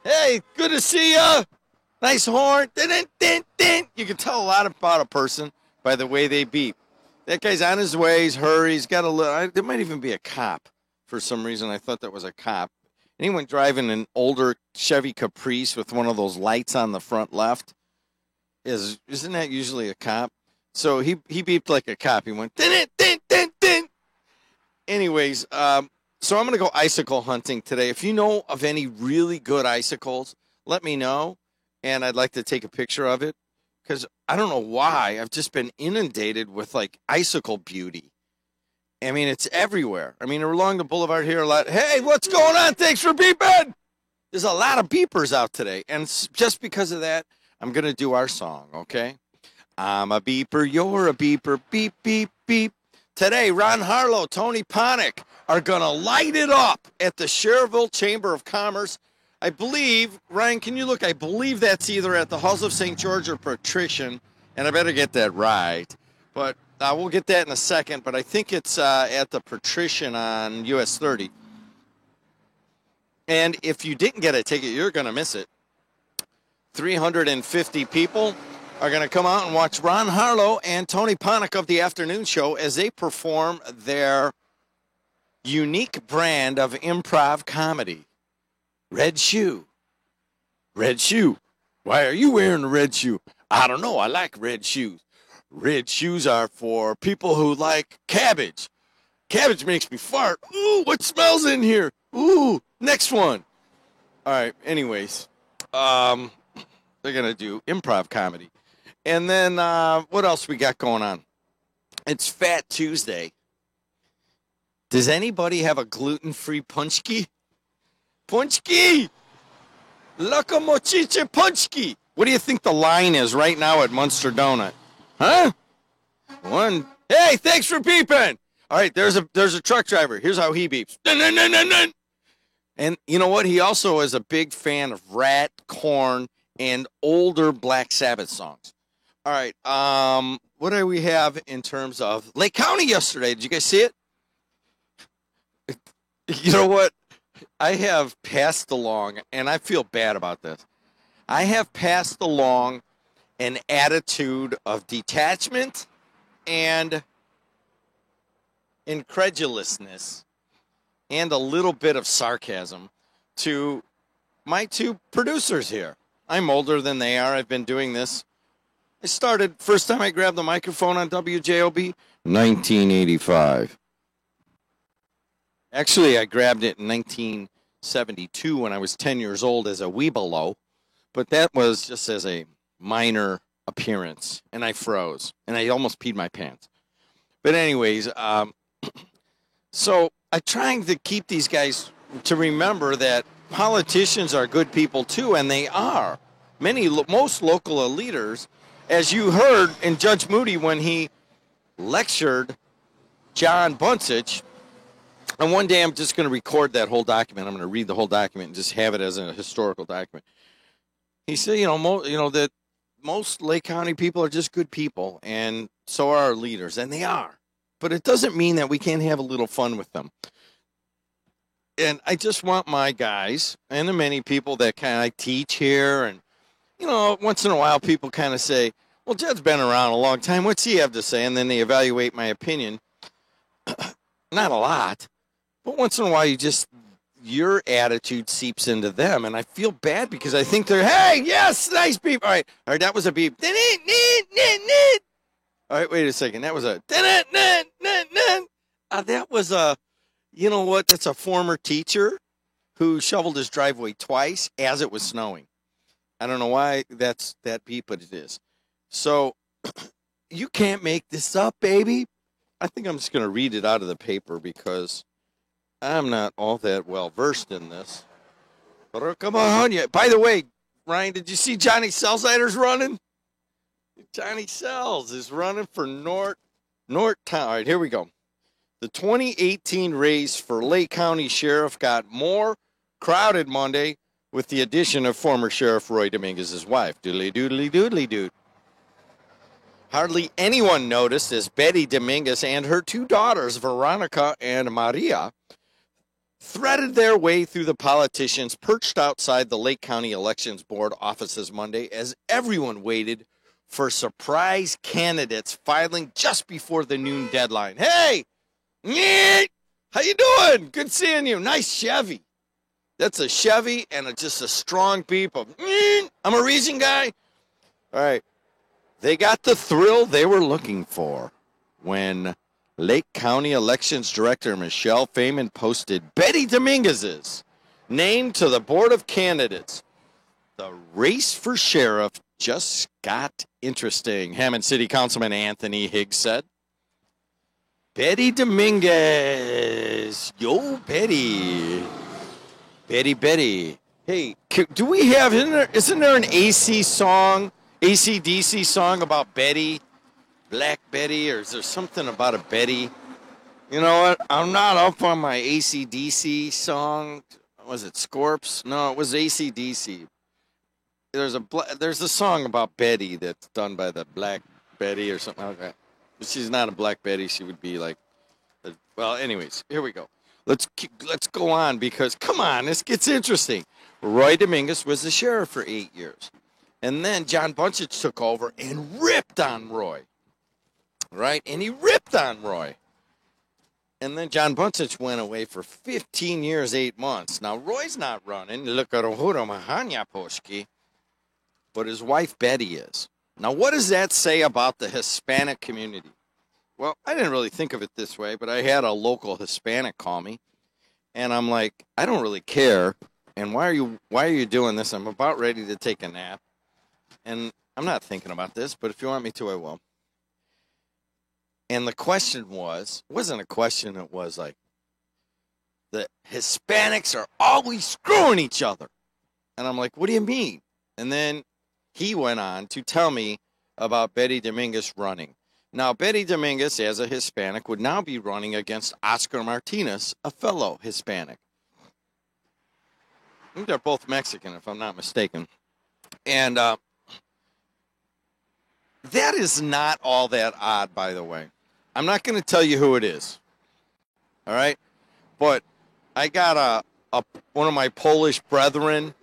Hey, good to see ya. Nice horn. Din, din, din, din. You can tell a lot about a person by the way they beep. That guy's on his way. He's hurried. He's got a little. There might even be a cop for some reason. I thought that was a cop. Anyone driving an older Chevy Caprice with one of those lights on the front left isn't that usually a cop? So he beeped like a cop. He went din, din, din, din, din. Anyways, so I'm going to go icicle hunting today. If you know of any really good icicles, let me know, and I'd like to take a picture of it because I don't know why I've just been inundated with like icicle beauty. I mean, it's everywhere. I mean, along the boulevard here, a lot. Hey, what's going on? Thanks for beeping. There's a lot of beepers out today, and just because of that, I'm going to do our song. Okay, I'm a beeper, you're a beeper, beep beep beep. Today, Ron Harlow, Tony Ponick are going to light it up at the Cherville Chamber of Commerce. I believe, Ryan, can you look? I believe that's either at the Halls of St. George or Patrician, and I better get that right. But we'll get that in a second, but I think it's at the Patrician on US 30. And if you didn't get a ticket, you're going to miss it. 350 people are going to come out and watch Ron Harlow and Tony Ponick of the afternoon show as they perform their unique brand of improv comedy. Red shoe. Red shoe. Why are you wearing a red shoe? I don't know. I like red shoes. Red shoes are for people who like cabbage. Cabbage makes me fart. Ooh, what smells in here? Ooh, next one. All right, anyways. They're going to do improv comedy. And then what else we got going on? It's Fat Tuesday. Does anybody have a gluten-free punchki? Punchki! Lokomochiche punchki! What do you think the line is right now at Munster Donut? Huh? One. Hey, thanks for beeping! All right, there's a truck driver. Here's how he beeps. Dun, dun, dun, dun, dun. And you know what? He also is a big fan of Rat, Korn, and older Black Sabbath songs. All right. What do we have in terms of Lake County yesterday? Did you guys see it? You know what? I have passed along, and I feel bad about this. I have passed along an attitude of detachment and incredulousness and a little bit of sarcasm to my two producers here. I'm older than they are. I've been doing this. I started, first time I grabbed the microphone on WJOB, 1985. Actually, I grabbed it in 1972 when I was 10 years old as a weebelo, but that was just as a minor appearance, and I froze, and I almost peed my pants. But anyways, so I'm trying to keep these guys to remember that politicians are good people too, and they are. Most local leaders, as you heard in Judge Moody when he lectured John Bunsich, and one day I'm just going to record that whole document. I'm going to read the whole document and just have it as a historical document. He said, that most Lake County people are just good people, and so are our leaders, and they are. But it doesn't mean that we can't have a little fun with them. And I just want my guys and the many people that kind of teach here, and, once in a while people kind of say, well, Jed's been around a long time. What's he have to say? And then they evaluate my opinion. Not a lot, but once in a while your attitude seeps into them, and I feel bad because I think they're, hey, yes, nice beep. All right, that was a beep. All right, wait a second. That was a, that was a, you know what? That's a former teacher who shoveled his driveway twice as it was snowing. I don't know why that's that beep, but it is. So you can't make this up, baby. I think I'm just going to read it out of the paper because I'm not all that well versed in this. But come on, yeah. By the way, Ryan, did you see Johnny Selsider's running? Johnny Sells is running for North Town. All right, here we go. The 2018 race for Lake County Sheriff got more crowded Monday with the addition of former Sheriff Roy Dominguez's wife. Doodly doodly doodly dood. Hardly anyone noticed as Betty Dominguez and her two daughters, Veronica and Maria, threaded their way through the politicians perched outside the Lake County Elections Board offices Monday as everyone waited for surprise candidates filing just before the noon deadline. Hey, how you doing? Good seeing you. Nice Chevy. That's a Chevy and just a strong beep of, I'm a Reason guy. All right. They got the thrill they were looking for when Lake County Elections Director Michelle Feynman posted Betty Dominguez's name to the Board of Candidates. The race for sheriff just got interesting, Hammond City Councilman Anthony Higgs said. Betty Dominguez. Yo, Betty. Betty. Hey, do we have, isn't there an AC/DC song about Betty? Black Betty, or is there something about a Betty? You know what? I'm not up on my AC/DC song. Was it Scorps? No, it was AC/DC. There's a song about Betty that's done by the Black Betty or something like that. But she's not a Black Betty. She would be like, well, anyways, here we go. Let's go on because, come on, this gets interesting. Roy Dominguez was the sheriff for 8 years. And then John Bunchich took over and ripped on Roy. Right? And he ripped on Roy. And then John Bunchich went away for 15 years, 8 months. Now, Roy's not running. Look at Uhuru Mahanya Poshki. But his wife, Betty, is. Now, what does that say about the Hispanic community? Well, I didn't really think of it this way, but I had a local Hispanic call me. And I'm like, I don't really care. And why are you doing this? I'm about ready to take a nap. And I'm not thinking about this, but if you want me to, I will. And the question wasn't a question, it was like, the Hispanics are always screwing each other. And I'm like, what do you mean? And then he went on to tell me about Betty Dominguez running. Now, Betty Dominguez, as a Hispanic, would now be running against Oscar Martinez, a fellow Hispanic. I think they're both Mexican, if I'm not mistaken. And that is not all that odd, by the way. I'm not going to tell you who it is. All right? But I got one of my Polish brethren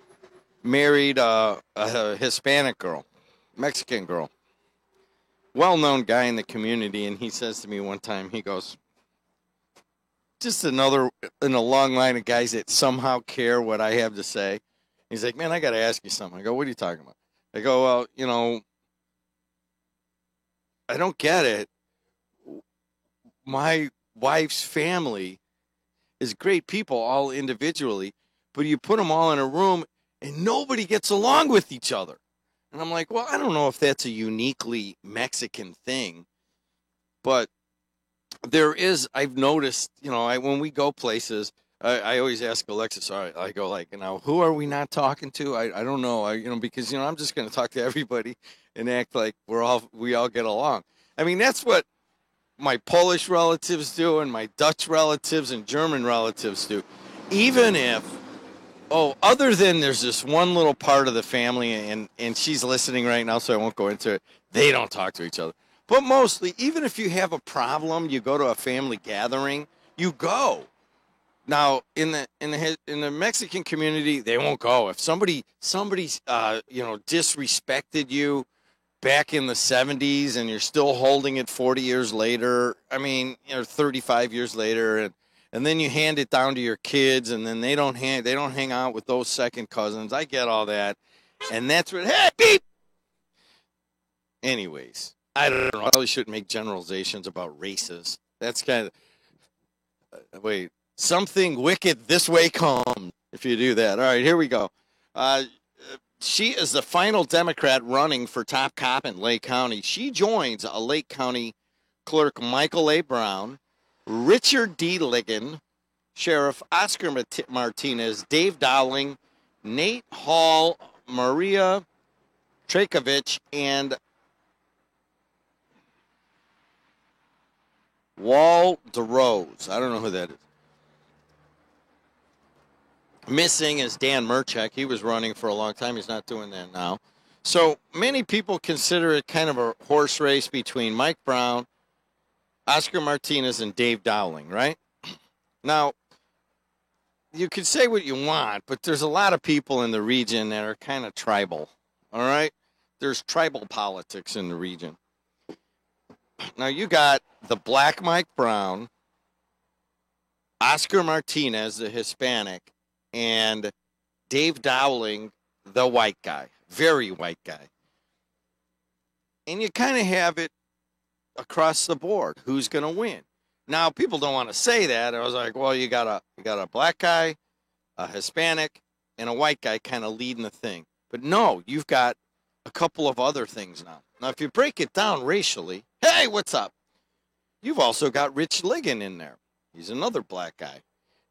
married a Hispanic girl, Mexican girl. Well-known guy in the community, and he says to me one time, he goes, just another in a long line of guys that somehow care what I have to say. He's like, man, I got to ask you something. I go, what are you talking about? I go, well, I don't get it. My wife's family is great people all individually, but you put them all in a room and nobody gets along with each other. And I'm like, well, I don't know if that's a uniquely Mexican thing, but there is, I've noticed, when we go places, I always ask Alexis, all right, I go like, who are we not talking to? I don't know, because, I'm just going to talk to everybody and act like we all get along. I mean, that's what my Polish relatives do and my Dutch relatives and German relatives do. Even if, other than there's this one little part of the family, and she's listening right now, so I won't go into it, they don't talk to each other. But mostly, even if you have a problem, you go to a family gathering, you go. Now, in the Mexican community, they won't go. If somebody's disrespected you back in the 70s and you're still holding it 40 years later, 35 years later, and then you hand it down to your kids, and then they don't hang out with those second cousins. I get all that. And that's what, hey, beep! Anyways, I don't know. I probably shouldn't make generalizations about races. That's kind of, something wicked this way comes if you do that. All right, here we go. She is the final Democrat running for top cop in Lake County. She joins a Lake County Clerk Michael A. Brown, Richard D. Ligon, Sheriff Oscar Martinez, Dave Dowling, Nate Hall, Maria Trajkovic, and Wal DeRose. I don't know who that is. Missing is Dan Murchak. He was running for a long time. He's not doing that now. So many people consider it kind of a horse race between Mike Brown, Oscar Martinez, and Dave Dowling, right? Now, you can say what you want, but there's a lot of people in the region that are kind of tribal. All right? There's tribal politics in the region. Now, you got the black Mike Brown, Oscar Martinez, the Hispanic, and Dave Dowling, the white guy, very white guy. And you kind of have it across the board. Who's going to win? Now, people don't want to say that. I was like, well, you got a black guy, a Hispanic, and a white guy kind of leading the thing. But no, you've got a couple of other things now. Now, if you break it down racially, hey, what's up? You've also got Rich Ligon in there. He's another black guy.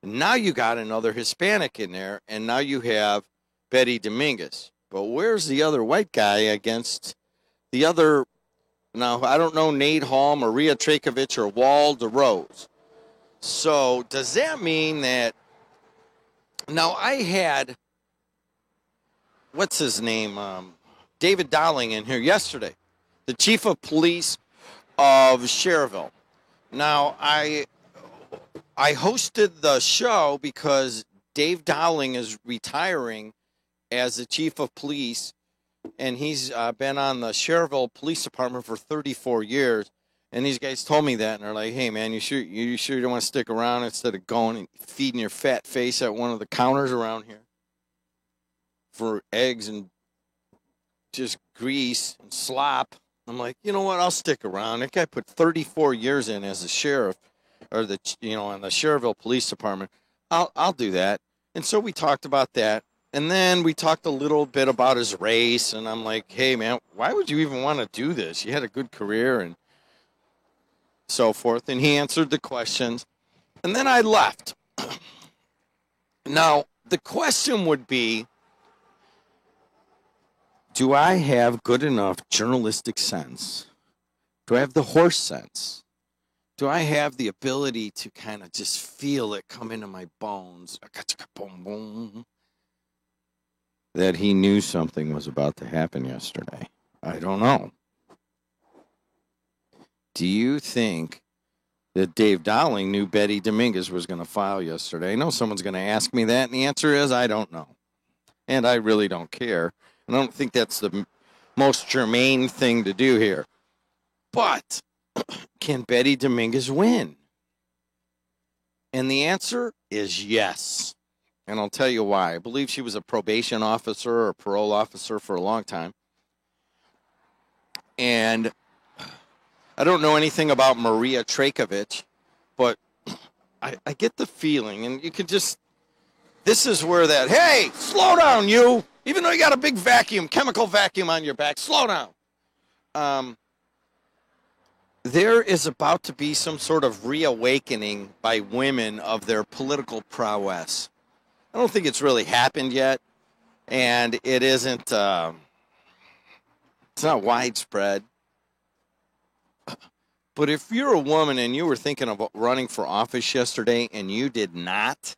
And now you got another Hispanic in there, and now you have Betty Dominguez. But where's the other white guy against the other? Now, I don't know Nate Hall, Maria Trajkovic, or Wald Rose. So does that mean that now I had, what's his name, David Dowling in here yesterday, the chief of police of Cherville. Now, I hosted the show because Dave Dowling is retiring as the chief of police, and he's been on the Cherville Police Department for 34 years. And these guys told me that, and they're like, hey, man, you sure you don't want to stick around instead of going and feeding your fat face at one of the counters around here for eggs and just grease and slop? I'm like, you know what? I'll stick around. That guy put 34 years in as a sheriff, or in the Cherville Police Department. I'll do that. And so we talked about that. And then we talked a little bit about his race, and I'm like, hey, man, why would you even want to do this? You had a good career and so forth. And he answered the questions. And then I left. Now, the question would be, do I have good enough journalistic sense? Do I have the horse sense? Do I have the ability to kind of just feel it come into my bones? That he knew something was about to happen yesterday. I don't know. Do you think that Dave Dowling knew Betty Dominguez was going to file yesterday? I know someone's going to ask me that, and the answer is I don't know. And I really don't care. I don't think that's the most germane thing to do here. But can Betty Dominguez win? And the answer is yes. And I'll tell you why. I believe she was a probation officer or a parole officer for a long time. And I don't know anything about Maria Trajkovic, but I get the feeling, and you could just, this is where that, hey, slow down, you. Even though you got a big vacuum, chemical vacuum on your back, slow down. There is about to be some sort of reawakening by women of their political prowess. I don't think it's really happened yet, and it isn't, it's not widespread. But if you're a woman and you were thinking about running for office yesterday and you did not,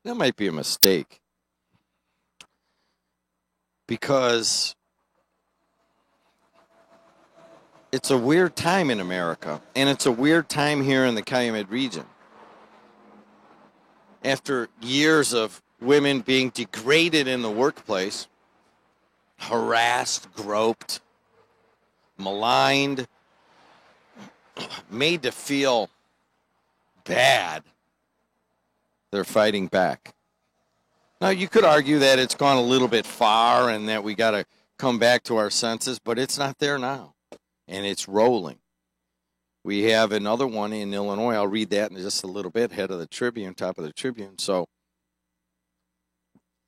that might be a mistake. Because it's a weird time in America, and it's a weird time here in the Calumet region. After years of women being degraded in the workplace, harassed, groped, maligned, made to feel bad, they're fighting back. Now, you could argue that it's gone a little bit far and that we got to come back to our senses, but it's not there now, and it's rolling. We have another one in Illinois. I'll read that in just a little bit, head of the Tribune, top of the Tribune. So,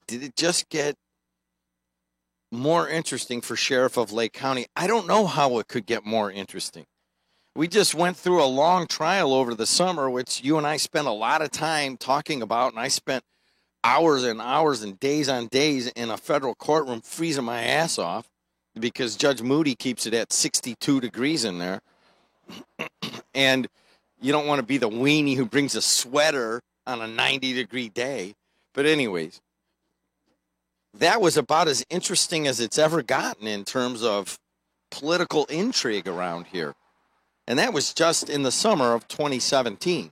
did it just get more interesting for Sheriff of Lake County? I don't know how it could get more interesting. We just went through a long trial over the summer, which you and I spent a lot of time talking about, and I spent hours and hours and days on days in a federal courtroom freezing my ass off because Judge Moody keeps it at 62 degrees in there. And you don't want to be the weenie who brings a sweater on a 90-degree day. But anyways, that was about as interesting as it's ever gotten in terms of political intrigue around here. And that was just in the summer of 2017.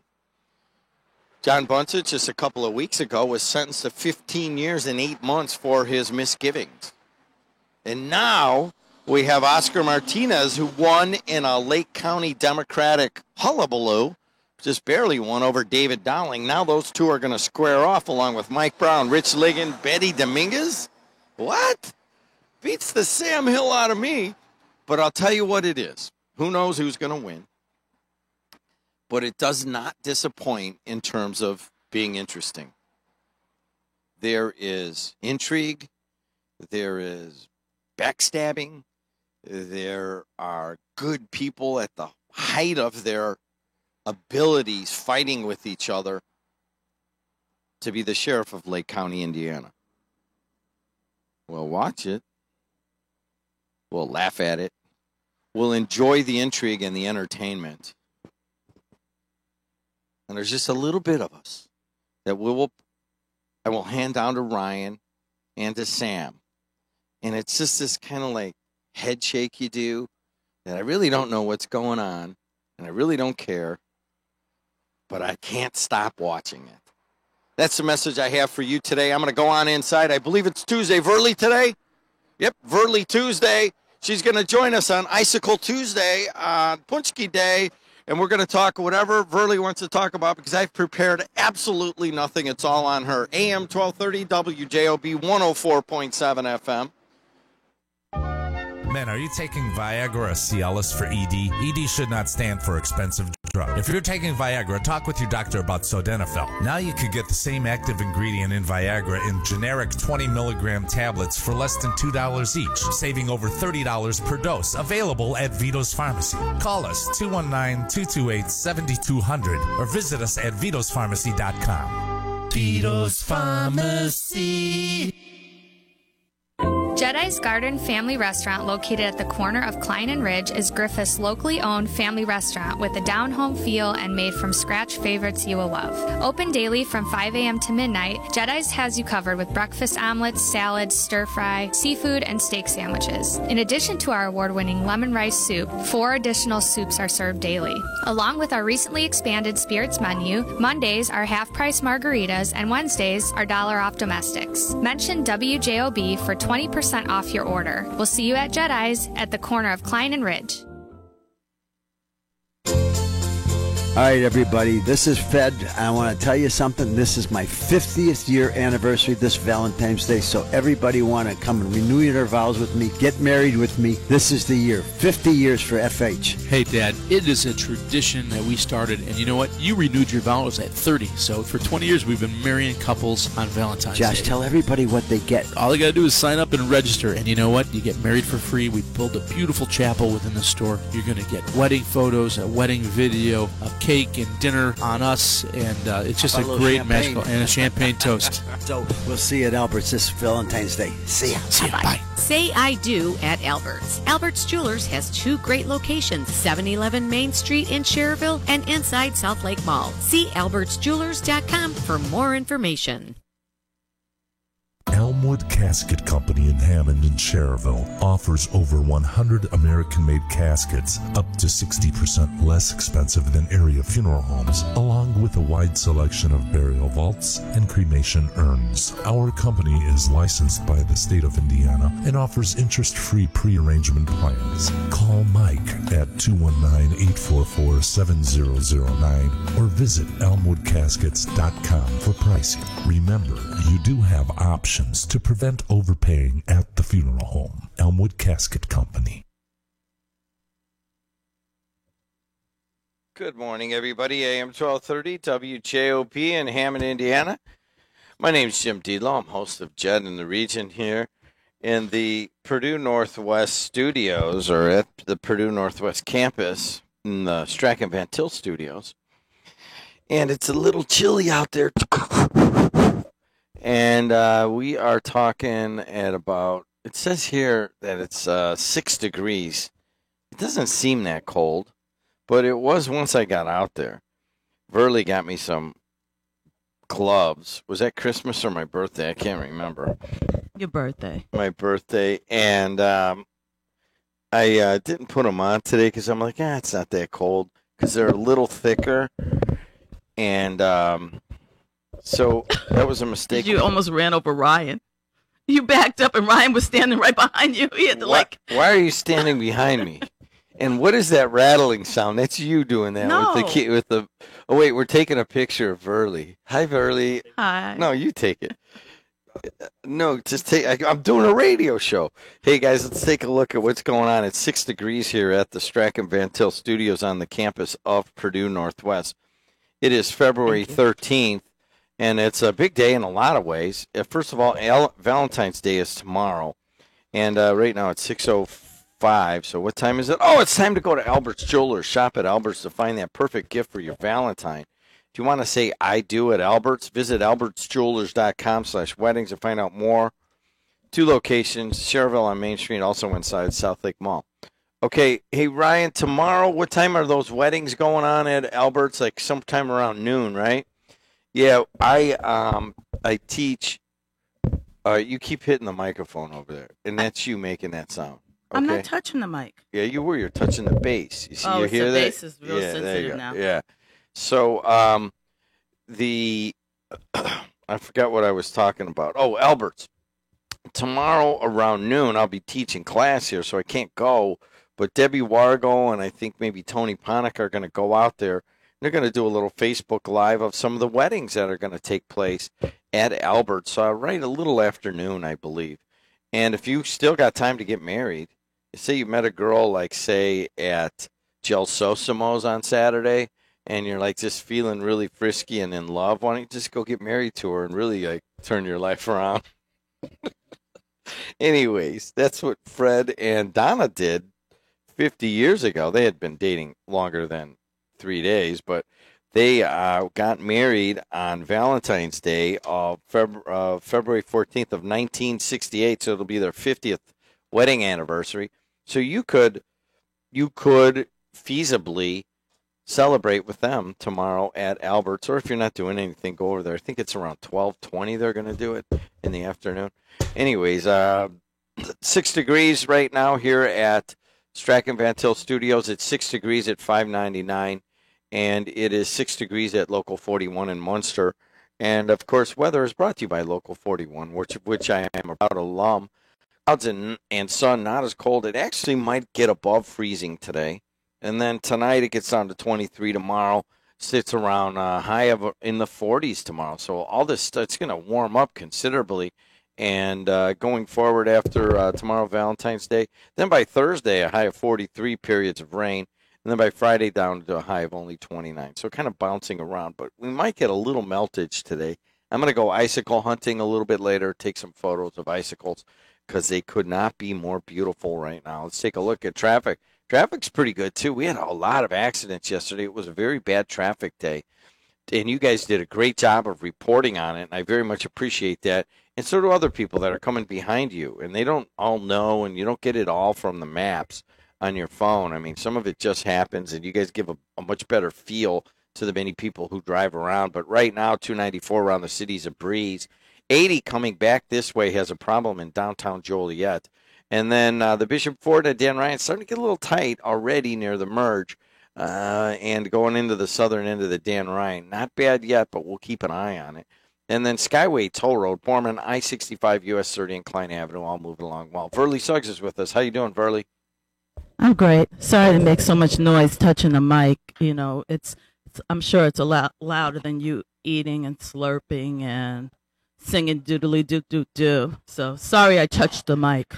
John Buncich, just a couple of weeks ago, was sentenced to 15 years and 8 months for his misgivings. And now we have Oscar Martinez, who won in a Lake County Democratic hullabaloo, just barely won over David Dowling. Now those two are going to square off along with Mike Brown, Rich Ligon, Betty Dominguez. What? Beats the Sam Hill out of me. But I'll tell you what it is. Who knows who's going to win? But it does not disappoint in terms of being interesting. There is intrigue. There is backstabbing. There are good people at the height of their abilities fighting with each other to be the sheriff of Lake County, Indiana. We'll watch it. We'll laugh at it. We'll enjoy the intrigue and the entertainment. And there's just a little bit of us that I will hand down to Ryan and to Sam. And it's just this kind of like head shake you do that I really don't know what's going on and I really don't care, but I can't stop watching it. That's the message I have for you today. I'm going to go on inside. I believe it's Tuesday. Verley today? Yep, Verley Tuesday. She's going to join us on Icicle Tuesday on Punchki Day. And we're going to talk whatever Verley wants to talk about because I've prepared absolutely nothing. It's all on her. AM 1230 WJOB 104.7 FM. Men, are you taking Viagra or Cialis for ED? ED should not stand for expensive drug. If you're taking Viagra, talk with your doctor about Sildenafil. Now you could get the same active ingredient in Viagra in generic 20 milligram tablets for less than $2 each, saving over $30 per dose. Available at Vito's Pharmacy. Call us 219-228-7200 or visit us at VitosPharmacy.com. Vito's Pharmacy. Jedi's Garden Family Restaurant, located at the corner of Klein and Ridge, is Griffith's locally owned family restaurant with a down-home feel and made-from-scratch favorites you will love. Open daily from 5 a.m. to midnight, Jedi's has you covered with breakfast omelets, salads, stir-fry, seafood, and steak sandwiches. In addition to our award-winning lemon rice soup, 4 additional soups are served daily. Along with our recently expanded spirits menu, Mondays are half-price margaritas and Wednesdays are $1 off domestics. Mention WJOB for 20% off your order. We'll see you at Jedi's at the corner of Klein and Ridge. All right, everybody, this is Fed. I want to tell you something. This is my 50th year anniversary this Valentine's Day, so everybody want to come and renew their vows with me, get married with me. This is the year, 50 years for FH. Hey, Dad, it is a tradition that we started, and you know what? You renewed your vows at 30, so for 20 years we've been marrying couples on Valentine's Day. Josh, tell everybody what they get. All they got to do is sign up and register, and you know what? You get married for free. We build a beautiful chapel within the store. You're going to get wedding photos, a wedding video, a cake and dinner on us, and it's just a great magical, and a champagne toast. So we'll see you at Albert's this Valentine's Day. See ya. See ya. Bye. Say I do at Albert's. Albert's Jewelers has 2 great locations, 711 Main Street in Cherville and inside South Lake Mall. See albertsjewelers.com for more information. Elmwood Casket Company in Hammond and Cherville offers over 100 American-made caskets, up to 60% less expensive than area funeral homes, along with a wide selection of burial vaults and cremation urns. Our company is licensed by the state of Indiana and offers interest-free pre-arrangement plans. Call Mike at 219-844-7009 or visit elmwoodcaskets.com for pricing. Remember, you do have options to prevent overpaying at the funeral home. Elmwood Casket Company. Good morning, everybody. AM 1230 WJOP in Hammond, Indiana. My name is Jim Delo. I'm host of Jed in the Region here in the Purdue Northwest studios, or at the Purdue Northwest campus in the Strachan Van Til studios. And it's a little chilly out there. And we are talking at about, it says here that it's 6 degrees. It doesn't seem that cold, but it was once I got out there. Verley got me some gloves. Was that Christmas or my birthday? I can't remember. Your birthday. My birthday. And I didn't put them on today because I'm like, it's not that cold, because they're a little thicker. And So that was a mistake. You almost ran over Ryan. You backed up and Ryan was standing right behind you. He had to Why are you standing behind me? And what is that rattling sound? That's you doing that with the. Oh wait, we're taking a picture of Verly. Hi, Verly. Hi. No, you take it. No, just take. I'm doing a radio show. Hey guys, let's take a look at what's going on. It's 6 degrees here at the Strachan Van Til Studios on the campus of Purdue Northwest. It is February 13th. And it's a big day in a lot of ways. First of all, Valentine's Day is tomorrow. And right now it's 6:05. So what time is it? Oh, it's time to go to Albert's Jewelers. Shop at Albert's to find that perfect gift for your Valentine. If you want to say I do at Albert's, visit albertsjewelers.com/weddings to find out more. 2 locations, Cherville on Main Street, also inside South Lake Mall. Okay, hey, Ryan, tomorrow, what time are those weddings going on at Albert's? Like sometime around noon, right? Yeah, I teach. You keep hitting the microphone over there, and that's you making that sound. Okay? I'm not touching the mic. Yeah, you were. You're touching the bass. You see, you hear the that? bass is real sensitive now. Yeah. So, I forgot what I was talking about. Oh, Albert's. Tomorrow around noon, I'll be teaching class here, so I can't go. But Debbie Wargo and I think maybe Tony Ponick are going to go out there. They're going to do a little Facebook Live of some of the weddings that are going to take place at Albert's right a little afternoon, I believe. And if you still got time to get married, say you met a girl, like, say, at Gel Sosimo's on Saturday, and you're, like, just feeling really frisky and in love, why don't you just go get married to her and really, like, turn your life around? Anyways, that's what Fred and Donna did 50 years ago. They had been dating longer than 3 days, but they got married on Valentine's Day of February 14th of 1968, so it'll be their 50th wedding anniversary. So you could feasibly celebrate with them tomorrow at Albert's, or if you're not doing anything, go over there. I think it's around 12:20 they're going to do it in the afternoon. Anyways, 6 degrees right now here at Strachan Van Til Studios. It's 6 degrees at 599. And it is 6 degrees at Local 41 in Munster. And, of course, weather is brought to you by Local 41, which I am a proud alum. Clouds and sun, not as cold. It actually might get above freezing today. And then tonight it gets down to 23 tomorrow. Sits around high in the 40s tomorrow. So all this stuff, it's going to warm up considerably. And going forward after tomorrow, Valentine's Day, then by Thursday, a high of 43, periods of rain. And then by Friday, down to a high of only 29. So kind of bouncing around. But we might get a little meltage today. I'm going to go icicle hunting a little bit later, take some photos of icicles, because they could not be more beautiful right now. Let's take a look at traffic. Traffic's pretty good, too. We had a lot of accidents yesterday. It was a very bad traffic day. And you guys did a great job of reporting on it, and I very much appreciate that. And so do other people that are coming behind you. And they don't all know, and you don't get it all from the maps on your phone. I mean, some of it just happens, and you guys give a much better feel to the many people who drive around. But right now, 294 around the city's a breeze. 80 coming back this way has a problem in downtown Joliet. And then the Bishop Ford at Dan Ryan starting to get a little tight already near the merge and going into the southern end of the Dan Ryan. Not bad yet, but we'll keep an eye on it. And then Skyway Toll Road, Borman, I-65, US 30, and Klein Avenue, all moving along well. Verly Suggs is with us. How you doing, Verly? I'm great. Sorry to make so much noise touching the mic. You know, I'm sure it's a lot louder than you eating and slurping and singing doodly doo doo doo. So sorry I touched the mic.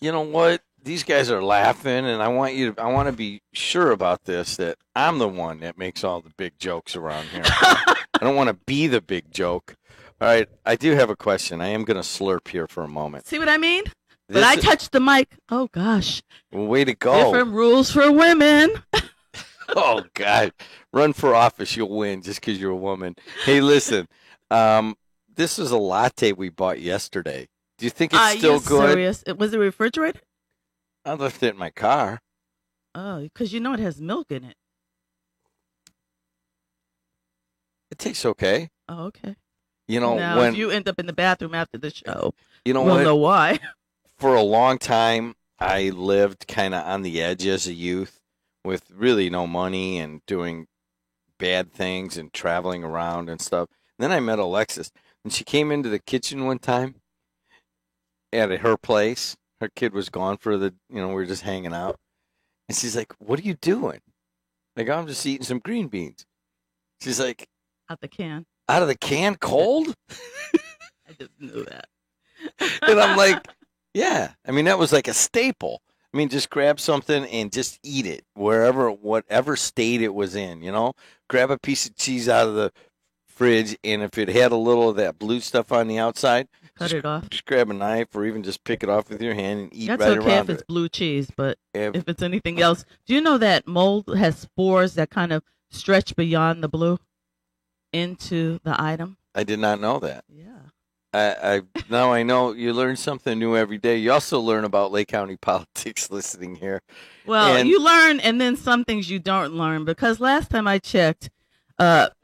You know what? These guys are laughing, and I want to be sure about this, that I'm the one that makes all the big jokes around here. I don't want to be the big joke. All right, I do have a question. I am going to slurp here for a moment. See what I mean? But I touched the mic. Oh, gosh. Well, way to go. Different rules for women. Oh, God. Run for office, you'll win just because you're a woman. Hey, listen. This is a latte we bought yesterday. Do you think it's still good? Serious? Was it refrigerated? I left it in my car. Oh, because you know it has milk in it. It tastes okay. Oh, okay. You know, now, if you end up in the bathroom after the show, we'll know why. For a long time, I lived kind of on the edge as a youth with really no money and doing bad things and traveling around and stuff. Then I met Alexis. When she came into the kitchen one time at her place, her kid was gone for we were just hanging out. And she's like, "What are you doing?" I go, "I'm just eating some green beans." She's like, Out the can. "Out of the can, cold?" I just knew that. And I'm like, "Yeah." I mean, that was like a staple. I mean, just grab something and just eat it whatever state it was in, Grab a piece of cheese out of the fridge, and if it had a little of that blue stuff on the outside, Cut it off. Just grab a knife or even just pick it off with your hand and eat That's right okay around if it's it. blue cheese, but if it's anything else. Do you know that mold has spores that kind of stretch beyond the blue into the item? I did not know that. Yeah. Now I know you learn something new every day. You also learn about Lake County politics listening here. Well, you learn, and then some things you don't learn, because last time I checked,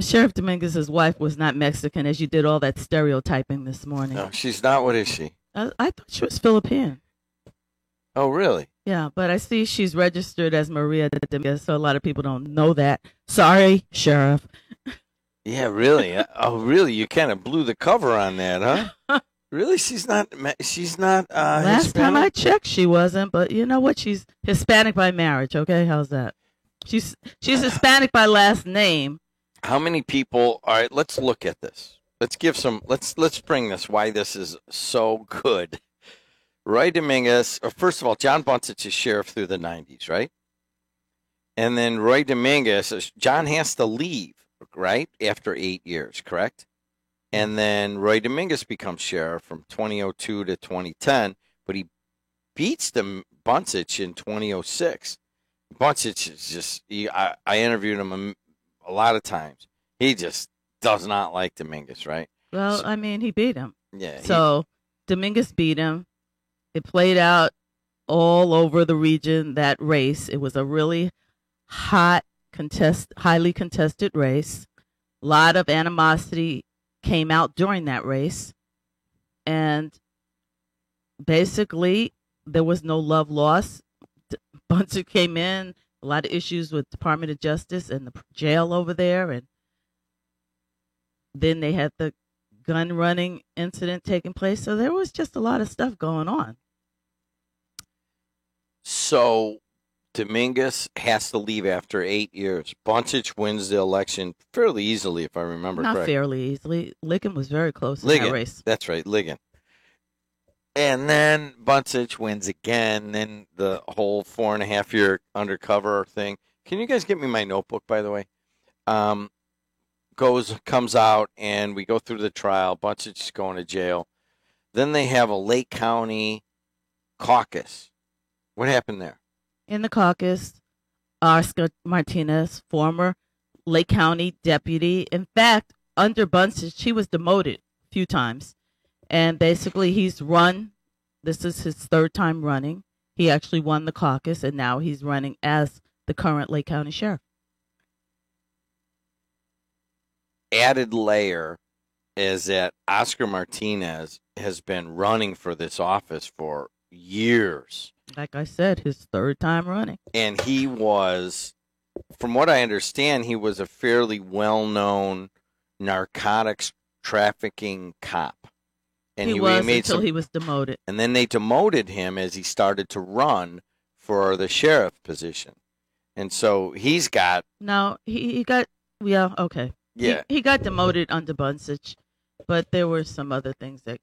Sheriff Dominguez's wife was not Mexican, as you did all that stereotyping this morning. No, she's not. What is she? I thought she was Philippine. Oh, really? Yeah, but I see she's registered as Maria Dominguez, so a lot of people don't know that. Sorry, Sheriff. Yeah, really? Oh, really? You kind of blew the cover on that, huh? Really? She's not. Last Hispanic? time I checked, she wasn't. But you know what? She's Hispanic by marriage. Okay, how's that? She's Hispanic by last name. How many people? All right, let's look at this. Let's give some. Let's bring this. Why this is so good. Roy Dominguez. First of all, John Buncich is sheriff through the 90s, right? And then Roy Dominguez. John has to leave, right, after 8 years, correct? And then Roy Dominguez becomes sheriff from 2002 to 2010, but he beats Buncich in 2006. Buncich is just. I interviewed him a lot of times. He just does not like Dominguez, right? Well, So- I mean, he beat him. Yeah. So Dominguez beat him. It played out all over the region, that race. It was a really highly contested race. A lot of animosity came out during that race. And basically, there was no love lost. Buncich came in, a lot of issues with Department of Justice and the jail over there. And then they had the gun running incident taking place. So there was just a lot of stuff going on. So Dominguez has to leave after 8 years. Buncich wins the election fairly easily, if I remember Not correctly. fairly easily. Ligon was very close in that Ligon. race. That's right, Ligon. And then Buncich wins again. Then the whole 4.5 year undercover thing. Can you guys get me my notebook, by the way? Comes out, and we go through the trial. Buncich is going to jail. Then they have a Lake County caucus. What happened there? In the caucus, Oscar Martinez, former Lake County deputy. In fact, under Buncich, he was demoted a few times. And basically, he's run. This is his third time running. He actually won the caucus, and now he's running as the current Lake County sheriff. Added layer is that Oscar Martinez has been running for this office for years. Like I said, his third time running. And he was, from what I understand, he was a fairly well-known narcotics trafficking cop. And He was until he was demoted. And then they demoted him as he started to run for the sheriff position. And so he's got... No, he got, yeah, okay. Yeah. He got demoted under Buncich, but there were some other things that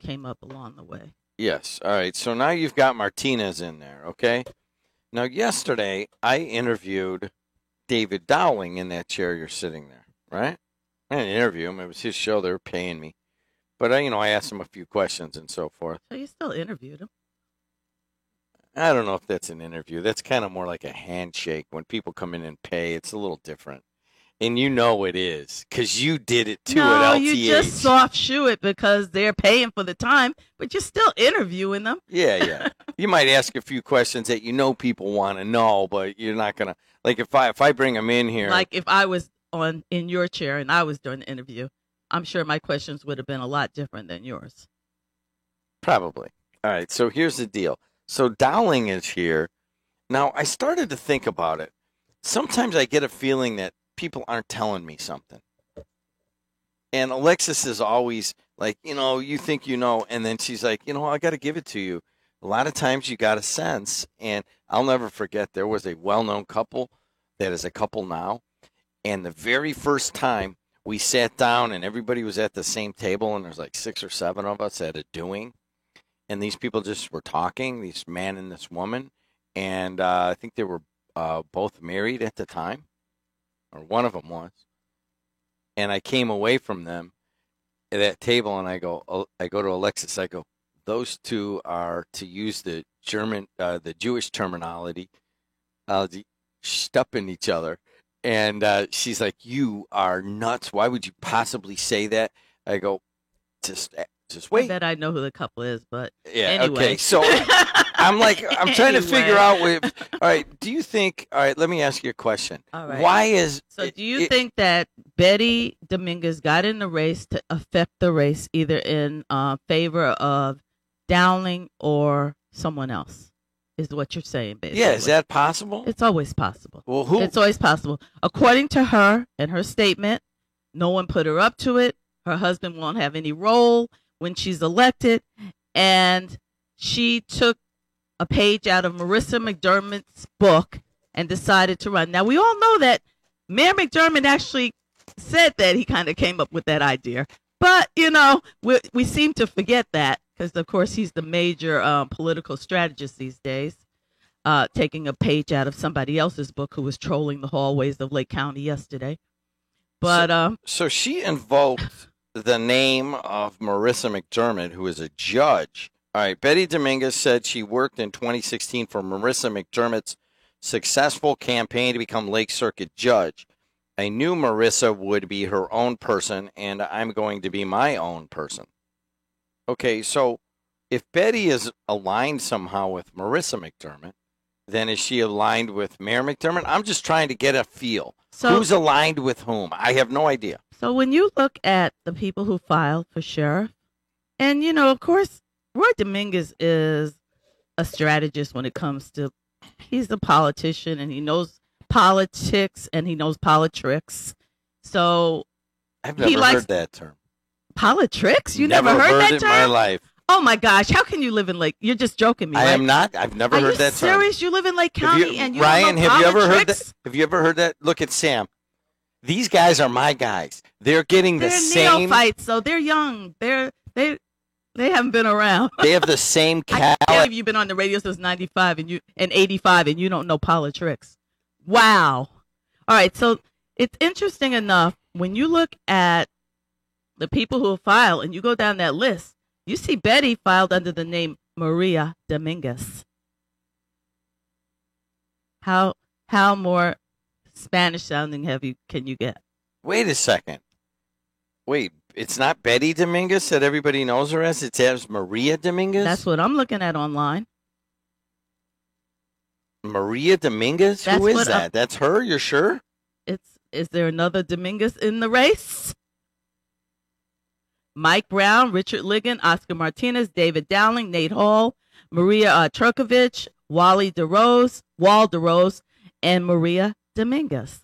came up along the way. Yes. All right. So now you've got Martinez in there, okay? Now, yesterday, I interviewed David Dowling in that chair you're sitting there, right? I didn't interview him. It was his show. They were paying me. But, I asked him a few questions and so forth. So you still interviewed him. I don't know if that's an interview. That's kind of more like a handshake. When people come in and pay, it's a little different. And you know it is, because you did it too at LTH. You just soft shoe it because they're paying for the time, but you're still interviewing them. Yeah. You might ask a few questions that people want to know, but you're not going to. Like, if I bring them in here. Like, if I was in your chair and I was doing the interview, I'm sure my questions would have been a lot different than yours. Probably. All right, so here's the deal. So Dowling is here. Now, I started to think about it. Sometimes I get a feeling that people aren't telling me something. And Alexis is always like, you think you know, and then she's like, I got to give it to you. A lot of times you got a sense, and I'll never forget, there was a well-known couple that is a couple now, and the very first time we sat down and everybody was at the same table, and there's like 6 or 7 of us at a doing, and these people just were talking, this man and this woman, and I think they were both married at the time, or one of them was. And I came away from them at that table, and I go to Alexis. I go, those two are, to use the Jewish terminology, stupping each other. And she's like, "You are nuts. Why would you possibly say that?" I go, just wait. I bet I know who the couple is, but yeah. anyway. Okay. So I'm trying to figure out. All right. Do you think? All right. Let me ask you a question. All right. Why is? So do you think that Betty Dominguez got in the race to affect the race, either in favor of Dowling or someone else? Is what you're saying, basically. Yeah. Is that possible? It's always possible. Well, who? It's always possible. According to her and her statement, no one put her up to it. Her husband won't have any role when she's elected, and she took a page out of Marissa McDermott's book and decided to run. Now, we all know that Mayor McDermott actually said that he kind of came up with that idea. But, we seem to forget that because, of course, he's the major political strategist these days, taking a page out of somebody else's book who was trolling the hallways of Lake County yesterday. But so she invoked the name of Marissa McDermott, who is a judge. All right, Betty Dominguez said she worked in 2016 for Marissa McDermott's successful campaign to become Lake Circuit judge. I knew Marissa would be her own person, and I'm going to be my own person. Okay, so if Betty is aligned somehow with Marissa McDermott, then is she aligned with Mayor McDermott? I'm just trying to get a feel. So, who's aligned with whom? I have no idea. So when you look at the people who filed for sheriff, and, of course, Roy Dominguez is a strategist when it comes to, he's a politician, and he knows politics, and he knows politricks. So I've never heard that term. Politricks? You never heard that term? In my life. Oh my gosh! How can you live in Lake? You're just joking me. I right? am not. I've never heard that term. Are you serious? You live in Lake County and you Ryan, don't know have you ever heard politics? that? Have you ever heard that? Look at Sam. These guys are my guys. They're getting the same. They're neophytes, so they're young. They haven't been around. They have the same I can't believe you've been on the radio since 95 and 85 and you don't know politricks. Wow. All right, so it's interesting enough when you look at the people who filed and you go down that list. You see Betty filed under the name Maria Dominguez. How more Spanish sounding can you get? Wait a second. Wait, it's not Betty Dominguez that everybody knows her as? It's as Maria Dominguez? That's what I'm looking at online. Maria Dominguez? Who is that? That's her? You're sure? Is there another Dominguez in the race? Mike Brown, Richard Ligon, Oscar Martinez, David Dowling, Nate Hall, Maria Turkovich, Wal DeRose, and Maria Dominguez.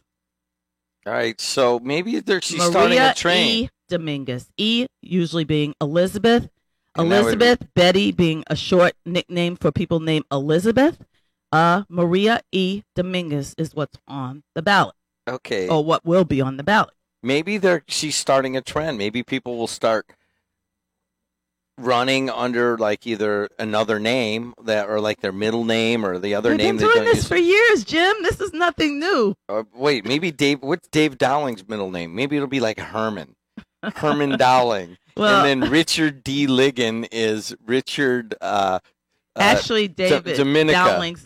All right, so maybe she's starting a train. E. Dominguez. E usually being Elizabeth. Betty being a short nickname for people named Elizabeth. Maria E. Dominguez is what's on the ballot. Okay. Or what will be on the ballot. Maybe she's starting a trend. Maybe people will start running under like either another name or like their middle name or the other name. They've been doing this for years, Jim. This is nothing new. Wait, maybe what's Dave Dowling's middle name? Maybe it'll be like Herman Dowling. Well, and then Richard D. Ligon is Richard. Actually, David Dominica. Dowling's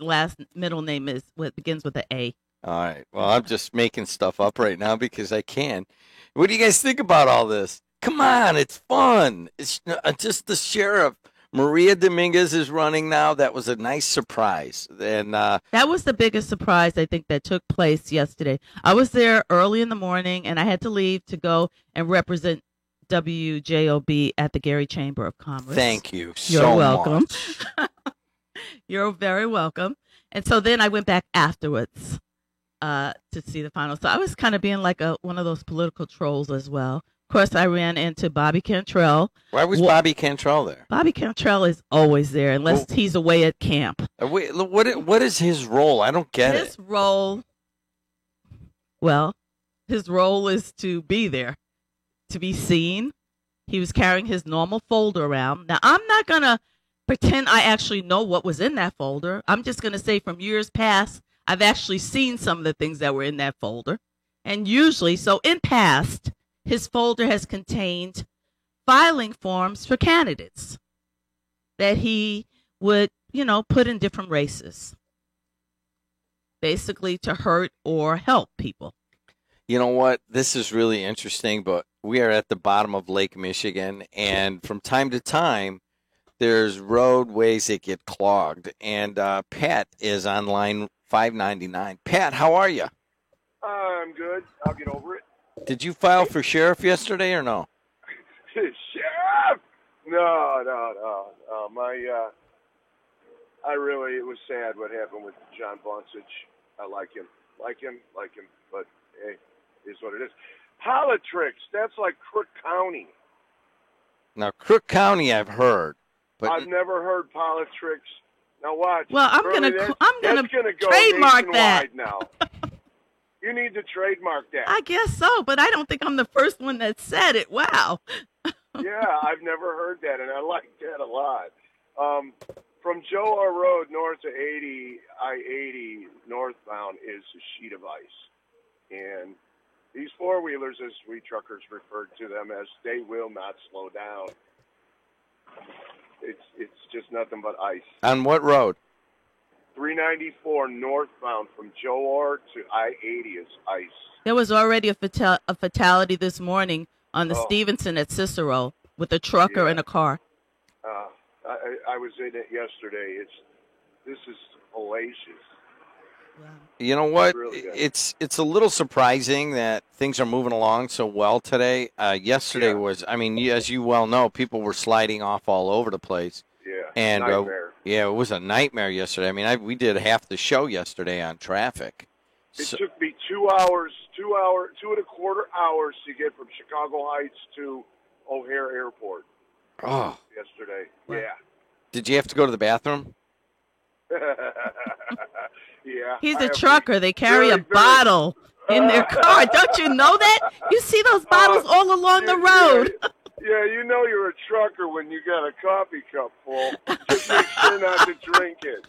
middle name begins with an A. All right. Well, I'm just making stuff up right now because I can. What do you guys think about all this? Come on, it's fun. It's just the sheriff. Maria Dominguez is running now. That was a nice surprise. And that was the biggest surprise, I think, that took place yesterday. I was there early in the morning, and I had to leave to go and represent WJOB at the Gary Chamber of Commerce. Thank you You're welcome. You're very welcome. And so then I went back afterwards to see the final. So I was kind of being like one of those political trolls as well, Of course, I ran into Bobby Cantrell. Why was Bobby Cantrell there? Bobby Cantrell is always there unless he's away at camp. Wait, what is his role? I don't get it. His role is to be there, to be seen. He was carrying his normal folder around. Now, I'm not going to pretend I actually know what was in that folder. I'm just going to say from years past, I've actually seen some of the things that were in that folder. And usually, so in past, his folder has contained filing forms for candidates that he would, put in different races, basically to hurt or help people. You know what? This is really interesting, but we are at the bottom of Lake Michigan, and from time to time, there's roadways that get clogged. And Pat is on line 599. Pat, how are you? I'm good. I'll get over it. Did you file for sheriff yesterday or no? Sheriff? No. It was sad what happened with John Bonsage. I like him, but hey, it is what it is. Politics, that's like Crook County. Now, Crook County, I've heard, but I've never heard politics. Now watch. Well, I'm gonna go trademark that now. You need to trademark that. I guess so, but I don't think I'm the first one that said it. Wow. Yeah, I've never heard that, and I like that a lot. From Joe R. Road north to I-80 northbound is a sheet of ice. And these four-wheelers, as we truckers referred to them as, they will not slow down. It's just nothing but ice. On what road? 394 northbound from Joe R. to I-80 is ice. There was already a fatality this morning on the Stevenson at Cicero with a trucker in a car. I was in it yesterday. This is hellacious. Wow. You know what? Really it's a little surprising that things are moving along so well today. Yesterday was, as you well know, people were sliding off all over the place. Yeah, and nightmare. It was a nightmare yesterday. We did half the show yesterday on traffic. It took me 2 hours, 2.25 hours to get from Chicago Heights to O'Hare Airport. Oh, yesterday. Wow. Yeah. Did you have to go to the bathroom? Yeah. He's a trucker. They carry a bottle in their car. Don't you know that? You see those bottles all along the road. Yeah, you know you're a trucker when you got a coffee cup full. Just make sure not to drink it.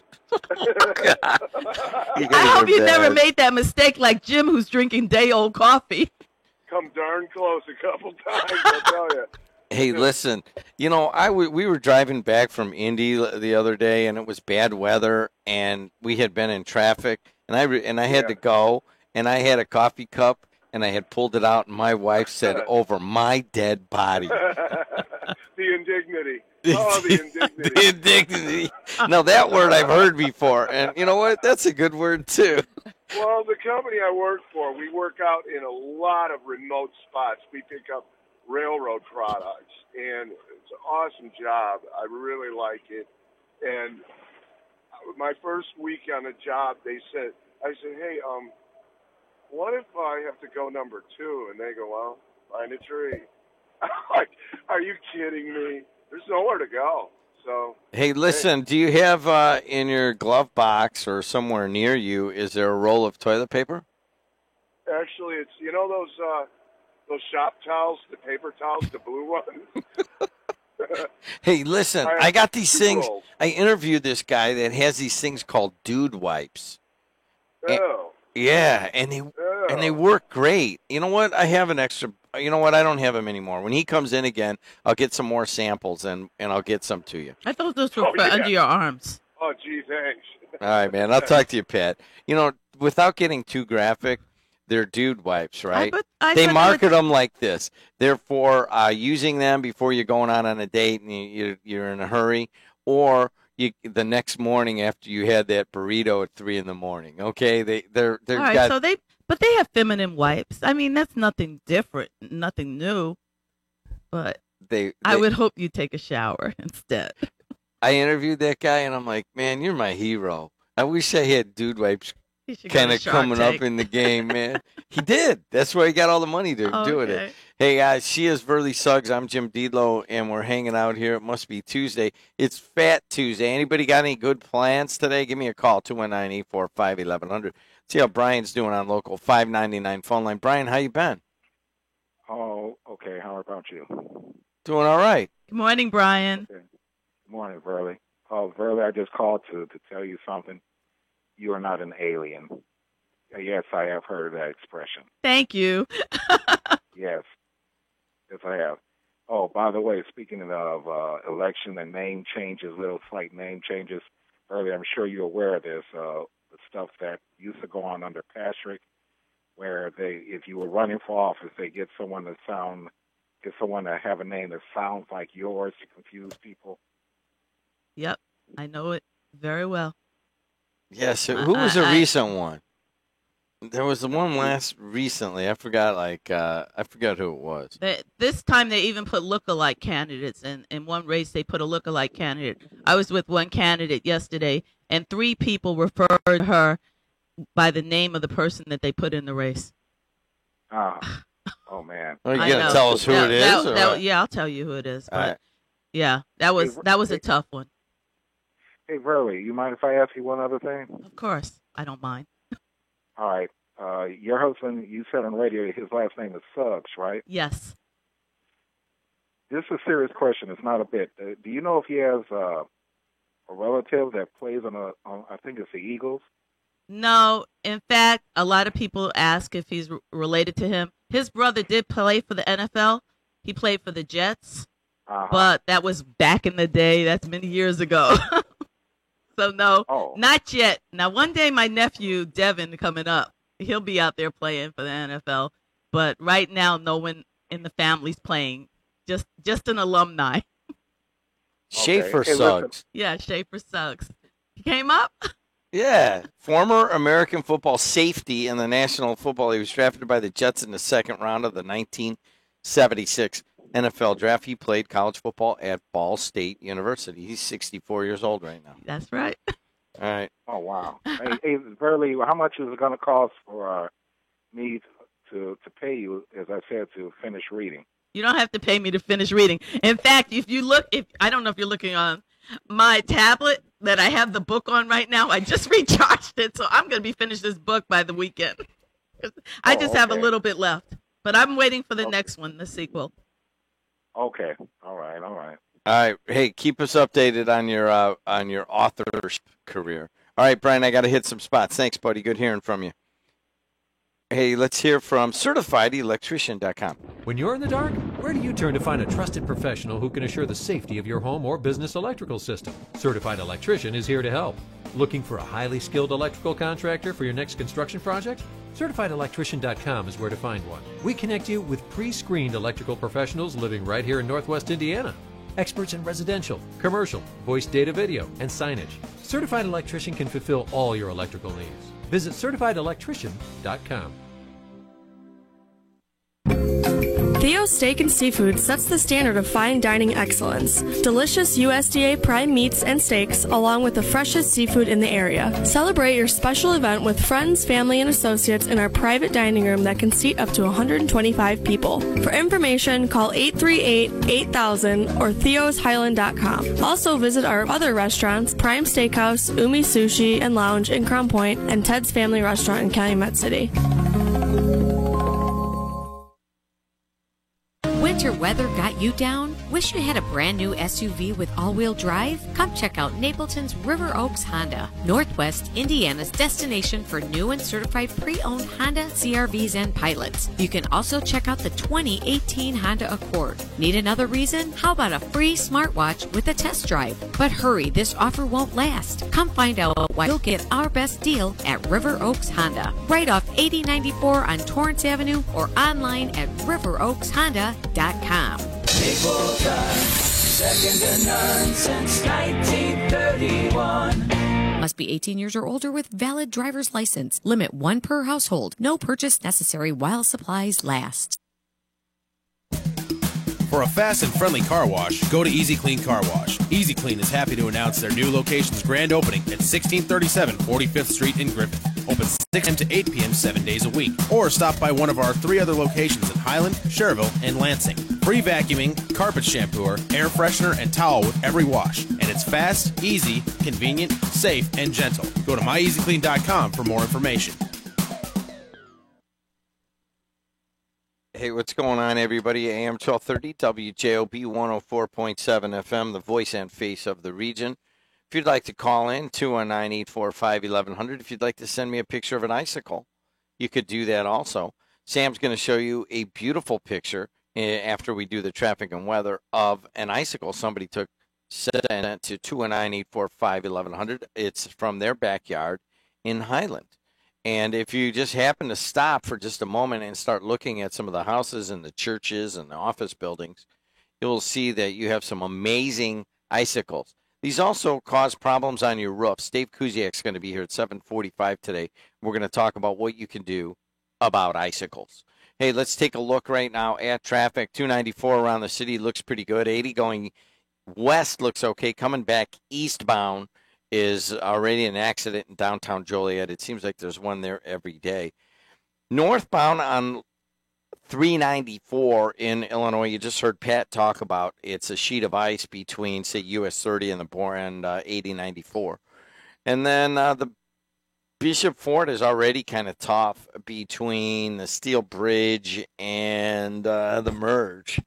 I hope you never made that mistake like Jim, who's drinking day-old coffee. Come darn close a couple times, I tell you. Hey, listen, we were driving back from Indy the other day, and it was bad weather, and we had been in traffic, and I had to go, and I had a coffee cup, and I had pulled it out, and my wife said, "Over my dead body." The indignity. Oh, the indignity. The indignity. Now, that word I've heard before, and you know what? That's a good word, too. Well, the company I work for, we work out in a lot of remote spots. We pick up railroad products, and it's an awesome job. I really like it. And my first week on the job, I said, "Hey, what if I have to go number 2?" And they go, "Well, find a tree." I'm like, are you kidding me? There's nowhere to go. So. Hey, listen, do you have in your glove box or somewhere near you, is there a roll of toilet paper? Actually, it's, those shop towels, the paper towels, the blue ones. Hey, listen, I got these things. I interviewed this guy that has these things called dude wipes. Oh. Yeah, and they work great. You know what? I have an extra. You know what? I don't have them anymore. When he comes in again, I'll get some more samples and I'll get some to you. I thought those were under your arms. Oh, gee, thanks. All right, man. I'll talk to you, Pat. Without getting too graphic, they're dude wipes, right? They market them like this. They're for using them before you're going out on a date and you're in a hurry, or the next morning after you had that burrito at 3 a.m. Okay, they're all right. So they have feminine wipes. I mean, that's nothing different, nothing new. But I would hope you take a shower instead. I interviewed that guy, and I'm like, man, you're my hero. I wish I had dude wipes kind of coming up in the game, man. He did. That's where he got all the money to do it. Hey, guys, she is Verly Suggs. I'm Jim Deedlow, and we're hanging out here. It must be Tuesday. It's Fat Tuesday. Anybody got any good plans today? Give me a call, 219-845-1100. See how Brian's doing on local 599 phone line. Brian, how you been? Oh, okay. How about you? Doing all right. Good morning, Brian. Okay. Good morning, Verly. Oh, Verly, I just called to tell you something. You are not an alien. Yes, I have heard that expression. Thank you. Yes. Yes, I have. Oh, by the way, speaking of election and name changes, little slight name changes, Verly, I'm sure you're aware of this, the stuff that used to go on under Patrick, where if you were running for office, they get someone to have a name that sounds like yours to confuse people. Yep, I know it very well. Yes. Who was a recent one? There was the one recently. I forgot. I forgot who it was. This time they even put look-alike candidates. In one race, they put a look-alike candidate. I was with one candidate yesterday, and 3 people referred to her by the name of the person that they put in the race. Oh man. Are you going to tell us who it is? Yeah, I'll tell you who it is. But right. Yeah, that was a tough one. Hey, Verly, you mind if I ask you one other thing? Of course. I don't mind. All right. Your husband, you said on radio, his last name is Suggs, right? Yes. This is a serious question. It's not a bit. Do you know if he has a relative that plays on I think it's the Eagles? No. In fact, a lot of people ask if he's related to him. His brother did play for the NFL. He played for the Jets. But that was back in the day. That's many years ago. So, no, not yet. Now, one day my nephew, Devin, coming up, he'll be out there playing for the NFL. But right now, no one in the family's playing. Just an alumni. Schaefer Suggs. Yeah, Schaefer Suggs. He came up? Yeah. Former American football safety in the National Football. He was drafted by the Jets in the second round of the 1976 NFL draft. He played college football at Ball State University. He's 64 years old right now. That's right. All right. Oh, wow. Hey, Verly, how much is it going to cost for me to pay you, as I said, to finish reading? You don't have to pay me to finish reading. In fact, if you look, I don't know if you're looking on my tablet that I have the book on right now, I just recharged it, so I'm going to be finished this book by the weekend. I just have a little bit left, but I'm waiting for the next one, the sequel. Okay. All right. All right. Hey, keep us updated on your authorship career. All right, Brian, I got to hit some spots. Thanks, buddy. Good hearing from you. Hey, let's hear from CertifiedElectrician.com. When you're in the dark, where do you turn to find a trusted professional who can assure the safety of your home or business electrical system? Certified Electrician is here to help. Looking for a highly skilled electrical contractor for your next construction project? CertifiedElectrician.com is where to find one. We connect you with pre-screened electrical professionals living right here in Northwest Indiana. Experts in residential, commercial, voice data video, and signage. Certified Electrician can fulfill all your electrical needs. Visit CertifiedElectrician.com. Theo's Steak and Seafood sets the standard of fine dining excellence. Delicious USDA prime meats and steaks, along with the freshest seafood in the area. Celebrate your special event with friends, family, and associates in our private dining room that can seat up to 125 people. For information, call 838-8000 or theoshighland.com. Also visit our other restaurants, Prime Steakhouse, Umi Sushi and Lounge in Crown Point, and Ted's Family Restaurant in Calumet City. Winter weather got you down? Wish you had a brand new SUV with all-wheel drive? Come check out Napleton's River Oaks Honda, Northwest Indiana's destination for new and certified pre-owned Honda CRVs and Pilots. You can also check out the 2018 Honda Accord. Need another reason? How about a free smartwatch with a test drive? But hurry, this offer won't last. Come find out why you'll get our best deal at River Oaks Honda, right off 8094 on Torrance Avenue or online at riveroakshonda.com. Maple Drive, second to none since 1931. Must be 18 years or older with valid driver's license. Limit 1 per household. No purchase necessary while supplies last. For a fast and friendly car wash, go to Easy Clean Car Wash. Easy Clean is happy to announce their new location's grand opening at 1637 45th Street in Griffith. Open 6 a.m. to 8 p.m. 7 days a week. Or stop by one of our 3 other locations in Highland, Cherville, and Lansing. Free vacuuming, carpet shampooer, air freshener, and towel with every wash. And it's fast, easy, convenient, safe, and gentle. Go to myeasyclean.com for more information. Hey, what's going on, everybody? AM 1230, WJOB 104.7 FM, the voice and face of the region. If you'd like to call in, 219-845-1100. If you'd like to send me a picture of an icicle, you could do that also. Sam's going to show you a beautiful picture after we do the traffic and weather of an icicle somebody took, sent it to 219-845-1100. It's from their backyard in Highland. And if you just happen to stop for just a moment and start looking at some of the houses and the churches and the office buildings, you'll see that you have some amazing icicles. These also cause problems on your roofs. Dave Kuziak's going to be here at 7:45 today. We're going to talk about what you can do about icicles. Hey, let's take a look right now at traffic. 294 around the city looks pretty good. 80 going west looks okay. Coming back eastbound is already an accident in downtown Joliet. It seems like there's one there every day. Northbound on 394 in Illinois, you just heard Pat talk about it's a sheet of ice between, say, US 30 and the 8094. And then the Bishop Ford is already kind of tough between the Steel Bridge and the Merge.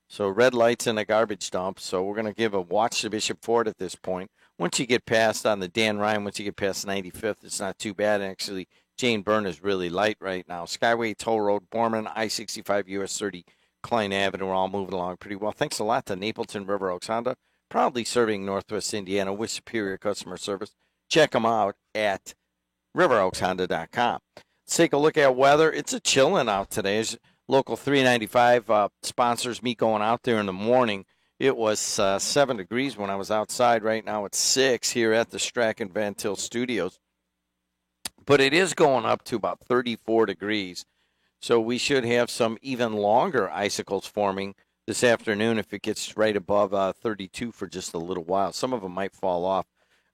So red lights in a garbage dump. So we're going to give a watch to Bishop Ford at this point. Once you get past on the Dan Ryan, once you get past 95th, it's not too bad. Actually, Jane Byrne is really light right now. Skyway, Toll Road, Borman, I-65, US 30, Klein Avenue are all moving along pretty well. Thanks a lot to Napleton River Oaks Honda, proudly serving Northwest Indiana with superior customer service. Check them out at riveroakshonda.com. Let's take a look at weather. It's a chilling out today. As Local 395 sponsors me going out there in the morning. It was 7 degrees when I was outside. Right now it's 6 here at the Strachan Van Til Studios. But it is going up to about 34 degrees. So we should have some even longer icicles forming this afternoon if it gets right above 32 for just a little while. Some of them might fall off,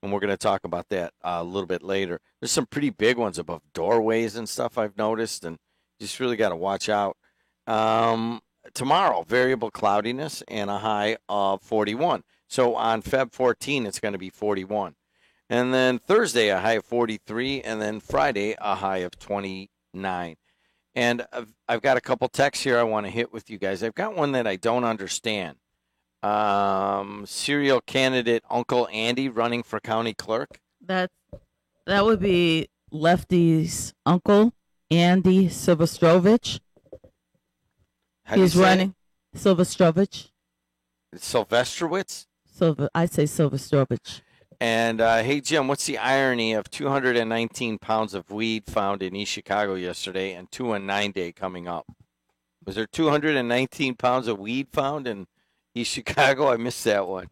and we're going to talk about that a little bit later. There's some pretty big ones above doorways and stuff I've noticed, and just really got to watch out. Tomorrow, variable cloudiness and a high of 41. So on Feb 14, it's going to be 41. And then Thursday, a high of 43. And then Friday, a high of 29. And I've got a couple texts here I want to hit with you guys. I've got one that I don't understand. Serial candidate Uncle Andy running for county clerk. That would be Lefty's uncle, Andy Silvestrovich. He's running. Silvestrovich. Silvestrowitz? I say Silvestrovich. And, hey, Jim, what's the irony of 219 pounds of weed found in East Chicago yesterday and 219 Day coming up? Was there 219 pounds of weed found in East Chicago? I missed that one.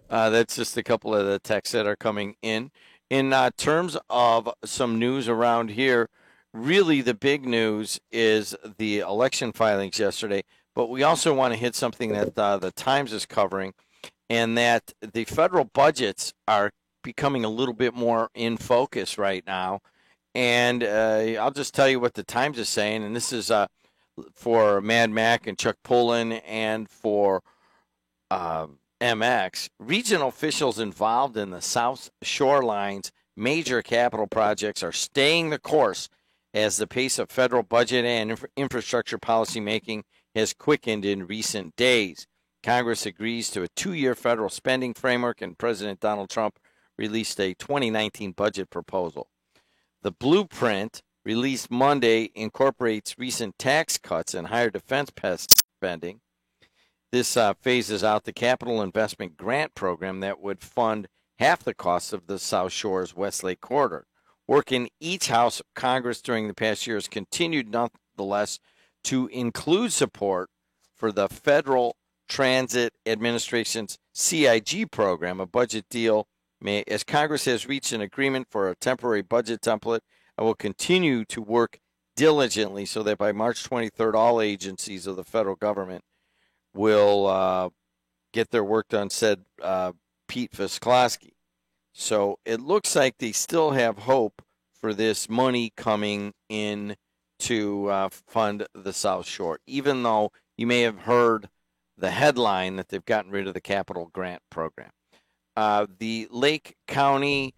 That's just a couple of the texts that are coming in. In terms of some news around here, really the big news is the election filings yesterday, but we also want to hit something that the Times is covering, and that the federal budgets are becoming a little bit more in focus right now. And I'll just tell you what the Times is saying, and this is for Mad Mac and Chuck Pullen and for MX. Regional officials involved in the South Shoreline's major capital projects are staying the course as the pace of federal budget and infrastructure policy making has quickened in recent days. Congress agrees to a 2-year federal spending framework, and President Donald Trump released a 2019 budget proposal. The blueprint, released Monday, incorporates recent tax cuts and higher defense spending. This phases out the Capital Investment Grant Program that would fund half the cost of the South Shore's Westlake Corridor. Work in each House of Congress during the past year has continued, nonetheless, to include support for the Federal Transit Administration's CIG program, a budget deal. As Congress has reached an agreement for a temporary budget template, I will continue to work diligently so that by March 23rd, all agencies of the federal government will get their work done, said Pete Visclosky. So it looks like they still have hope for this money coming in to fund the South Shore, even though you may have heard the headline that they've gotten rid of the capital grant program. The Lake County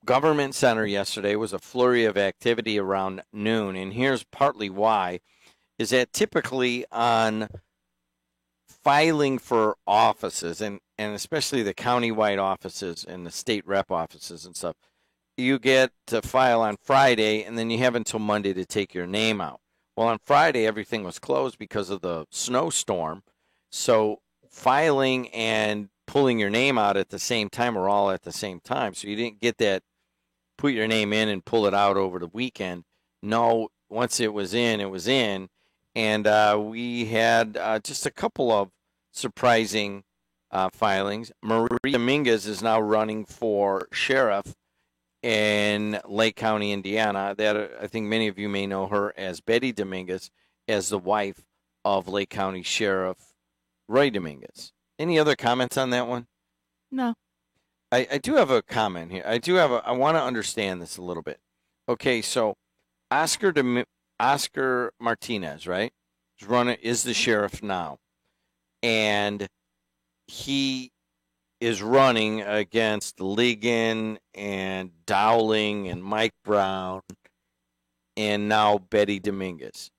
Government Center yesterday was a flurry of activity around noon, and here's partly why, is that typically on filing for offices, and especially the county-wide offices and the state rep offices and stuff, you get to file on Friday, and then you have until Monday to take your name out. Well, on Friday, everything was closed because of the snowstorm, so filing and pulling your name out at the same time are all at the same time, so you didn't get that put your name in and pull it out over the weekend. No, once it was in, and we had just a couple of surprising filings. Maria Dominguez is now running for sheriff in Lake County, Indiana. That I think many of you may know her as Betty Dominguez, as the wife of Lake County Sheriff Roy Dominguez. Any other comments on that one? No. I do have a comment here. I want to understand this a little bit. Okay, so Oscar Martinez, right, is the sheriff now, and he is running against Ligon and Dowling and Mike Brown and now Betty Dominguez.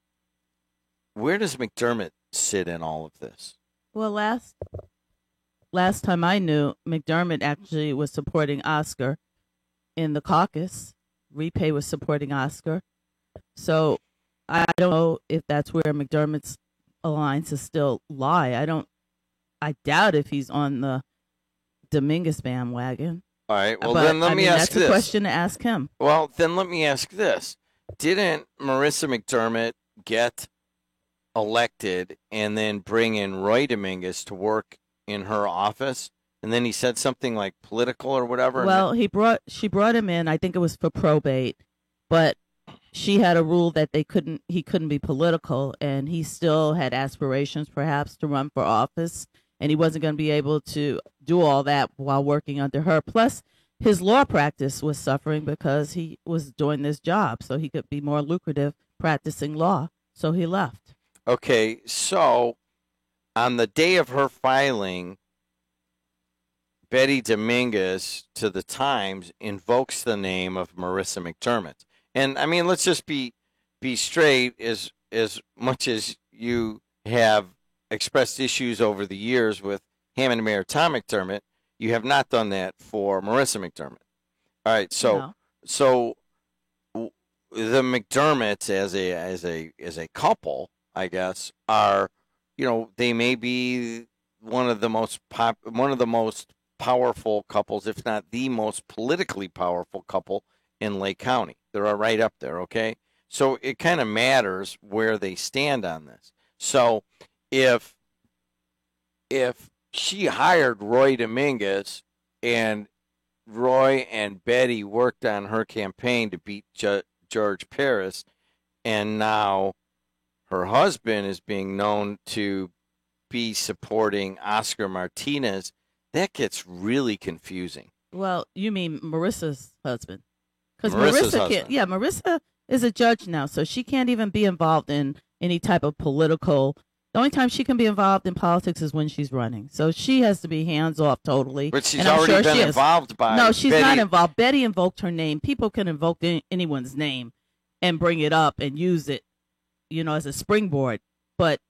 Where does McDermott sit in all of this? Well, last time I knew, McDermott actually was supporting Oscar in the caucus. Repay was supporting Oscar. So I don't know if that's where McDermott's alliances still lie. I doubt if he's on the Dominguez bandwagon. All right. Well, then let me ask this. That's a question to ask him. Well, then let me ask this. Didn't Marissa McDermott get elected and then bring in Roy Dominguez to work in her office? And then he said something like political or whatever? Well, she brought him in. I think it was for probate. But she had a rule that he couldn't be political, and he still had aspirations perhaps to run for office. And he wasn't going to be able to do all that while working under her. Plus, his law practice was suffering because he was doing this job, so he could be more lucrative practicing law. So he left. Okay, so on the day of her filing, Betty Dominguez to the Times invokes the name of Marissa McDermott. And, I mean, let's just be straight. As much as you have expressed issues over the years with Hammond Mayor Tom McDermott, you have not done that for Marissa McDermott. All right, so the McDermotts as a couple, I guess, are, they may be one of the most powerful couples, if not the most politically powerful couple in Lake County. They're right up there, okay? So it kind of matters where they stand on this. So if she hired Roy Dominguez and Roy and Betty worked on her campaign to beat George Paris, and now her husband is being known to be supporting Oscar Martinez, that gets really confusing. Well, you mean Marissa's husband. Because Marissa is a judge now, so she can't even be involved in any type of political. The only time she can be involved in politics is when she's running. So she has to be hands off totally. But she's already been involved by. No, she's not involved. Betty invoked her name. People can invoke anyone's name and bring it up and use it, as a springboard. But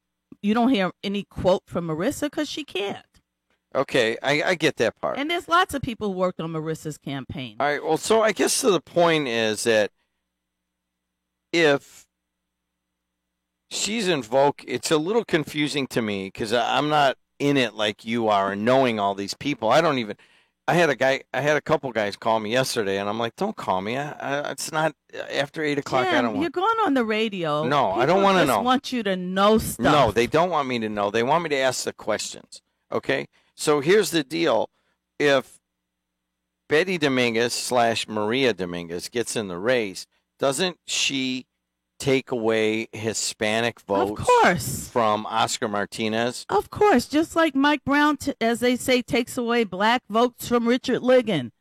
you don't hear any quote from Marissa because she can't. Okay, I get that part. And there's lots of people who worked on Marissa's campaign. All right, well, so I guess the point is that if she's invoked, it's a little confusing to me because I'm not in it like you are and knowing all these people. I had a couple guys call me yesterday, and I'm like, don't call me. It's not after 8 o'clock. Jim, I don't want. You're going on the radio. No, I don't want to know. They want you to know stuff. No, they don't want me to know. They want me to ask the questions. Okay. So here's the deal. If Betty Dominguez / Maria Dominguez gets in the race, doesn't she take away Hispanic votes of course. From Oscar Martinez? Of course. Just like Mike Brown, as they say, takes away black votes from Richard Ligon.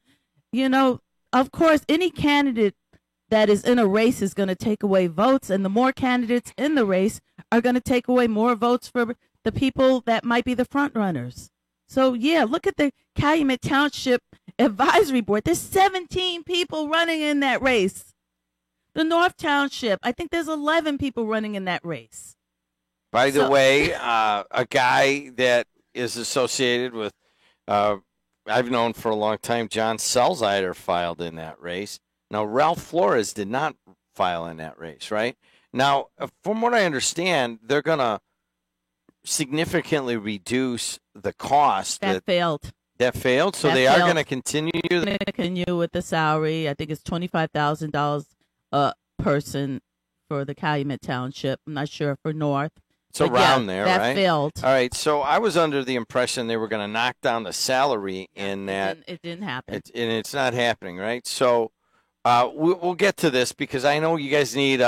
of course, any candidate that is in a race is going to take away votes, and the more candidates in the race are going to take away more votes for the people that might be the front runners. So, yeah, look at the Calumet Township Advisory Board. There's 17 people running in that race. The North Township, I think there's 11 people running in that race. By the way, a guy that is associated with, I've known for a long time, John Selzider filed in that race. Now, Ralph Flores did not file in that race, right? Now, from what I understand, they're going to significantly reduce the cost. That failed. That failed? So they are going to continue? Continue with the salary. I think it's $25,000 a person for the Calumet Township. I'm not sure for North. It's around there, that right? That failed. All right, so I was under the impression they were going to knock down the salary in that. It didn't happen. And it's not happening, right? So we'll get to this because I know you guys need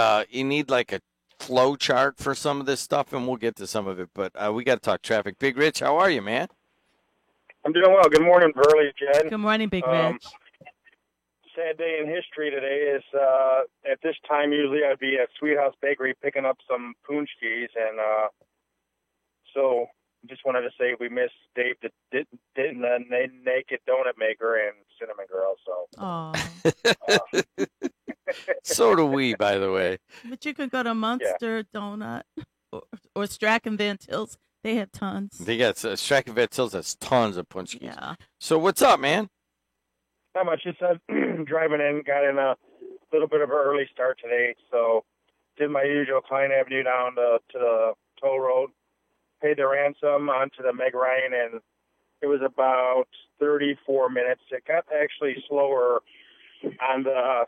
like a flow chart for some of this stuff, and we'll get to some of it. But we got to talk traffic. Big Rich, how are you, man? I'm doing well. Good morning, Burley, Jed. Good morning, Big Rich. Sad day in history today is at this time usually I'd be at Sweet House Bakery picking up some punchkis, and so just wanted to say we miss Dave the Naked Donut Maker and Cinnamon Girl. So, so do we, by the way. But you could go to Munster Donut or Strachan Van Til's. They have tons. They got Strachan Van Til's has tons of punchkis. Yeah. So what's up, man? Not much. Just driving in, got in a little bit of an early start today, so did my usual Klein Avenue down to the toll road, paid the ransom onto the Meg Ryan, and it was about 34 minutes. It got actually slower on the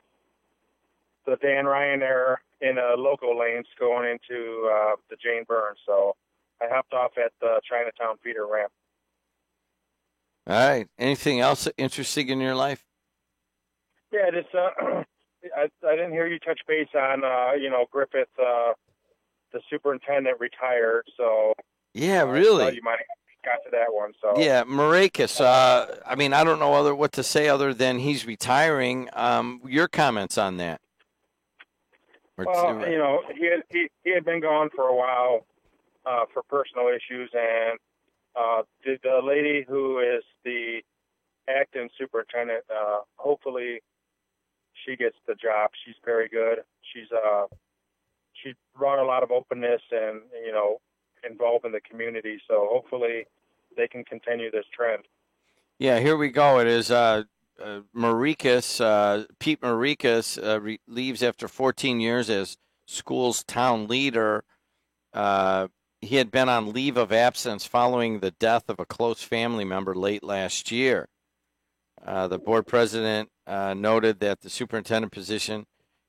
Dan Ryan there in local lanes going into the Jane Burns, so I hopped off at the Chinatown feeder ramp. All right. Anything else interesting in your life? Yeah, just I didn't hear you touch base on Griffith, the superintendent retired. So yeah, really. You might have got to that one. So yeah, Marakis. I mean, I don't know what to say other than he's retiring. Your comments on that? Well, he had been gone for a while for personal issues, and the lady who is the acting superintendent, hopefully she gets the job. She's very good. She's brought a lot of openness and involved in the community. So hopefully they can continue this trend. Yeah, here we go. It is Marakis. Pete Marakis leaves after 14 years as school's town leader. He had been on leave of absence following the death of a close family member late last year. The board president noted that the superintendent position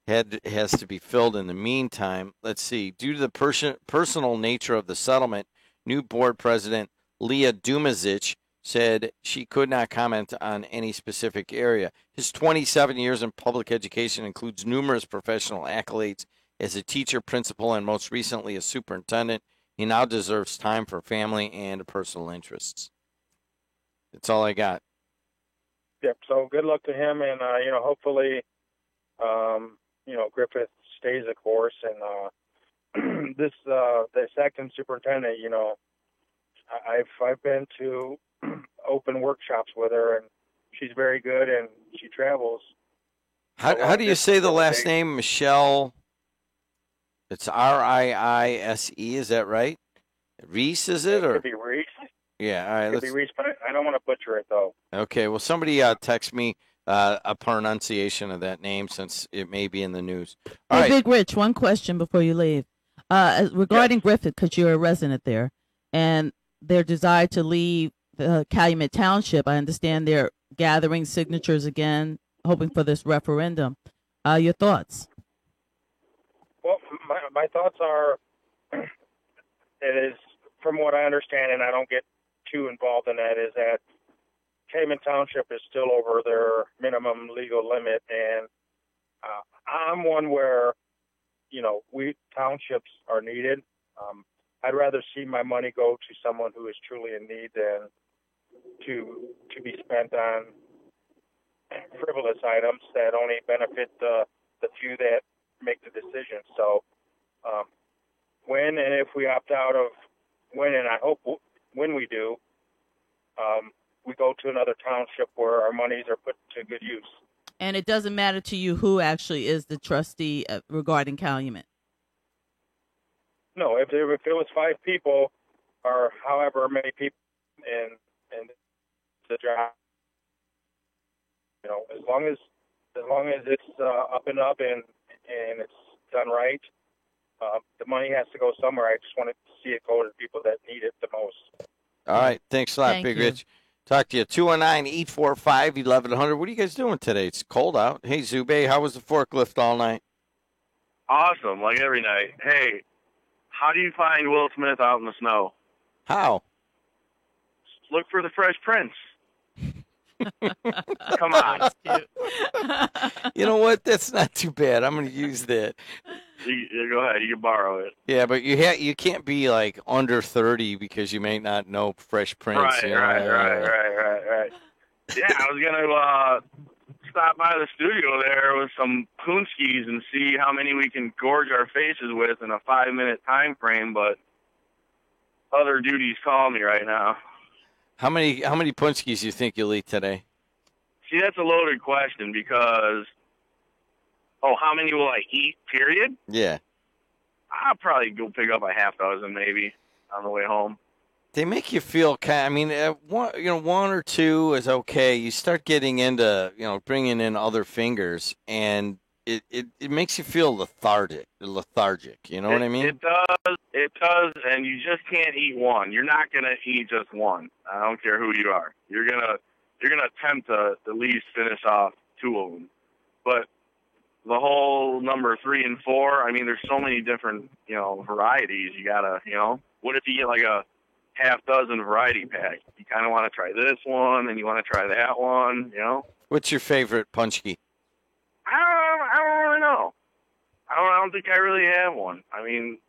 has to be filled in the meantime. Let's see. Due to the personal nature of the settlement, new board president Leah Dumazic said she could not comment on any specific area. His 27 years in public education includes numerous professional accolades as a teacher, principal, and most recently a superintendent. He now deserves time for family and personal interests. That's all I got. Yep. So good luck to him, and hopefully, Griffith stays the course. And this acting superintendent, I've been to open workshops with her, and she's very good, and she travels. How do you say the last name, Michelle? It's Riise, is that right? Reese, is it? It could be Reese. Yeah, all right. It could be Reese, but I don't want to butcher it, though. Okay, well, somebody text me a pronunciation of that name since it may be in the news. All right. Big Rich, one question before you leave. Regarding Griffith, because you're a resident there, and their desire to leave the Calumet Township, I understand they're gathering signatures again, hoping for this referendum. Your thoughts? Well, my thoughts are, it is, from what I understand, and I don't get too involved in that, is that Calumet Township is still over their minimum legal limit, and I'm one where, we townships are needed. I'd rather see my money go to someone who is truly in need than to be spent on frivolous items that only benefit the few that make the decision. So when and if we opt out of, and I hope when we do, we go to another township where our monies are put to good use. And it doesn't matter to you who actually is the trustee regarding Calumet? No, if it was 5 people or however many people and the job, as long as it's up and it's done right, the money has to go somewhere. I just want to see it go to people that need it the most. All right. Thanks a lot, Big Rich. Talk to you. 219-845-1100. What are you guys doing today? It's cold out. Hey, Zube, how was the forklift all night? Awesome, like every night. Hey, how do you find Will Smith out in the snow? How? Look for the Fresh Prince. Come on. You know what? That's not too bad. I'm going to use that. You go ahead. You can borrow it. Yeah, but you can't be like under 30 because you may not know Fresh Prince. Right. Yeah, I was gonna stop by the studio there with some Poonskis and see how many we can gorge our faces with in a 5-minute time frame, but other duties call me right now. How many Poonskis do you think you'll eat today? See, that's a loaded question because. How many will I eat, period? Yeah. I'll probably go pick up a half dozen maybe on the way home. They make you feel one or two is okay. You start getting into, bringing in other fingers, and it makes you feel lethargic. You know what I mean? It does, and you just can't eat one. You're not going to eat just one. I don't care who you are. You're gonna attempt to at least finish off 2 of them. But the whole number 3 and 4, I mean, there's so many different, varieties. You gotta, what if you get like a half dozen variety pack? You kind of want to try this one, and you want to try that one, What's your favorite Punchki? I don't really know. I don't think I really have one. I mean,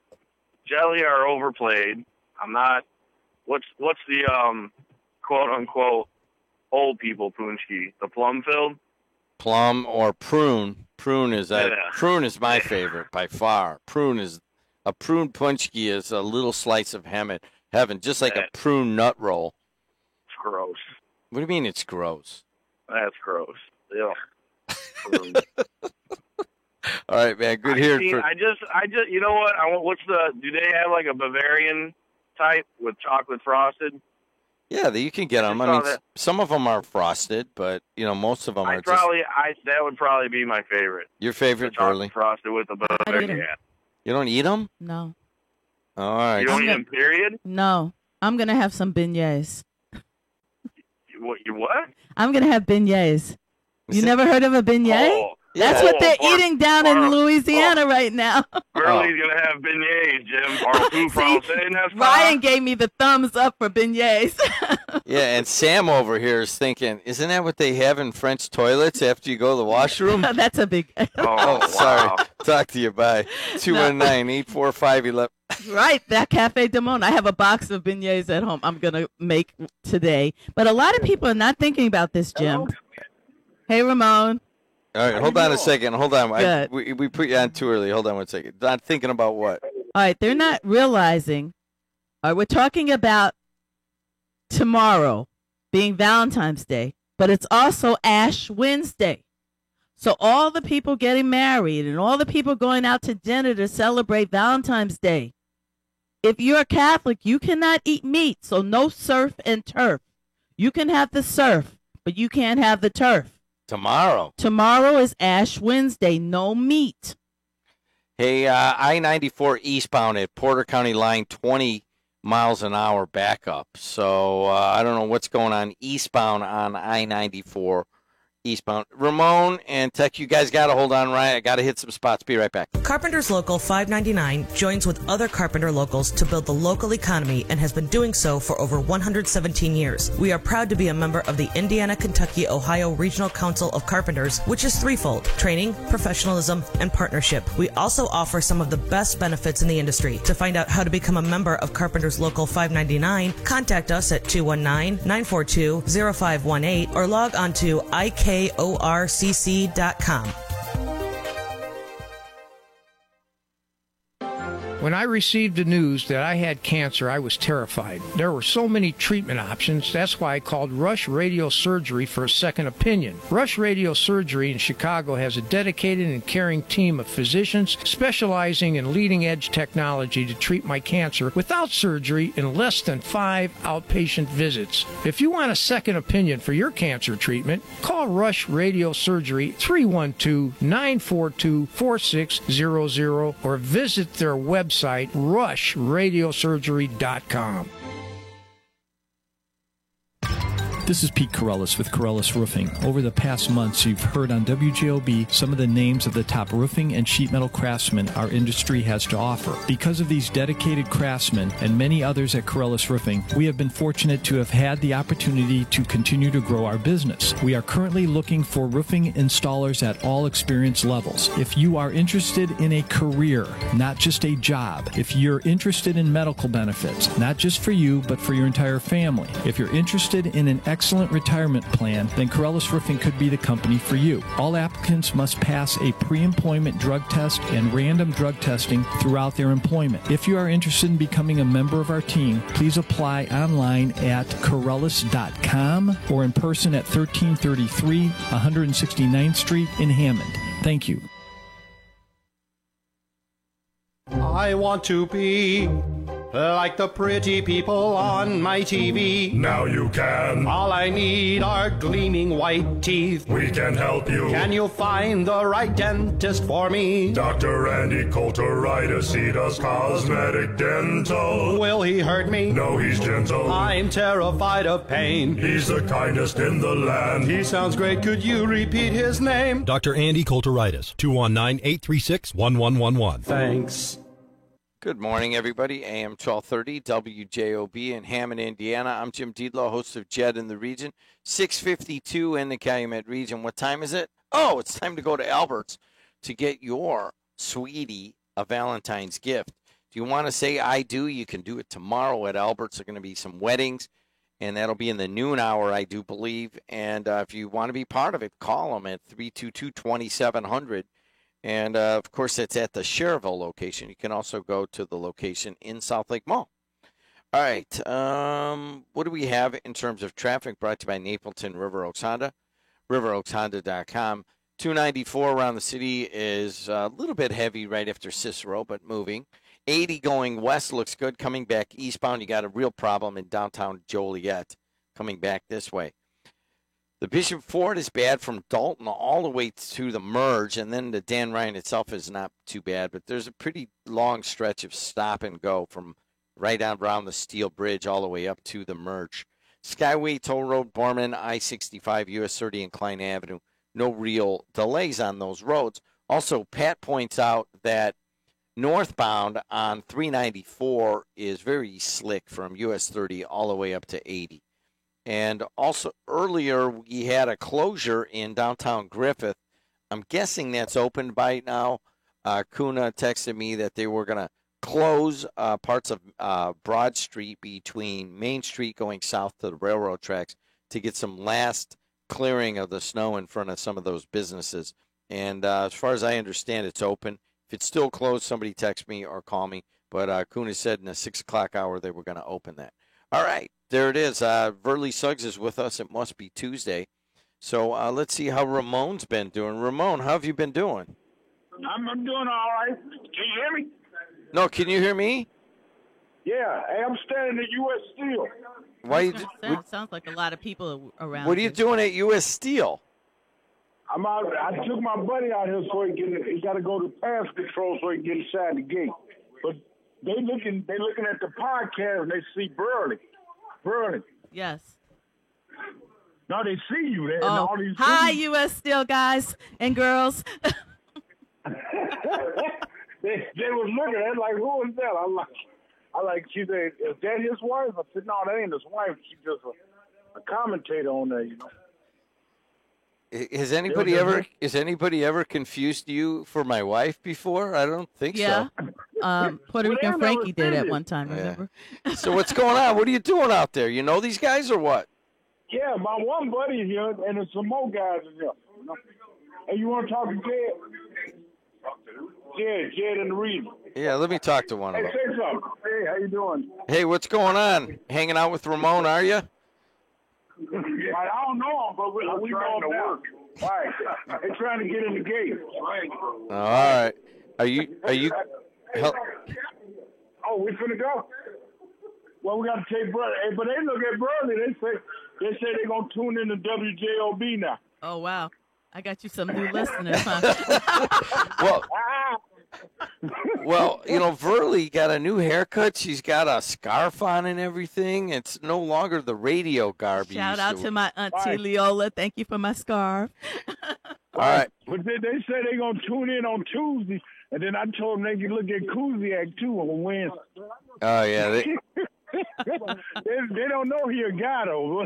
jelly are overplayed. I'm not. What's the quote unquote old people Punchki? The plum filled? Plum or prune. Prune is my favorite by far. A prune Punchki is a little slice of heaven, just like a prune nut roll. It's gross. What do you mean it's gross? That's gross. Yeah. All right, man. Good hearing. I just, you know what? Do they have like a Bavarian type with chocolate frosted? Yeah, you can get them. I mean, some of them are frosted, but most of them are that would probably be my favorite. Your favorite, Burley? Frosted with the butter. Yeah. You don't eat them? No. All right. You don't eat them, period? No. I'm gonna have some beignets. You what? I'm gonna have beignets. You never heard of a beignet? Oh. That's what they're eating down in Louisiana right now. Burley's going to have beignets, Jim. Or food français. Ryan gave me the thumbs up for beignets. Yeah, and Sam over here is thinking, isn't that what they have in French toilets after you go to the washroom? That's a big... Sorry. Talk to you. Bye. 219-845-11... Right, that Cafe du Monde. I have a box of beignets at home I'm going to make today. But a lot of people are not thinking about this, Jim. Hello? Hey, Ramon. All right, hold on a second. Hold on. Good. We put you on too early. Hold on 1 second. Not thinking about what? All right, they're not realizing. We're talking about tomorrow being Valentine's Day, but it's also Ash Wednesday. So all the people getting married and all the people going out to dinner to celebrate Valentine's Day. If you're a Catholic, you cannot eat meat, so no surf and turf. You can have the surf, but you can't have the turf. Tomorrow is Ash Wednesday. No meat. Hey, I-94 eastbound at Porter County line, 20 miles an hour backup. So I don't know what's going on eastbound on I-94 eastbound. Ramon and Tech, you guys got to hold on, right? I got to hit some spots. Be right back. Carpenters Local 599 joins with other Carpenter locals to build the local economy and has been doing so for over 117 years. We are proud to be a member of the Indiana, Kentucky, Ohio Regional Council of Carpenters, which is threefold: training, professionalism, and partnership. We also offer some of the best benefits in the industry. To find out how to become a member of Carpenters Local 599, contact us at 219-942-0518 or log on to IK KORCC.com. When I received the news that I had cancer, I was terrified. There were so many treatment options. That's why I called Rush Radio Surgery for a second opinion. Rush Radio Surgery in Chicago has a dedicated and caring team of physicians specializing in leading-edge technology to treat my cancer without surgery in less than 5 outpatient visits. If you want a second opinion for your cancer treatment, call Rush Radio Surgery 312-942-4600 or visit their website, rushradiosurgery.com. This is Pete Corellis with Corellis Roofing. Over the past months, you've heard on WJOB some of the names of the top roofing and sheet metal craftsmen our industry has to offer. Because of these dedicated craftsmen and many others at Corellis Roofing, we have been fortunate to have had the opportunity to continue to grow our business. We are currently looking for roofing installers at all experience levels. If you are interested in a career, not just a job, if you're interested in medical benefits, not just for you, but for your entire family, if you're interested in an excellent retirement plan, then Corellis Roofing could be the company for you. All applicants must pass a pre-employment drug test and random drug testing throughout their employment. If you are interested in becoming a member of our team, please apply online at Corellis.com or in person at 1333 169th Street in Hammond. Thank you. I want to be like the pretty people on my TV. Now you can. All I need are gleaming white teeth. We can help you. Can you find the right dentist for me? Dr. Andy Coulteritis, he does cosmetic dental. Will he hurt me? No, he's gentle. I'm terrified of pain. He's the kindest in the land. He sounds great. Could you repeat his name? Dr. Andy Coulteritis, 219-836-1111. Thanks. Good morning, everybody. AM 1230, WJOB in Hammond, Indiana. I'm Jim Dietlow, host of Jed in the Region. 652 in the Calumet region. What time is it? Oh, it's time to go to Albert's to get your sweetie a Valentine's gift. If you want to say I do, you can do it tomorrow at Albert's. There are going to be some weddings, and that'll be in the noon hour, I do believe. And if you want to be part of it, call them at 322-2700. And, of course, it's at the Cherville location. You can also go to the location in South Lake Mall. All right. What do we have in terms of traffic? Brought to you by Napleton River Oaks Honda, riveroakshonda.com. 294 around the city is a little bit heavy right after Cicero, but moving. 80 going west looks good. Coming back eastbound, you got a real problem in downtown Joliet coming back this way. The Bishop Ford is bad from Dalton all the way to the merge, and then the Dan Ryan itself is not too bad, but there's a pretty long stretch of stop and go from right down around the Steel Bridge all the way up to the merge. Skyway Toll Road, Borman, I-65, US 30, and Klein Avenue. No real delays on those roads. Also, Pat points out that northbound on 394 is very slick from US 30 all the way up to 80. And also earlier we had a closure in downtown Griffith. I'm guessing that's open by now. Kuna texted me that they were going to close parts of Broad Street between Main Street going south to the railroad tracks to get some last clearing of the snow in front of some of those businesses. And as far as I understand, it's open. If it's still closed, somebody text me or call me. But Kuna said in the 6 o'clock hour they were going to open that. All right. There it is. Verley Suggs is with us. It must be Tuesday. So let's see how Ramon's been doing. Ramon, how have you been doing? I'm doing all right. Can you hear me? No, can you hear me? Yeah. Hey, I'm standing at U.S. Steel. Why? Sounds like a lot of people around. What are you doing at U.S. Steel? I'm out. I took my buddy out here so he got to go to pass control so he can get inside the gate. But they looking at the podcast and they see Burley. Yes. No, they see you there. Oh, all these hi, U.S. Steel guys and girls. they was looking at it like, who is that? I like, she said, is that his wife? I said, no, that ain't his wife. She's just a commentator on there, you know. Has anybody ever confused you for my wife before? I don't think so. Puerto Rican Frankie did at one time, remember? So what's going on? What are you doing out there? You know these guys or what? Yeah, my one buddy here, and there's some more guys in here. Hey, you want to talk to Jed? Jed in the region. Yeah, let me talk to one of Hey, them. say something. Hey, how you doing? Hey, what's going on? Hanging out with Ramon, are you? I don't know him, but we know him now. Right. They're trying to get in the gate. Oh, all right. Are you? Oh, we finna go? Well, we got to take brother. Hey, but they look at brother. They say they're going to tune in to WJOB now. Oh, wow. I got you some new listeners, huh? Well, you know, Verly got a new haircut. She's got a scarf on and everything. It's no longer the radio garb. Shout out to my auntie Leola. Thank you for my scarf. All right. But they say they're going to tune in on Tuesday, and then I told them they can look at Kuziak, too, on Wednesday. Oh, yeah. They don't know he a guy, though.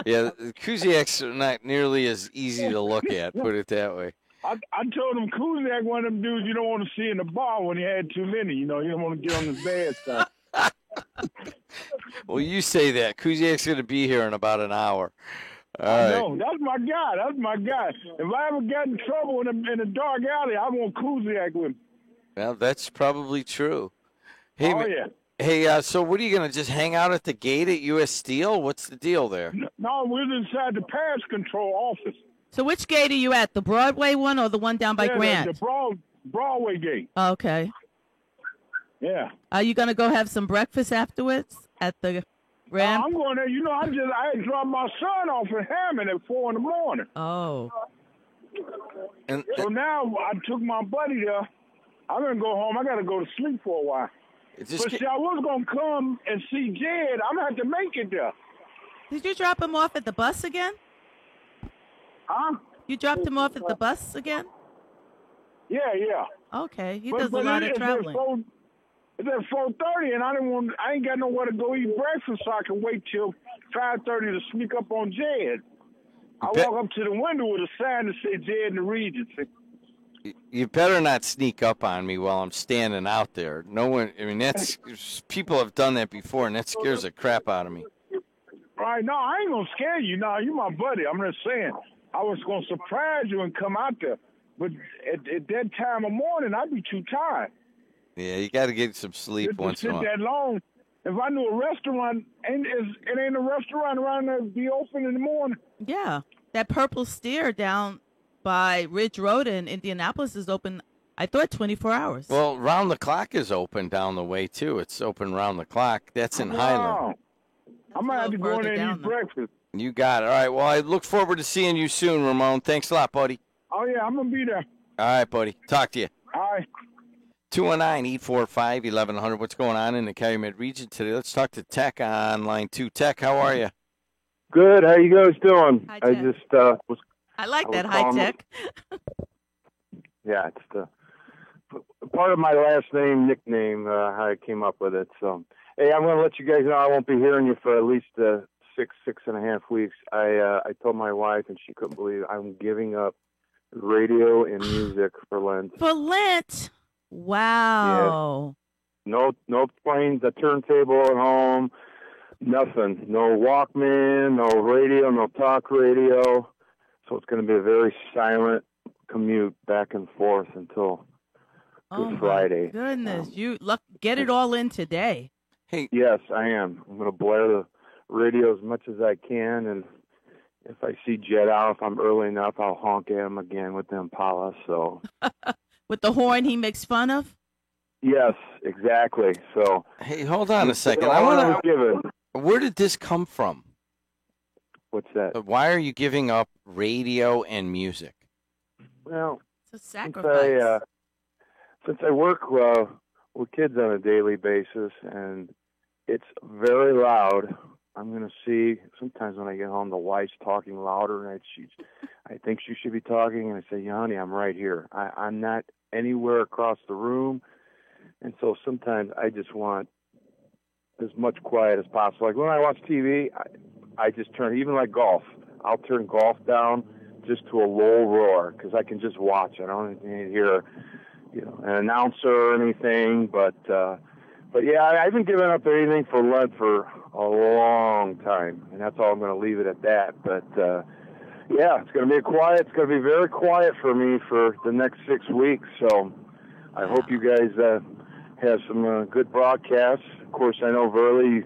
Yeah, Kuziak's not nearly as easy to look at, put it that way. I told him Kuziak one of them dudes you don't want to see in the bar when he had too many. You know, you don't want to get on his bad side. Well, you say that. Kuziak's going to be here in about an hour. All right. No, that's my guy. That's my guy. If I ever got in trouble in a dark alley, I want Kuziak with me. Well, that's probably true. Hey, yeah. Hey, so what are you going to just hang out at the gate at U.S. Steel? What's the deal there? No, we're inside the pass control office. So which gate are you at? The Broadway one or the one down by Grant? The Broadway gate. Okay. Yeah. Are you going to go have some breakfast afterwards at the ramp? I'm going there. You know, I had dropped my son off in Hammond at 4 in the morning. Oh. So now I took my buddy there. I'm going to go home. I got to go to sleep for a while. But see, I was going to come and see Jed. I'm going to have to make it there. Did you drop him off at the bus again? Huh? You dropped him off at the bus again? Yeah. Okay. He does a lot of traveling. It's at 4:30, and I ain't got nowhere to go eat breakfast, so I can wait till 5:30 to sneak up on Jed. I walk up to the window with a sign that says Jed in the Regency. You better not sneak up on me while I'm standing out there. No one, I mean, people have done that before, and that scares the crap out of me. Right, no, I ain't going to scare you. No, you my buddy. I'm just saying, I was going to surprise you and come out there. But at that time of morning, I'd be too tired. Yeah, you got to get some sleep once in a while. That long. If I knew a restaurant, it ain't a restaurant around there be open in the morning. Yeah, that Purple Steer down by Ridge Road in Indianapolis is open, I thought, 24 hours. Well, Round the Clock is open down the way, too. It's open round the clock. That's in Highland. I might have to go in there and eat breakfast. You got it. All right, well, I look forward to seeing you soon, Ramon. Thanks a lot, buddy. Oh, yeah, I'm going to be there. All right, buddy. Talk to you. All right. 219-845-1100. What's going on in the Calumet region today? Let's talk to Tech on line 2. Tech, how are you? Good. How you guys doing? Hi, I Tech. just I like that high tech. Yeah, it's the part of my last name, nickname, how I came up with it. So, hey, I'm going to let you guys know I won't be hearing you for at least 6.5 weeks. I told my wife, and she couldn't believe it, I'm giving up radio and music for Lent. For Lent? Wow. Yeah. No playing the turntable at home. Nothing. No Walkman, no radio, no talk radio. So it's going to be a very silent commute back and forth until Good Friday. Goodness, get it all in today. Hey, yes, I am. I'm going to blare the radio as much as I can, and if I see Jed out, if I'm early enough, I'll honk at him again with the Impala. So with the horn he makes fun of. Yes, exactly. So hey, hold on a second. Where did this come from? What's that? Why are you giving up radio and music? Well, it's a sacrifice. Since I work with kids on a daily basis, and it's very loud, I'm going to see sometimes when I get home, the wife's talking louder, and I think she should be talking, and I say, honey, I'm right here. I'm not anywhere across the room, and so sometimes I just want as much quiet as possible. Like when I watch TV, I just turn, even like golf, I'll turn golf down just to a low roar because I can just watch. I don't need to hear, an announcer or anything. But But yeah, I haven't given up anything for Lent for a long time, and that's all I'm going to leave it at that. But yeah, it's going to be It's going to be very quiet for me for the next 6 weeks. So I hope you guys have some good broadcasts. Of course, I know Verley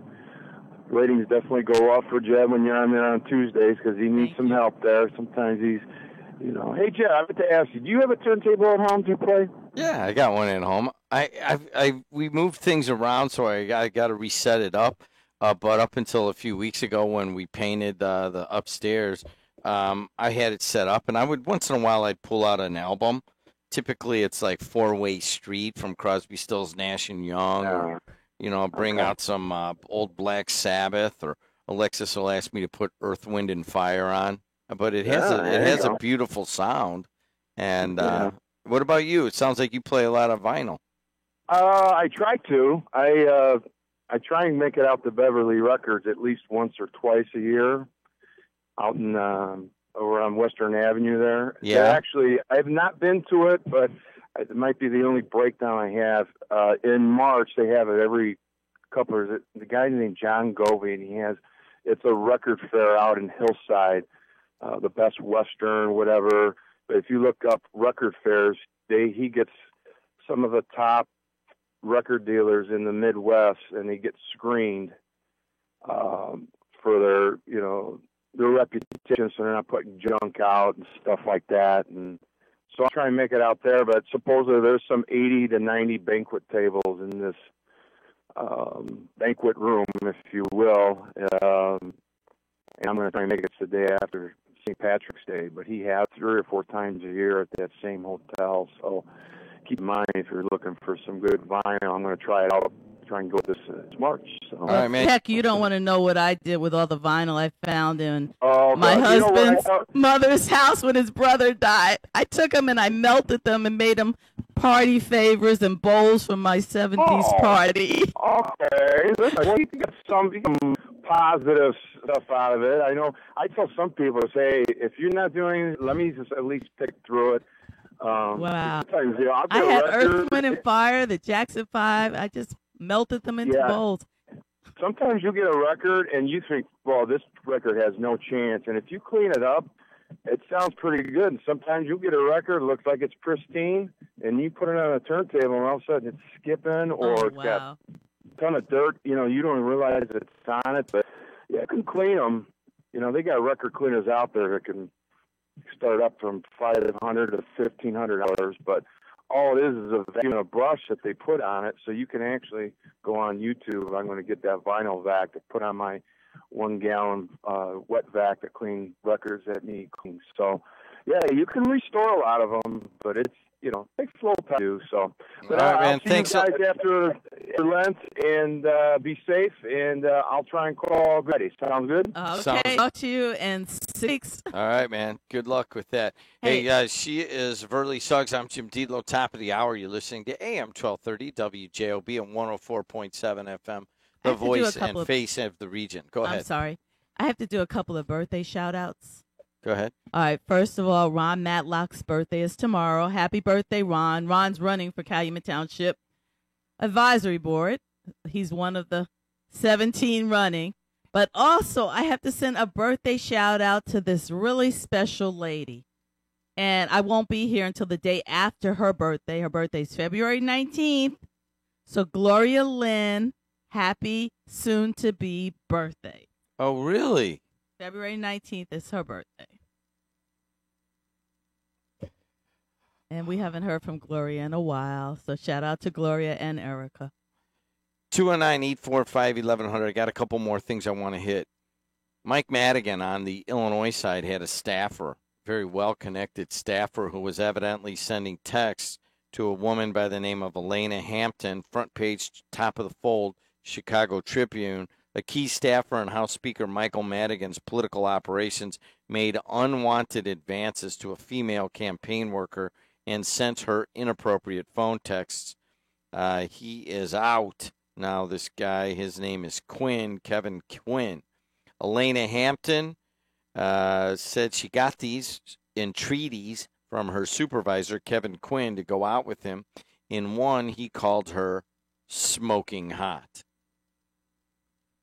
ratings definitely go up for Jeb when you're on there on Tuesdays because he needs some help there. Sometimes he's, Hey Jeb, I have to ask you, do you have a turntable at home to play? Yeah, I got one at home. We moved things around, so I got to reset it up. But up until a few weeks ago, when we painted the upstairs, I had it set up, and I would once in a while I'd pull out an album. Typically, it's like Four Way Street from Crosby, Stills, Nash and Young, or bring out some old Black Sabbath, or Alexis will ask me to put Earth, Wind and Fire on. But it has a beautiful sound. And what about you? It sounds like you play a lot of vinyl. I try to. I try and make it out to Beverly Records at least once or twice a year, out in over on Western Avenue there. Yeah. Actually, I have not been to it, but it might be the only breakdown I have. In March, they have it every couple of. The guy named John Govey, and it's a record fair out in Hillside, the best Western, whatever. But if you look up record fairs, he gets some of the top record dealers in the Midwest, and he gets screened for their reputation, so they're not putting junk out and stuff like that. And so I try and make it out there, but supposedly there's some 80 to 90 banquet tables in this banquet room, if you will. And I'm going to try and make it the day after St. Patrick's Day, but he has 3 or 4 times a year at that same hotel. So keep in mind, if you're looking for some good vinyl, I'm going to try it out. Try and go this March. So. All right, man. Heck, you don't want to know what I did with all the vinyl I found in my husband's mother's house when his brother died. I took them and I melted them and made them party favors and bowls for my 70s party. Okay. Listen, you can get some positive stuff out of it. I know I tell some people, say, if you're not doing it, let me just at least pick through it. Wow. I'll I had Earth, Wind and Fire, the Jackson 5. I just melted them into bowls. Sometimes you get a record and you think, well, this record has no chance. And if you clean it up, it sounds pretty good. And sometimes you get a record, looks like it's pristine, and you put it on a turntable, and all of a sudden it's skipping or it's got a ton of dirt. You don't even realize it's on it. But, yeah, you can clean them. They got record cleaners out there that can start up from $500 to $1,500, but all it is a vacuum, a brush that they put on it, so you can actually go on YouTube. I'm going to get that vinyl vac to put on my 1-gallon wet vac to clean records that need clean. So, yeah, you can restore a lot of them, but it's takes a little time to do. So, but all right, man. I'll see you guys after Lent, and be safe, and I'll try and call Betty. Sounds good? Okay, talk to you in 6. All right, man. Good luck with that. Hey, guys, she is Verley Suggs. I'm Jim Dietlow. Top of the hour. You're listening to AM 1230 WJOB and 104.7 FM, the voice and face of the region. Go ahead. I'm sorry. I have to do a couple of birthday shout-outs. Go ahead. All right. First of all, Ron Matlock's birthday is tomorrow. Happy birthday, Ron. Ron's running for Calumet Township Advisory Board. He's one of the 17 running. But also, I have to send a birthday shout out to this really special lady. And I won't be here until the day after her birthday. Her birthday's February 19th. So Gloria Lynn, happy soon-to-be birthday. Oh, really? February 19th is her birthday. And we haven't heard from Gloria in a while. So shout out to Gloria and Erica. 219-845-1100. I got a couple more things I want to hit. Mike Madigan on the Illinois side had a staffer, very well-connected staffer, who was evidently sending texts to a woman by the name of Elena Hampton, front page, top of the fold, Chicago Tribune. A key staffer and House Speaker Michael Madigan's political operations made unwanted advances to a female campaign worker and sent her inappropriate phone texts. He is out now. This guy, his name is Quinn, Kevin Quinn. Elena Hampton said she got these entreaties from her supervisor, Kevin Quinn, to go out with him. In one, he called her smoking hot.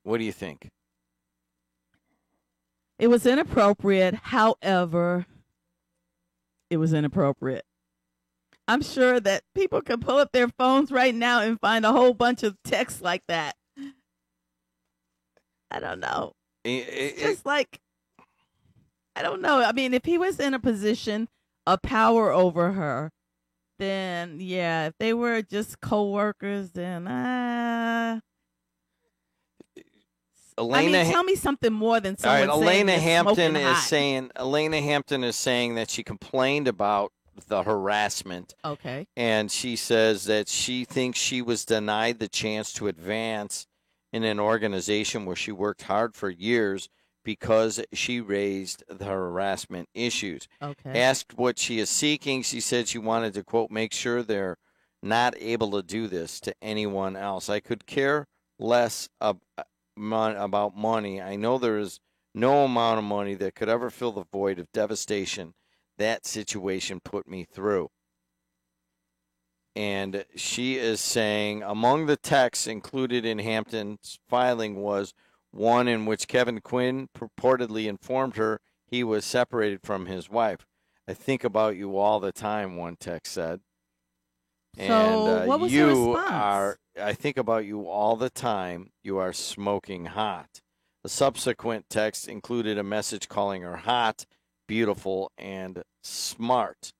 What do you think? It was inappropriate. However, it was inappropriate. I'm sure that people can pull up their phones right now and find a whole bunch of texts like that. I don't know. It's just like, I don't know. I mean, if he was in a position of power over her, then yeah. If they were just co-workers, then tell me something more than someone saying Elena Hampton is saying. Elena Hampton is saying that she complained about the harassment. Okay. And she says that she thinks she was denied the chance to advance in an organization where she worked hard for years because she raised the harassment issues. Okay. Asked what she is seeking, she said she wanted to, quote, make sure they're not able to do this to anyone else. I could care less about money. I know there is no amount of money that could ever fill the void of devastation that situation put me through. And she is saying among the texts included in Hampton's filing was one in which Kevin Quinn purportedly informed her he was separated from his wife. I think about you all the time, one text said. So what was her response? I think about you all the time. You are smoking hot. The subsequent text included a message calling her hot, beautiful, and smart.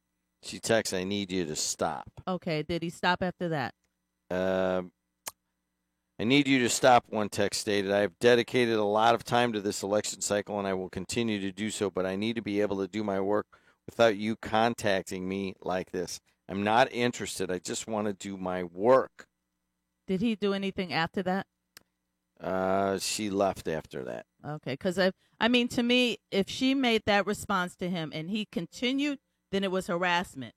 She texts, I need you to stop. Okay, did he stop after that? I need you to stop, one text stated. I have dedicated a lot of time to this election cycle, and I will continue to do so, but I need to be able to do my work without you contacting me like this. I'm not interested. I just want to do my work. Did he do anything after that? She left after that. Okay, because I mean, to me, if she made that response to him and he continued, then it was harassment.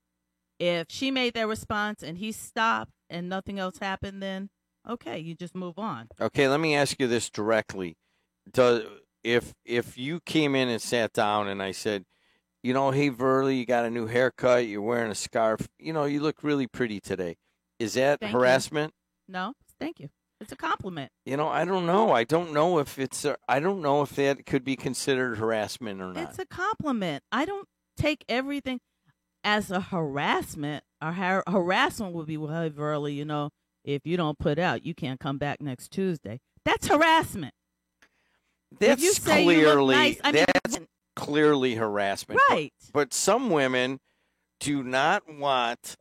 If she made that response and he stopped and nothing else happened, then okay, you just move on. Okay, let me ask you this directly. If you came in and sat down and I said, you know, hey, Verly, you got a new haircut, you're wearing a scarf, you know, you look really pretty today. Is that Thank harassment? You. No, thank you. It's a compliment. You know, I don't know. I don't know if that could be considered harassment or not. It's a compliment. I don't take everything as a harassment. Harassment would be, well, Verly, you know, if you don't put out, you can't come back next Tuesday. That's harassment. That's clearly harassment. Right. But some women do not want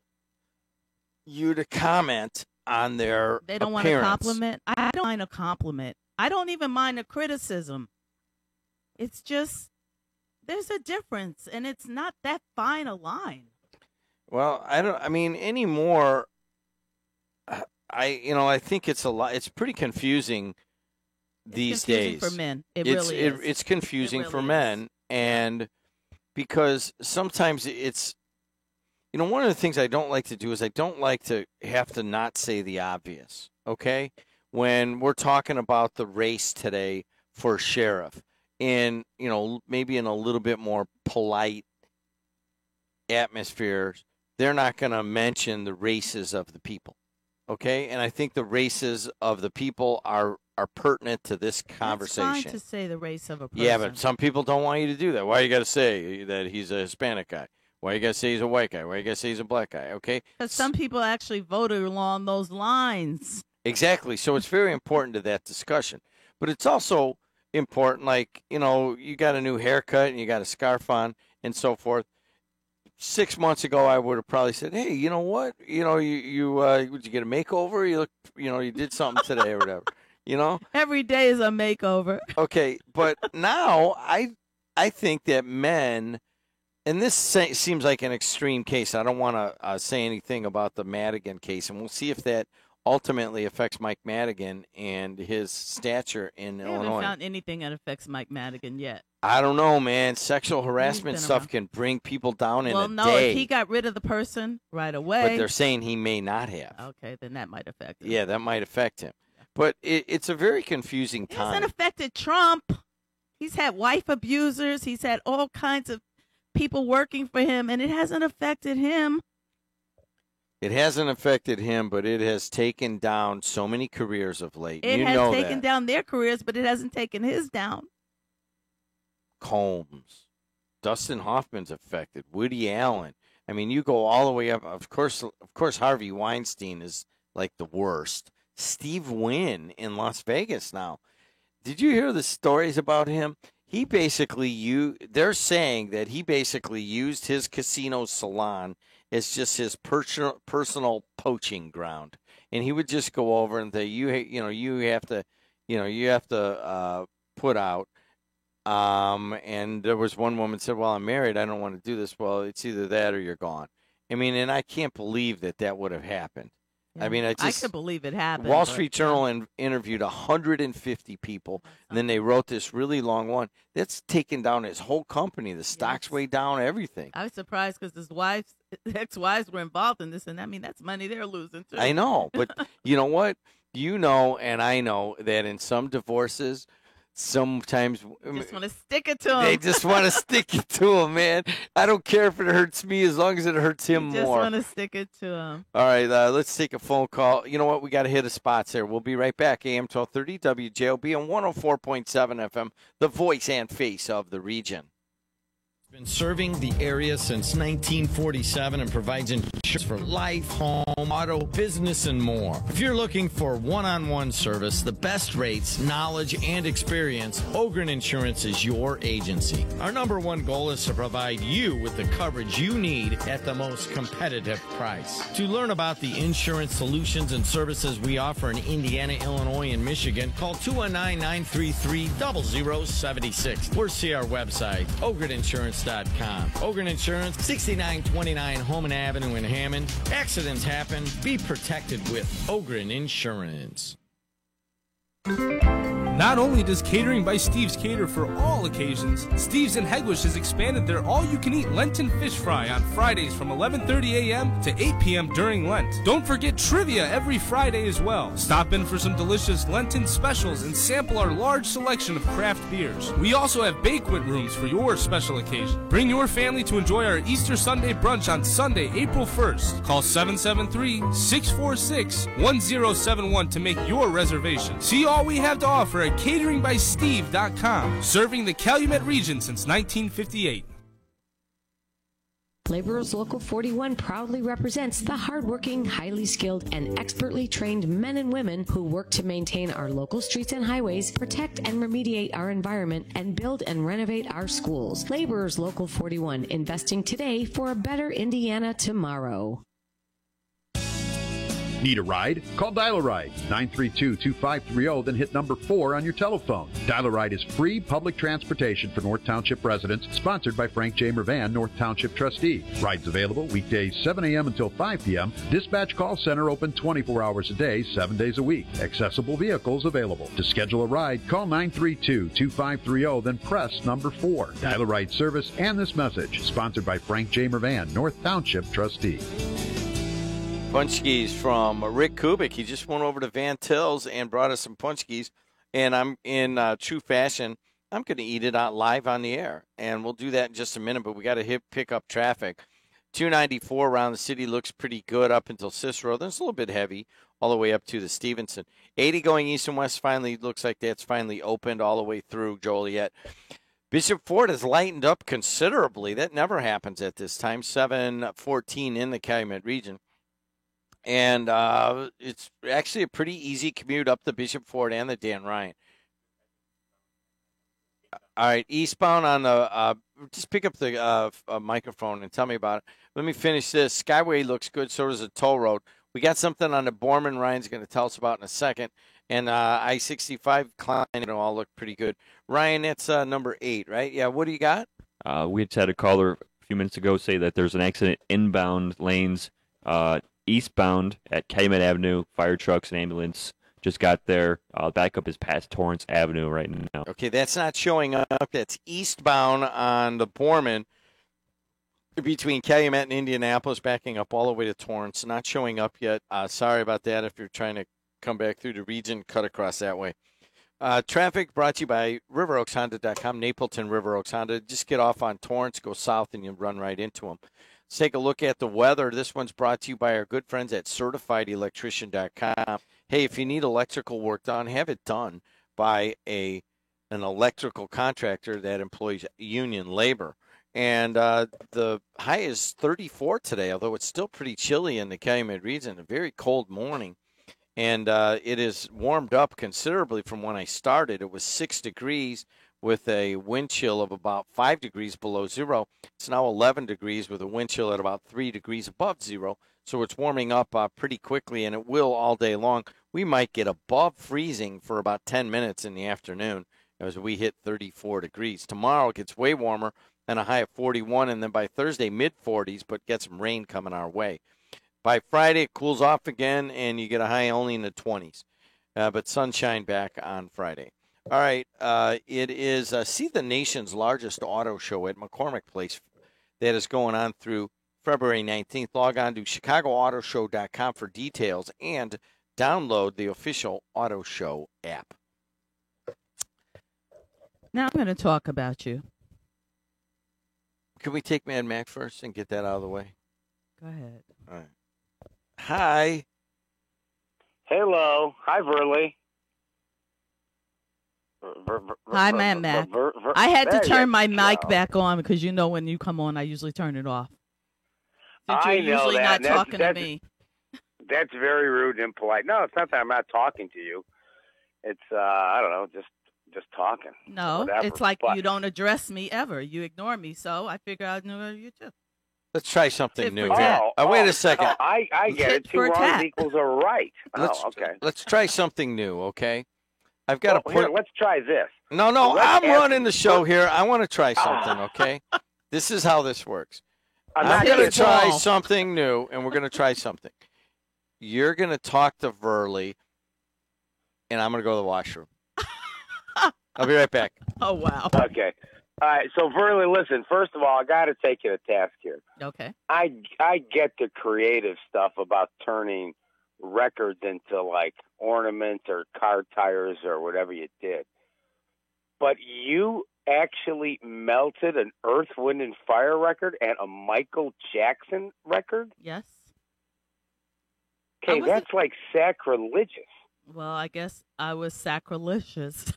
you to comment on their They don't appearance. want a compliment. I don't mind a compliment. I don't even mind a criticism. It's just there's a difference, and it's not that fine a line. Well, anymore. I think it's a lot. It's pretty confusing these days for men. It's confusing for men, and because sometimes it's. You know, one of the things I don't like to do is I don't like to have to not say the obvious, okay? When we're talking about the race today for sheriff, in, you know, maybe in a little bit more polite atmosphere, they're not going to mention the races of the people, okay? And I think the races of the people are pertinent to this conversation. It's fine to say the race of a person. Yeah, but some people don't want you to do that. Why you got to say that he's a Hispanic guy? Why you got to say he's a white guy? Why you got to say he's a black guy? Okay? Because some people actually voted along those lines. Exactly. So it's very important to that discussion. But it's also important, like, you know, you got a new haircut and you got a scarf on and so forth. 6 months ago, I would have probably said, hey, you know what? You know, would you get a makeover? You look, you know, you did something today or whatever. You know? Every day is a makeover. Okay. But now I think that men... And this seems like an extreme case. I don't want to say anything about the Madigan case, and we'll see if that ultimately affects Mike Madigan and his stature in Illinois. I haven't found anything that affects Mike Madigan yet. I don't know, man. Sexual harassment stuff can bring people down in a day. If he got rid of the person right away. But they're saying he may not have. Okay, then that might affect him. Yeah, that might affect him. But it's a very confusing time. It hasn't affected Trump. He's had wife abusers. He's had all kinds of people working for him, and it hasn't affected him. It hasn't affected him, but it has taken down so many careers of late. It you has know taken that. down their careers, but it hasn't taken his down. Combs, Dustin Hoffman's affected. Woody Allen. I mean, you go all the way up. Of course, Harvey Weinstein is like the worst. Steve Wynn in Las Vegas now. Did you hear the stories about him? He basically they're saying that he basically used his casino salon as just his personal poaching ground, and he would just go over and say, you have to put out. And there was one woman said, "Well, I'm married. I don't want to do this." Well, it's either that or you're gone. I mean, and I can't believe that would have happened. Yeah. I mean, I could believe it happened. Wall Street Journal interviewed 150 people, and then they wrote this really long one. That's taken down his whole company. The stock's way down, everything. I was surprised because his ex-wives were involved in this, and I mean, that's money they're losing too. I know, but you know what? You know, and I know that in some divorces, sometimes just want to stick it to him. They just want to stick it to him, man. I don't care if it hurts me as long as it hurts him more. Just want to stick it to him. All right, let's take a phone call. You know what? We got to hit the spots here. We'll be right back. AM 1230 WJOB on 104.7 FM, the voice and face of the region. Been serving the area since 1947 and provides insurance for life, home, auto, business, and more. If you're looking for one-on-one service, the best rates, knowledge, and experience, Ogren Insurance is your agency. Our number one goal is to provide you with the coverage you need at the most competitive price. To learn about the insurance solutions and services we offer in Indiana, Illinois, and Michigan, call 219-933-0076 or see our website, OgrenInsurance.com. Ogren Insurance, 6929 Holman Avenue in Hammond. Accidents happen. Be protected with Ogren Insurance. Not only does Catering by Steve's cater for all occasions, Steve's in Hegewisch has expanded their all-you-can-eat Lenten fish fry on Fridays from 11:30 a.m. to 8 p.m. during Lent. Don't forget trivia every Friday as well. Stop in for some delicious Lenten specials and sample our large selection of craft beers. We also have banquet rooms for your special occasion. Bring your family to enjoy our Easter Sunday brunch on Sunday, April 1st. Call 773-646-1071 to make your reservation. See all we have to offer at CateringBySteve.com, serving the Calumet region since 1958. Laborers Local 41 proudly represents the hardworking, highly skilled, and expertly trained men and women who work to maintain our local streets and highways, protect and remediate our environment, and build and renovate our schools. Laborers Local 41, investing today for a better Indiana tomorrow. Need a ride? Call Dial-A-Ride, 932-2530, then hit number 4 on your telephone. Dial-A-Ride is free public transportation for North Township residents, sponsored by Frank J. Mervan, North Township trustee. Rides available weekdays 7 a.m. until 5 p.m. Dispatch call center open 24 hours a day, 7 days a week. Accessible vehicles available. To schedule a ride, call 932-2530, then press number 4. Dial-A-Ride service and this message, sponsored by Frank J. Mervan, North Township trustee. Punchkis from Rick Kubik. He just went over to Van Til's and brought us some punchkis, and I'm in true fashion. I'm going to eat it out live on the air, and we'll do that in just a minute, but we got to pick up traffic. 294 around the city looks pretty good up until Cicero. Then it's a little bit heavy all the way up to the Stevenson. 80 going east and west finally looks like that's finally opened all the way through Joliet. Bishop Ford has lightened up considerably. That never happens at this time. 714 in the Calumet region. And it's actually a pretty easy commute up the Bishop Ford and the Dan Ryan. All right, eastbound on the just pick up the microphone and tell me about it. Let me finish this. Skyway looks good, so does a toll road. We got something on the Borman Ryan's going to tell us about in a second. And I-65 Klein, all look pretty good. Ryan, that's number 8, right? Yeah, what do you got? We just had a caller a few minutes ago say that there's an accident inbound lanes eastbound at Calumet Avenue. Fire trucks and ambulance just got there. Backup is past Torrance Avenue right now. Okay, that's not showing up. That's eastbound on the Borman between Calumet and Indianapolis, backing up all the way to Torrance. Not showing up yet. Sorry about that. If you're trying to come back through the region, cut across that way. Traffic brought to you by RiverOaksHonda.com, Napleton River Oaks Honda. Just get off on Torrance, go south, and you run right into them. Let's take a look at the weather. This one's brought to you by our good friends at CertifiedElectrician.com. Hey, if you need electrical work done, have it done by an electrical contractor that employs union labor. And the high is 34 today, although it's still pretty chilly in the Calumet region. A very cold morning. And it is warmed up considerably from when I started. It was 6 degrees with a wind chill of about 5 degrees below zero. It's now 11 degrees with a wind chill at about 3 degrees above zero. So it's warming up pretty quickly, and it will all day long. We might get above freezing for about 10 minutes in the afternoon as we hit 34 degrees. Tomorrow it gets way warmer and a high of 41, and then by Thursday, mid-40s, but get some rain coming our way. By Friday, it cools off again, and you get a high only in the 20s. But sunshine back on Friday. All right, it is see the nation's largest auto show at McCormick Place that is going on through February 19th. Log on to ChicagoAutoShow.com for details and download the official Auto Show app. Now I'm going to talk about you. Can we take Mad Max first and get that out of the way? Go ahead. All right. Hi. Hello. Hi, Verley. Hi, Mad Mac. I had to turn my mic back on because, when you come on, I usually turn it off. Since you're usually not talking to me. That's very rude and impolite. No, it's not that I'm not talking to you. It's, I don't know, just talking. No, whatever. It's like you don't address me ever. You ignore me, so I figure I'd know you too. Let's try something new here. Wait a second. I get it. 2 wrongs equals a right. Okay. Let's try something new, okay? I've got to put. Here, let's try this. No, I'm running the show here. I want to try something, okay? This is how this works. I'm going to try something new, and we're going to try something. You're going to talk to Verley, and I'm going to go to the washroom. I'll be right back. Oh, wow. Okay. All right. So, Verley, listen, first of all, I got to take you to task here. Okay. I get the creative stuff about turning records into, like, ornaments or car tires or whatever you did. But you actually melted an Earth, Wind, and Fire record and a Michael Jackson record? Yes. Okay, that's like sacrilegious. Well, I guess I was sacrilegious.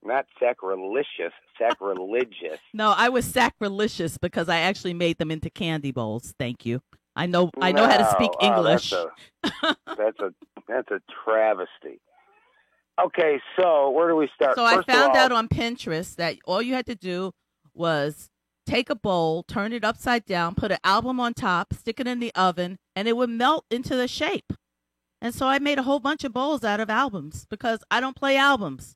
Not sacrilegious, sacrilegious. No, I was sacrilegious because I actually made them into candy bowls. Thank you. I know how to speak English. That's a travesty. Okay, so where do we start? So I found out on Pinterest that all you had to do was take a bowl, turn it upside down, put an album on top, stick it in the oven, and it would melt into the shape. And so I made a whole bunch of bowls out of albums because I don't play albums.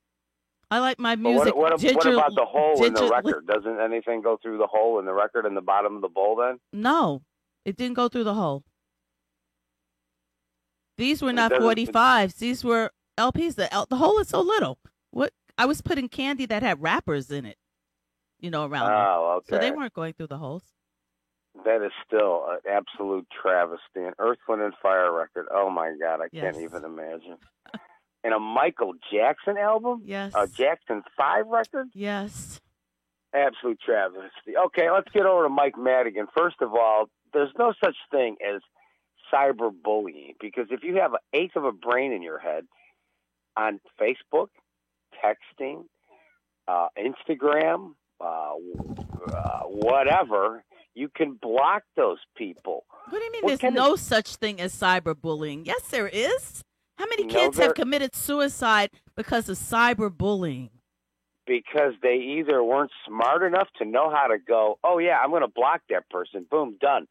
I like my music. What about the hole in the record? Doesn't anything go through the hole in the record in the bottom of the bowl then? No, it didn't go through the hole. These were not 45s. These were LPs. The hole is so little. What I was putting candy that had wrappers in it, around. Oh, okay. So they weren't going through the holes. That is still an absolute travesty. An Earth, Wind, and Fire record. Oh, my God. I can't even imagine. And a Michael Jackson album? Yes. A Jackson 5 record? Yes. Absolute travesty. Okay, let's get over to Mike Madigan. First of all, there's no such thing as cyberbullying because if you have an eighth of a brain in your head on Facebook, texting, Instagram, whatever, you can block those people. What do you mean there's no such thing as cyberbullying? Yes, there is. How many kids have committed suicide because of cyberbullying? Because they either weren't smart enough to know how to go, oh, yeah, I'm going to block that person. Boom, done.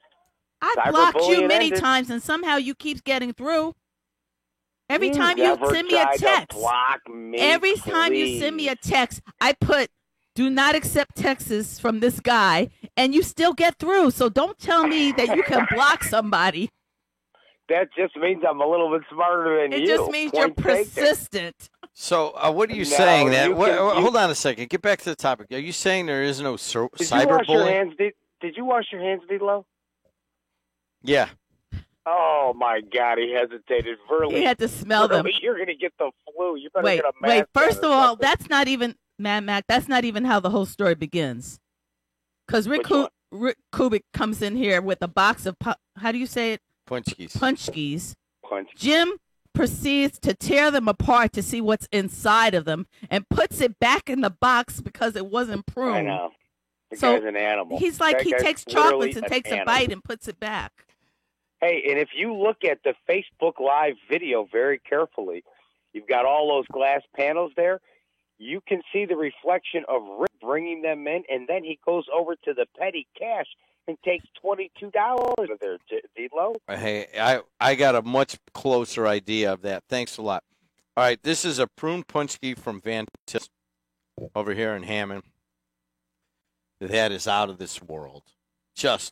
I've blocked you many times, and somehow you keep getting through. Every time you send me a text, every time you send me a text, I put, do not accept texts from this guy, and you still get through. So don't tell me that you can block somebody. That just means I'm a little bit smarter than you. It just means you're persistent. So what are you saying? Hold on a second. Get back to the topic. Are you saying there is no cyberbullying? Did you wash your hands, D-Lo? Yeah. Oh, my God. He hesitated. Verley, he had to smell them. You're going to get the flu. You better get a mask. Wait. First of all, that's not even, Mad Mac, that's not even how the whole story begins. Because Rick Rick Kubik comes in here with a box of, how do you say it? Punchkis. Punchkis. Punch. Jim proceeds to tear them apart to see what's inside of them and puts it back in the box because it wasn't pruned. I know. The So, guy's an animal. He's like, That he guy's takes literally chocolates and an takes a animal. bite and puts it back. Hey, and if you look at the Facebook Live video very carefully, you've got all those glass panels there. You can see the reflection of Rick bringing them in, and then he goes over to the petty cash and takes $22 of there, D-Lo. Hey, I got a much closer idea of that. Thanks a lot. All right, this is a prune punchki from Van Til's over here in Hammond. That is out of this world.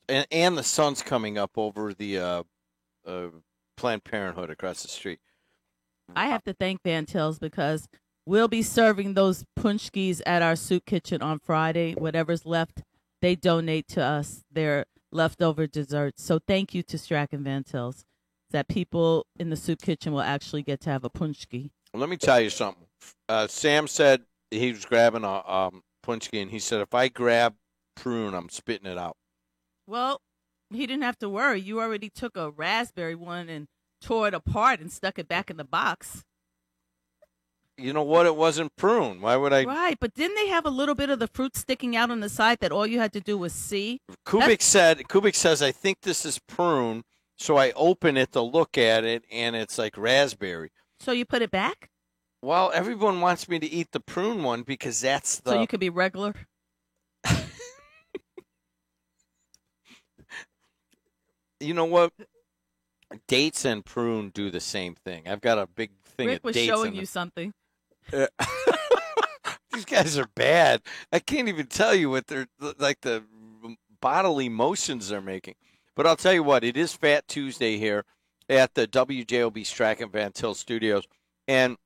And the sun's coming up over the Planned Parenthood across the street. I have to thank Van Til's because we'll be serving those punchkis at our soup kitchen on Friday. Whatever's left, they donate to us their leftover desserts. So thank you to Strachan Van Til's that people in the soup kitchen will actually get to have a punchki. Let me tell you something. Sam said he was grabbing a punchki, and he said, if I grab prune, I'm spitting it out. Well, he didn't have to worry. You already took a raspberry one and tore it apart and stuck it back in the box. You know what? It wasn't prune. Why would I? Right, but didn't they have a little bit of the fruit sticking out on the side that all you had to do was see? Kubik says, I think this is prune, so I open it to look at it, and it's like raspberry. So you put it back? Well, everyone wants me to eat the prune one because that's the... So you could be regular? You know what? Dates and prune do the same thing. I've got a big thing Rick of was dates. showing you something. These guys are bad. I can't even tell you what they're like, the bodily motions they're making. But I'll tell you what, it is Fat Tuesday here at the WJOB Strachan Van Til Studios. And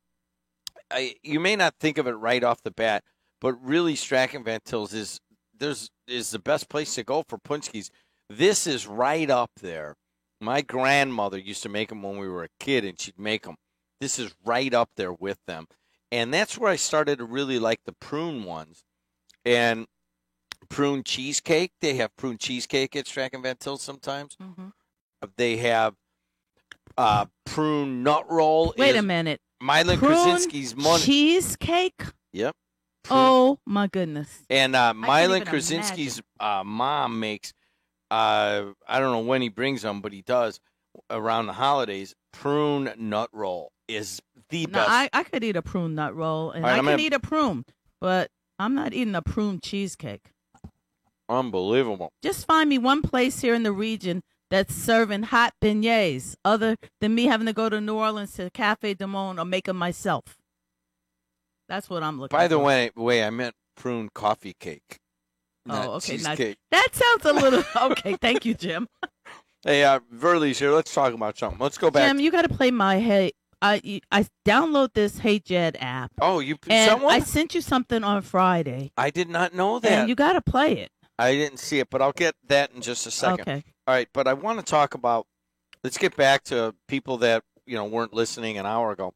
you may not think of it right off the bat, but really Strachan Van Til's is the best place to go for punchkis. This is right up there. My grandmother used to make them when we were a kid, and she'd make them. This is right up there with them. And that's where I started to really like the prune ones. And prune cheesecake. They have prune cheesecake at Strachan Van Til sometimes. Mm-hmm. They have prune nut roll. Wait a minute. Mylan Prune Krasinski's money. cheesecake? Yep. Oh, my goodness. And can't Mylan even Krasinski's mom makes, I don't know when he brings them, but he does around the holidays. Prune nut roll is the No, best. I could eat a prune nut roll, and All right, I I'm can gonna- eat a prune, but I'm not eating a prune cheesecake. Unbelievable. Just find me one place here in the region that's serving hot beignets, other than me having to go to New Orleans to Cafe du Monde or make them myself. That's what I'm looking for. By the way, I meant prune coffee cake. Not Oh, okay. Nice. cheesecake. That sounds a little okay. Thank you, Jim. Hey, Verley's here. Let's talk about something. Let's go back. Jim, you got to play my Hey. I download this Hey Jed app. Oh, you and someone? I sent you something on Friday. I did not know that. And you got to play it. I didn't see it, but I'll get that in just a second. Okay. All right, but I want to talk about. Let's get back to people that weren't listening an hour ago.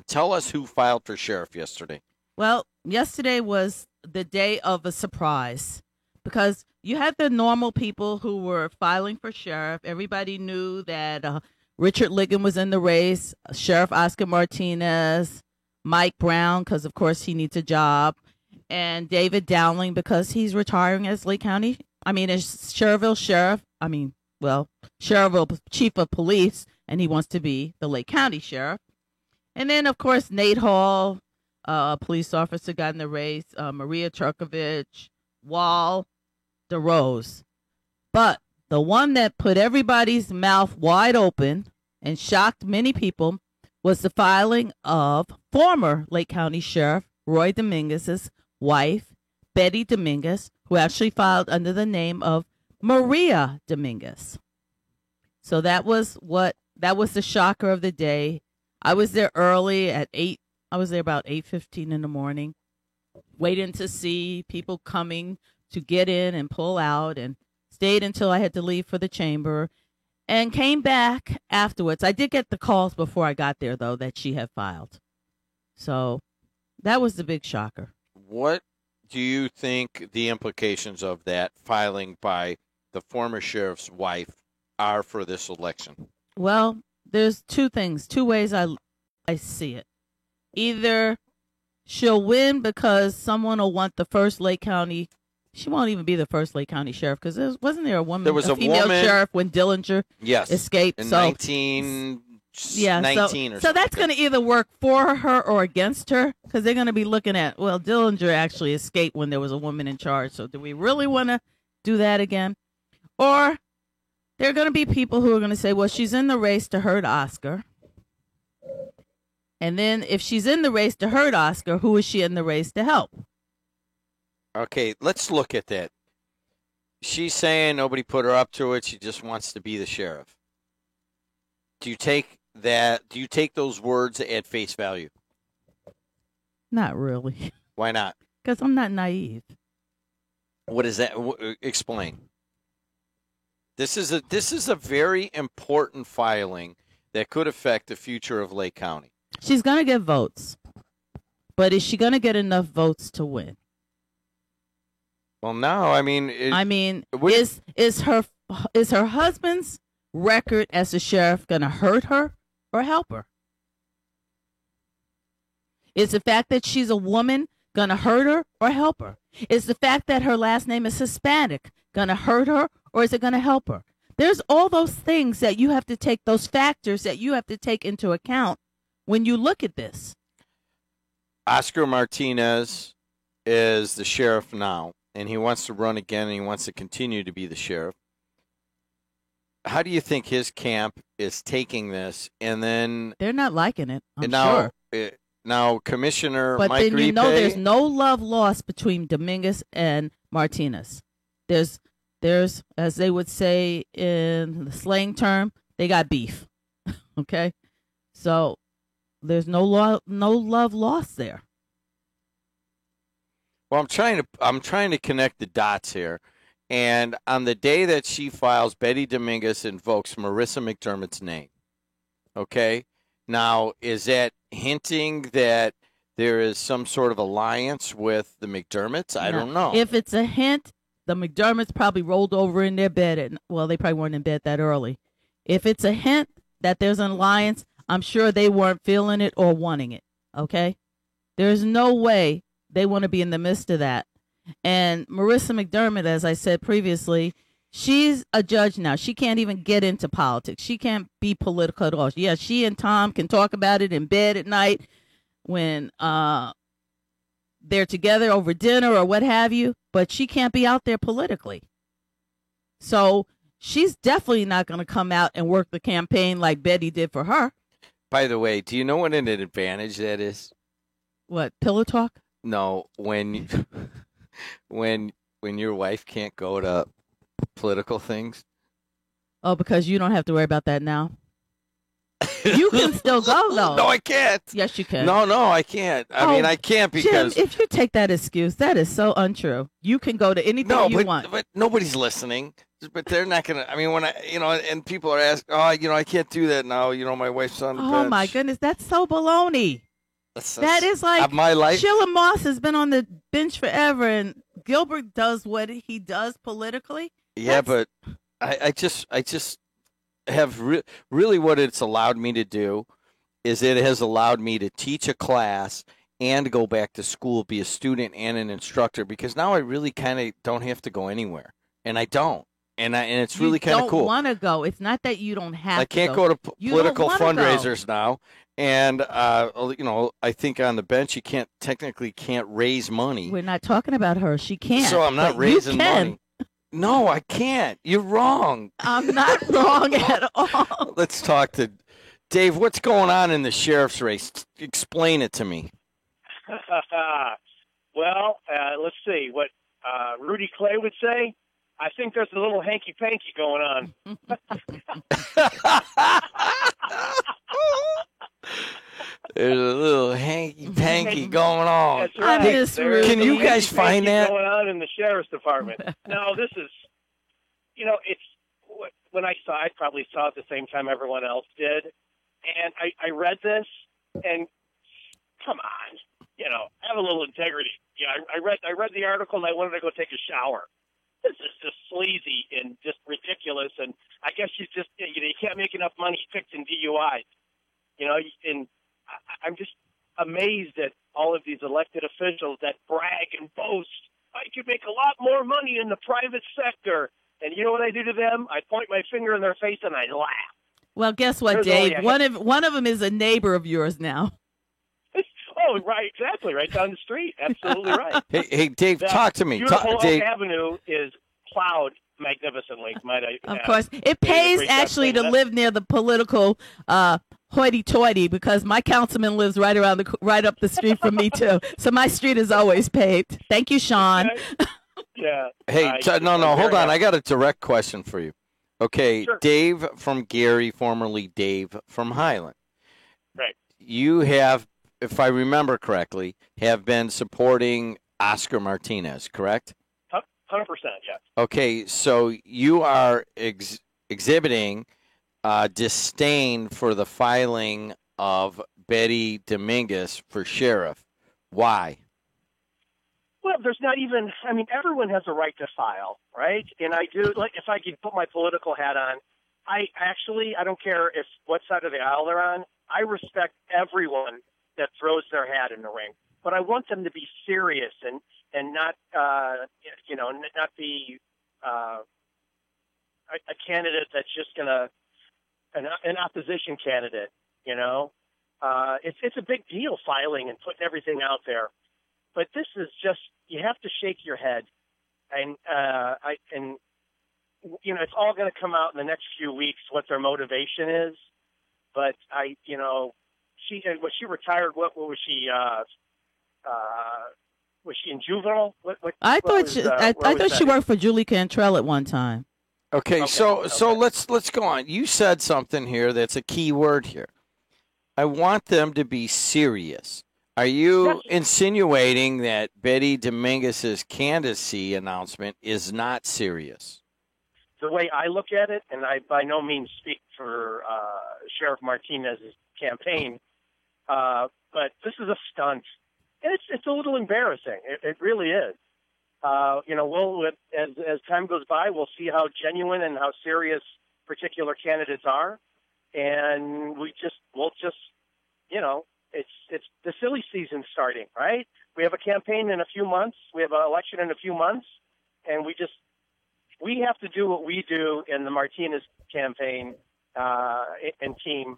Tell us who filed for sheriff yesterday. Well, yesterday was the day of a surprise because you had the normal people who were filing for sheriff. Everybody knew that Richard Ligon was in the race, Sheriff Oscar Martinez, Mike Brown, because, of course, he needs a job, and David Dowling because he's retiring as as Cherville Sheriff. Cherville Chief of Police, and he wants to be the Lake County Sheriff. And then, of course, Nate Hall, a police officer, got in the race, Maria Turkovich, Wall, DeRose. But the one that put everybody's mouth wide open and shocked many people was the filing of former Lake County Sheriff Roy Dominguez's wife, Betty Dominguez, who actually filed under the name of Maria Dominguez. So that was the shocker of the day. I was there early at 8. I was there about 8:15 in the morning, waiting to see people coming to get in and pull out, and stayed until I had to leave for the chamber and came back afterwards. I did get the calls before I got there, though, that she had filed. So that was the big shocker. What do you think the implications of that filing by the former sheriff's wife are for this election? Well, there's two ways I see it. Either she'll win because someone will want the first Lake County. She won't even be the first Lake County sheriff because wasn't there a woman? There was a female woman, sheriff when Dillinger escaped. In so 19 or so something. that's going to either work for her or against her because they're going to be looking at, well, Dillinger actually escaped when there was a woman in charge. So do we really want to do that again? Or there are going to be people who are going to say, well, she's in the race to hurt Oscar. And then if she's in the race to hurt Oscar, who is she in the race to help? Okay, let's look at that. She's saying nobody put her up to it. She just wants to be the sheriff. Do you take that? Do you take those words at face value? Not really. Why not? Because I'm not naive. What is that? Explain. This is a very important filing that could affect the future of Lake County. She's going to get votes. But is she going to get enough votes to win? Well, no. I mean, is her husband's record as a sheriff going to hurt her or help her? Is the fact that she's a woman going to hurt her or help her? Is the fact that her last name is Hispanic going to hurt her or is it going to help her? There's all those things that you have to take, those factors that you have to take into account when you look at this. Oscar Martinez is the sheriff now, and he wants to run again, and he wants to continue to be the sheriff. How do you think his camp is taking this? And then they're not liking it, I'm now, sure. Now, Commissioner but Mike then you know there's no love lost between Dominguez and Martinez. There's, as they would say in the slang term, they got beef. Okay, so there's no love lost there. Well, I'm trying to connect the dots here. And on the day that she files, Betty Dominguez invokes Marissa McDermott's name. Okay? Now, is that hinting that there is some sort of alliance with the McDermotts? I don't know. If it's a hint, the McDermotts probably rolled over in their bed. Well, they probably weren't in bed that early. If it's a hint that there's an alliance, I'm sure they weren't feeling it or wanting it. Okay? There's no way they want to be in the midst of that. And Marissa McDermott, as I said previously, she's a judge now. She can't even get into politics. She can't be political at all. Yeah, she and Tom can talk about it in bed at night when they're together over dinner or what have you, but she can't be out there politically. So she's definitely not going to come out and work the campaign like Betty did for her. By the way, do you know what an advantage that is? What, pillow talk? No, when your wife can't go to political things. Oh, because you don't have to worry about that now. You can still go though. No, I can't. Yes, you can. No, I can't. I mean, I can't because Jim, if you take that excuse, that is so untrue. You can go to anything you want. But nobody's listening. But they're not gonna. I mean, when and people are asking, I can't do that now. My wife's on the bench. Oh my goodness, that's so baloney. That is like my life. Sheila Moss has been on the bench forever, and Gilbert does what he does politically. Yeah, but I just have really what it's allowed me to do is it has allowed me to teach a class and go back to school, be a student and an instructor, because now I really kind of don't have to go anywhere, and I don't. And it's really kind of cool. You don't want to go. It's not that you don't have to. I can't go to political fundraisers now. And, I think on the bench you technically can't raise money. We're not talking about her. She can't. So I'm not raising money. No, I can't. You're wrong. I'm not wrong at all. Let's talk to Dave. What's going on in the sheriff's race? Explain it to me. Well, let's see what Rudy Clay would say. I think there's a little hanky-panky going on. There's a little hanky-panky going on. That's right. Can you guys find that? Going on in the sheriff's department. No, this is, it's when I probably saw it the same time everyone else did, and I read this, and come on, have a little integrity. I read the article and I wanted to go take a shower. This is just sleazy and just ridiculous. And I guess you can't make enough money fixing DUIs. And I'm just amazed at all of these elected officials that brag and boast. I could make a lot more money in the private sector. And you know what I do to them? I point my finger in their face and I laugh. Well, guess what, Dave? One of them is a neighbor of yours now. Oh, right, exactly, right down the street. Absolutely right. Hey, Dave, talk to me. Beautiful Dave. Oak Avenue is plowed magnificently, might I add. Of course. It pays actually to live near the political hoity-toity because my councilman lives right up the street from me, too. So my street is always paved. Thank you, Sean. Yeah. Hey, no, hold on. I got a direct question for you. Okay, sure. Dave from Gary, formerly Dave from Highland. Right. You have, if I remember correctly, have been supporting Oscar Martinez, correct? 100%, yes. Okay, so you are exhibiting disdain for the filing of Betty Dominguez for sheriff. Why? Well, there's not even, everyone has a right to file, right? And I do, if I could put my political hat on, I don't care what side of the aisle they're on. I respect everyone that throws their hat in the ring. But I want them to be serious and not, not be a candidate that's just going to, an opposition candidate, It's a big deal filing and putting everything out there. But this is just, you have to shake your head. And it's all going to come out in the next few weeks what their motivation is. But she retired. What was she? Was she in juvenile? I thought she worked for Julie Cantrell at one time. Okay. So let's go on. You said something here that's a key word here. I want them to be serious. Are you insinuating that Betty Dominguez's candidacy announcement is not serious? The way I look at it, and I by no means speak for Sheriff Martinez's campaign, but this is a stunt. And it's a little embarrassing. It really is. As time goes by, we'll see how genuine and how serious particular candidates are, and we'll just it's the silly season starting, right? We have a campaign in a few months. We have an election in a few months, and we have to do what we do in the Martinez campaign and team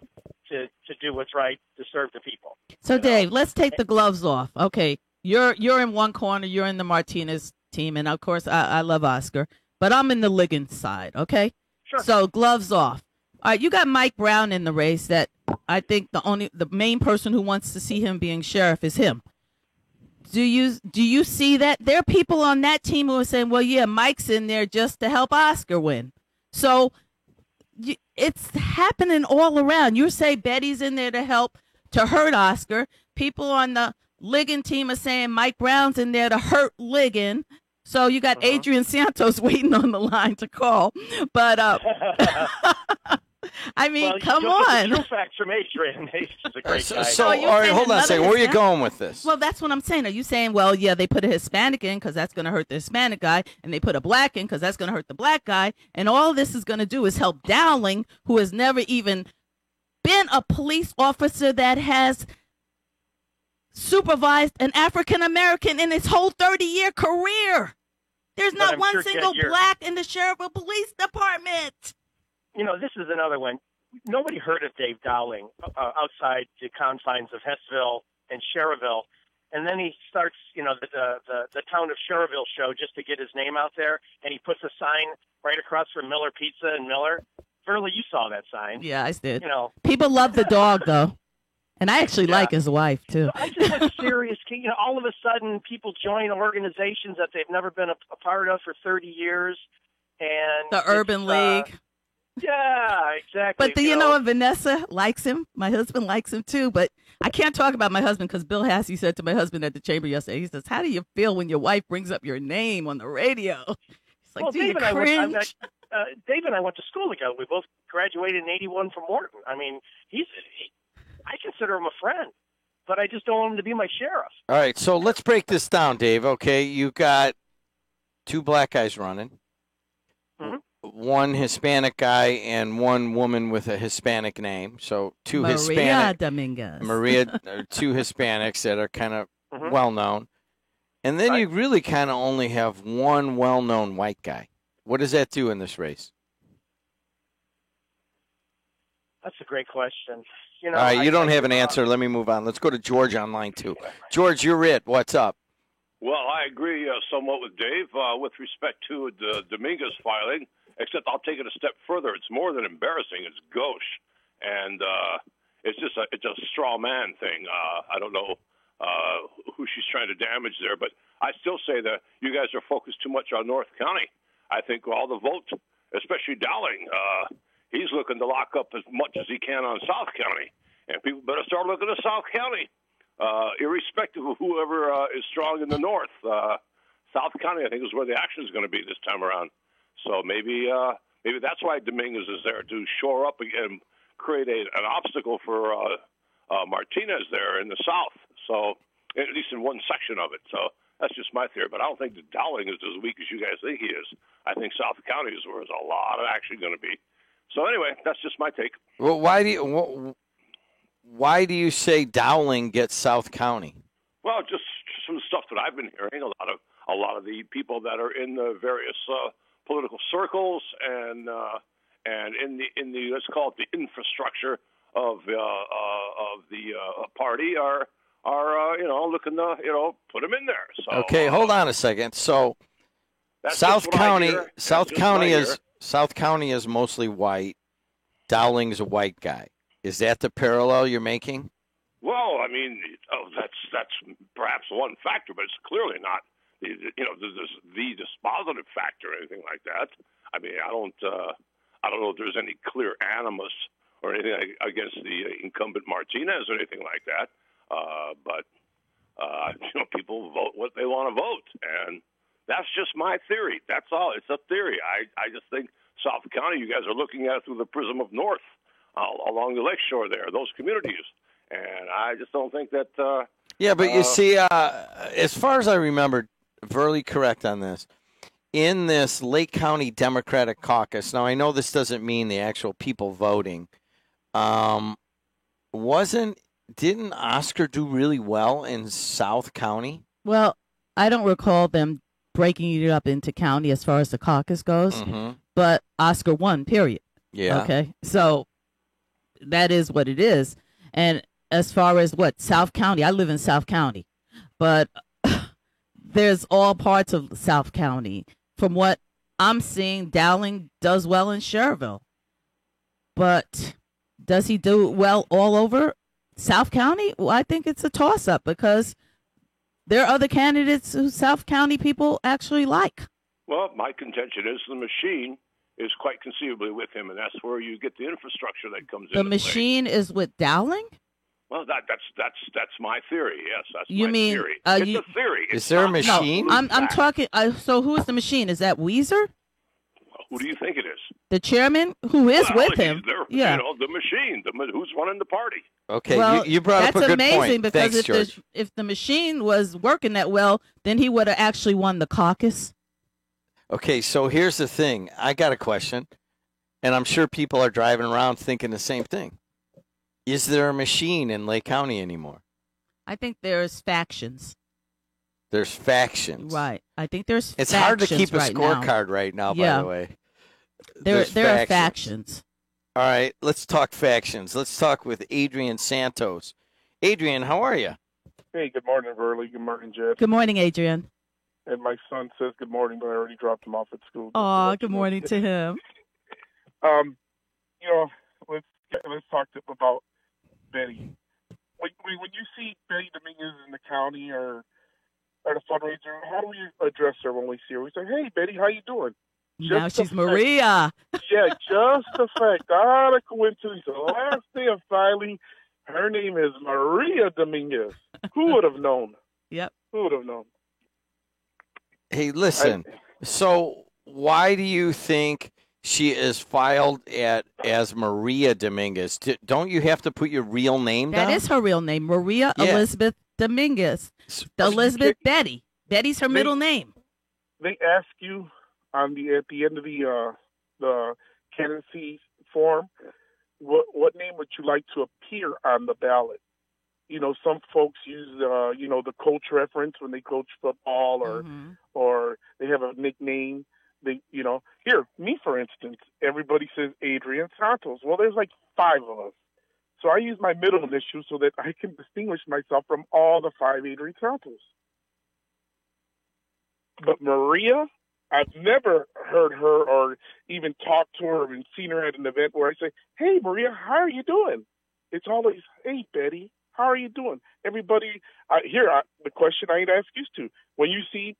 to do what's right to serve the people. So, Dave, let's take the gloves off. Okay, you're in one corner. You're in the Martinez team, and of course, I love Oscar, but I'm in the Liggins side. Okay, sure. So gloves off. All right, you got Mike Brown in the race. That I think the main person who wants to see him being sheriff is him. Do you see that? There are people on that team who are saying, well, yeah, Mike's in there just to help Oscar win. So it's happening all around. You say Betty's in there to hurt Oscar. People on the Ligon team are saying Mike Brown's in there to hurt Ligon. So you got Adrian Santos waiting on the line to call. But, come on. The true facts from Adrian. He's a great guy. So all right, hold on a second. Where are you going with this? Well, that's what I'm saying. Are you saying, well, yeah, they put a Hispanic in because that's going to hurt the Hispanic guy, and they put a black in because that's going to hurt the black guy, and all this is going to do is help Dowling, who has never even been a police officer that has supervised an African-American in his whole 30-year career. There's not one single black in the Schererville Police Department. This is another one. Nobody heard of Dave Dowling outside the confines of Hessville and Schererville. And then he starts, the town of Schererville show just to get his name out there. And he puts a sign right across from Miller Pizza in Miller. Burley, you saw that sign. Yeah, I did. People love the dog, though. And I actually like his wife, too. I just look serious. All of a sudden, people join organizations that they've never been a part of for 30 years. And the Urban League. Yeah, exactly. But you know what? Vanessa likes him. My husband likes him, too. But I can't talk about my husband because Bill Hassey said to my husband at the chamber yesterday, he says, how do you feel when your wife brings up your name on the radio? He's like, do you cringe? Dave and I went to school together. We both graduated in 81 from Morton. I mean, I consider him a friend. but I just don't want him to be my sheriff. All right, so let's break this down, Dave. Okay, you got 2 black guys running, one Hispanic guy and one woman with a Hispanic name. So 2 Maria Hispanic Dominguez. Maria, 2 Hispanics that are kind of well known, and then you really kind of only have one well-known white guy. What does that do in this race? That's a great question. All right, you don't have an answer. Let me move on. Let's go to George on line 2. George, you're it. What's up? Well, I agree somewhat with Dave with respect to the Dominguez filing, except I'll take it a step further. It's more than embarrassing. It's gauche. And it's a straw man thing. I don't know who she's trying to damage there, but I still say that you guys are focused too much on North County. I think all the votes, especially Dowling, he's looking to lock up as much as he can on South County. And people better start looking at South County, irrespective of whoever is strong in the north. South County, I think, is where the action is going to be this time around. So maybe that's why Dominguez is there, to shore up and create an obstacle for Martinez there in the south. So at least in one section of it. So that's just my theory. But I don't think that Dowling is as weak as you guys think he is. I think South County is where there's a lot of action going to be. So anyway, that's just my take. Well, why do you say Dowling gets South County? Well, just from the stuff that I've been hearing, a lot of the people that are in the various political circles and in the let's call it the infrastructure of the party are looking to put him in there. So okay, hold on a second. So South County is mostly white. Dowling's a white guy. Is that the parallel you're making? Well, I mean, that's perhaps one factor, but it's clearly not the dispositive factor or anything like that. I mean, I don't know if there's any clear animus or anything against the incumbent Martinez or anything like that. But people vote what they want to vote, and that's just my theory. That's all. It's a theory. I just think South County, you guys are looking at it through the prism of North, along the lakeshore there, those communities. And I just don't think that... yeah, but you see, as far as I remember, Verley correct on this, in this Lake County Democratic Caucus, now I know this doesn't mean the actual people voting, didn't Oscar do really well in South County? Well, I don't recall them breaking it up into county as far as the caucus goes, but Oscar won, period. Yeah. Okay, so that is what it is. And as far as South County, I live in South County, but there's all parts of South County. From what I'm seeing, Dowling does well in Cherville, but does he do well all over South County? Well, I think it's a toss-up because there are other candidates who South County people actually like. Well, my contention is the machine is quite conceivably with him, and that's where you get the infrastructure that comes in. The machine is with Dowling? Well, that's my theory. Yes, that's you my mean, theory. It's a theory. Is there a machine? No, I'm talking. So who is the machine? Is that Weezer? Who do you think it is? The chairman, who is with him? Yeah, the machine. Who's running the party? Okay, well, you brought up a good point. That's amazing because Thanks, George. if the machine was working that well, then he would have actually won the caucus. Okay, so here's the thing. I got a question, and I'm sure people are driving around thinking the same thing. Is there a machine in Lake County anymore? I think there's factions. There's factions. Right. I think there's It's factions hard to keep a right scorecard right now, by the way. There are factions. All right, let's talk factions. Let's talk with Adrian Santos. Adrian, how are you? Hey, good morning, Verley. Good morning, Jeff. Good morning, Adrian. And my son says good morning, but I already dropped him off at school. Oh, good morning to him. Let's talk about Betty. When you see Betty Dominguez in the county or at a fundraiser, how do we address her when we see her? We say, "Hey, Betty, how you doing?" Now she's Maria. Yeah, just the fact. Not a coincidence. The last day of filing, her name is Maria Dominguez. Who would have known? Yep. Who would have known? Hey, listen. So why do you think she is filed as Maria Dominguez. Don't you have to put your real name down? That is her real name, Maria Yeah. Elizabeth Dominguez. Elizabeth Betty. Betty's her middle name. They ask you at the end of the candidacy form, what name would you like to appear on the ballot? You know, some folks use the coach reference when they coach football, or they have a nickname. Here, me for instance, everybody says Adrian Santos. Well, there's like 5 of us. So I use my middle initial so that I can distinguish myself from all the 5 Adrian Santos. But Maria, I've never heard her or even talked to her and seen her at an event where I say, "Hey, Maria, how are you doing?" It's always, "Hey, Betty, how are you doing?" Everybody, the question I ain't asked used to. When you see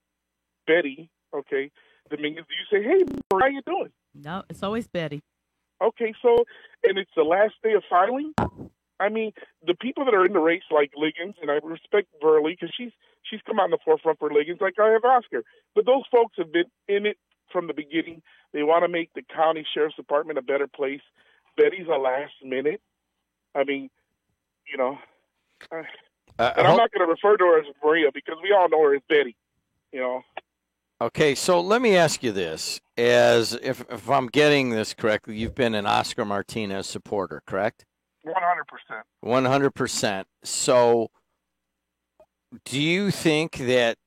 Betty, okay, Dominguez, do you say, "Hey, how you doing?" No, it's always Betty. Okay, so, and it's the last day of filing. I mean, the people that are in the race, like Liggins, and I respect Verley because she's come on the forefront for Liggins, like I have Oscar. But those folks have been in it from the beginning. They want to make the county sheriff's department a better place. Betty's a last minute. I mean, and I'm not going to refer to her as Maria because we all know her as Betty. Okay, so let me ask you this: as if I'm getting this correctly, you've been an Oscar Martinez supporter, correct? 100%. 100%. So, do you think that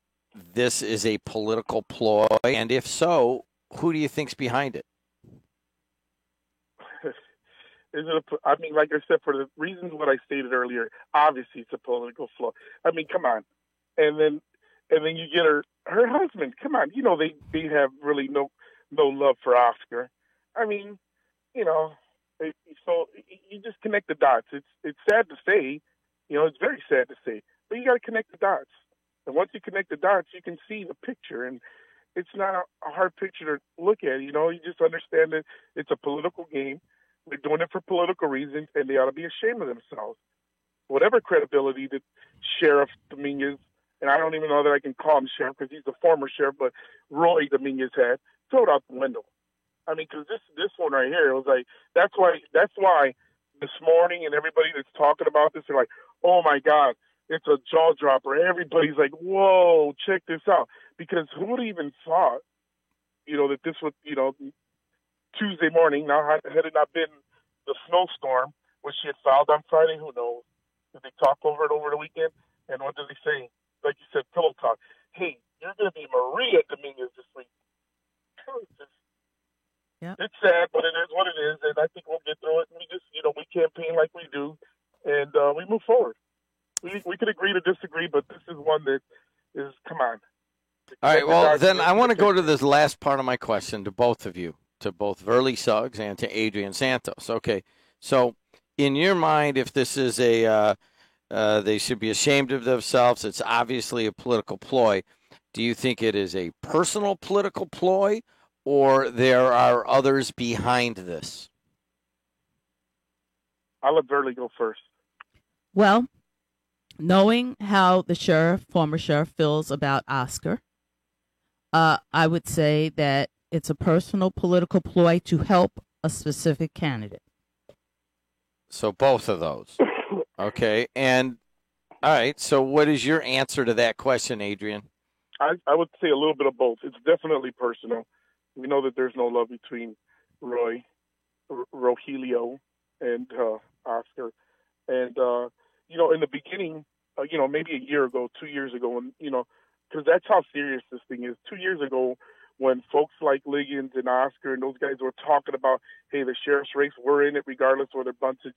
this is a political ploy? And if so, who do you think's behind it? Like I said, for the reasons what I stated earlier, obviously it's a political ploy. I mean, come on. And then you get her husband. Come on, they have really no love for Oscar. I mean, so you just connect the dots. It's sad to say, it's very sad to say, but you got to connect the dots. And once you connect the dots, you can see the picture, and it's not a hard picture to look at. You just understand that it's a political game. They're doing it for political reasons, and they ought to be ashamed of themselves. Whatever credibility that Sheriff Dominguez, and I don't even know that I can call him sheriff because he's the former sheriff, but Roy Dominguez had, throw it out the window. I mean, because this one right here, it was like, that's why this morning and everybody that's talking about this, they're like, "Oh my God, it's a jaw dropper." Everybody's like, "Whoa, check this out." Because who would even thought, that this would, Tuesday morning, now had it not been the snowstorm, which she had filed on Friday, who knows? Did they talk over it over the weekend? And what did they say? Like you said, pillow talk. "Hey, you're going to be Maria Dominguez this week." It's sad, but it is what it is, and I think we'll get through it. And we just, we campaign like we do, and we move forward. We could agree to disagree, but this is one that is, come on. All right, well, then I want to go to this last part of my question to both of you, to both Verley Suggs and to Adrian Santos. Okay, so in your mind, if this is they should be ashamed of themselves, it's obviously a political ploy. Do you think it is a personal political ploy, or there are others behind this? I'll let Verley go first. Well, knowing how the former sheriff feels about Oscar, I would say that it's a personal political ploy to help a specific candidate. So both of those. Okay. And all right. So what is your answer to that question, Adrian? I would say a little bit of both. It's definitely personal. We know that there's no love between Rogelio and Oscar. And, in the beginning, maybe a year ago, 2 years ago, when, because that's how serious this thing is. 2 years ago, when folks like Liggins and Oscar and those guys were talking about, hey, the sheriff's race, we're in it regardless whether Buncich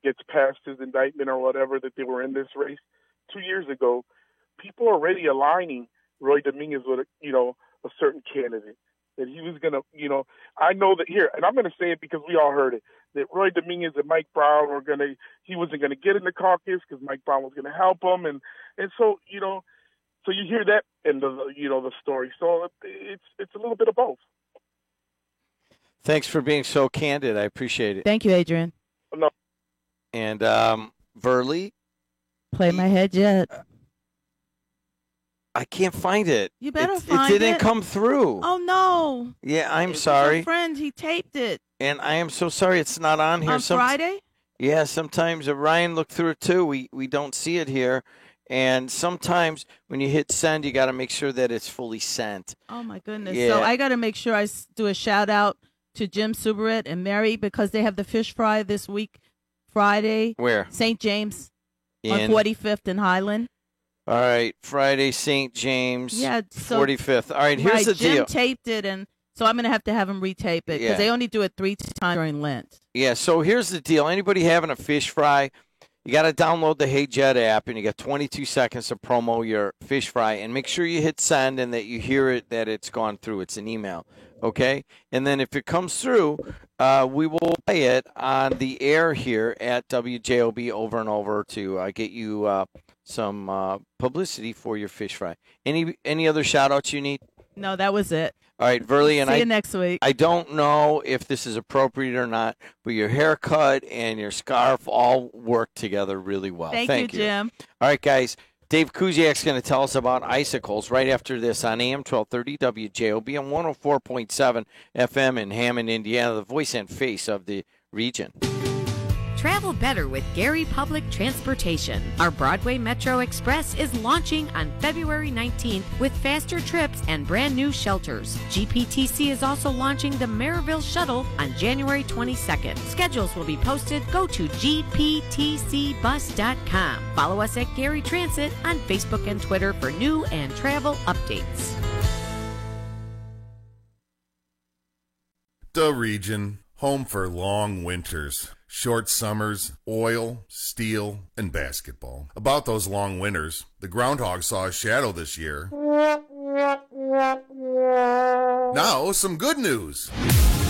gets past his indictment or whatever, that they were in this race. 2 years ago, people are already aligning Roy Dominguez with, a certain candidate. That he was going to, I know that here, and I'm going to say it because we all heard it, that Roy Dominguez and Mike Brown he wasn't going to get in the caucus because Mike Brown was going to help him. And so, so you hear that end of the story. So it's a little bit of both. Thanks for being so candid. I appreciate it. Thank you, Adrian. No. And Verley? Play my head yet. I can't find it. You better find it. It didn't it. come through. Oh, no. Yeah, I'm It's sorry. your friend, he taped it. And I am so sorry it's not on here. On Friday? Yeah, sometimes Ryan looked through it too. We don't see it here. And sometimes when you hit send, you got to make sure that it's fully sent. Oh, my goodness. Yeah. So I got to make sure I do a shout-out to Jim Subaret and Mary because they have the fish fry this week, Friday. Where? St. James In- on 45th and Highland. All right, Friday, St. James, Yeah, so- 45th. All right, here's the Jim deal. taped it, and so I'm going to have him retape it because Yeah. they only do it 3 times during Lent. Yeah, so here's the deal. Anybody having a fish fry, you got to download the Hey Jet app, and you got 22 seconds to promo your fish fry, and make sure you hit send and that you hear it, that it's gone through. It's an email, okay? And then if it comes through, we will play it on the air here at WJOB over and over to get you some publicity for your fish fry. Any other shout-outs you need? No, that was it. All right, Verly, and See you next week. I don't know if this is appropriate or not, but your haircut and your scarf all work together really well. Thank you, Jim. All right, guys. Dave Kuziak's going to tell us about icicles right after this on AM 1230 WJOB and 104.7 FM in Hammond, Indiana, the voice and face of the region. Travel better with Gary Public Transportation. Our Broadway Metro Express is launching on February 19th with faster trips and brand new shelters. GPTC is also launching the Maryville Shuttle on January 22nd. Schedules will be posted. Go to gptcbus.com. Follow us at Gary Transit on Facebook and Twitter for new and travel updates. The region, home for long winters, short summers, oil, steel, and basketball. About those long winters, the Groundhog saw a shadow this year. Now, some good news.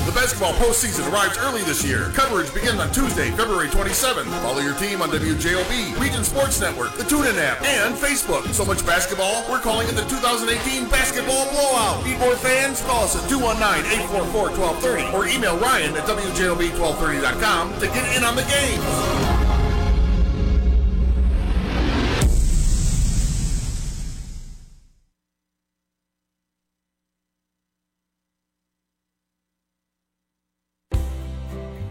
The basketball postseason arrives early this year. Coverage begins on Tuesday, February 27th. Follow your team on WJOB, Region Sports Network, the TuneIn app, and Facebook. So much basketball, we're calling it the 2018 Basketball Blowout. Need more fans? Call us at 219-844-1230 or email Ryan at WJOB1230.com to get in on the game.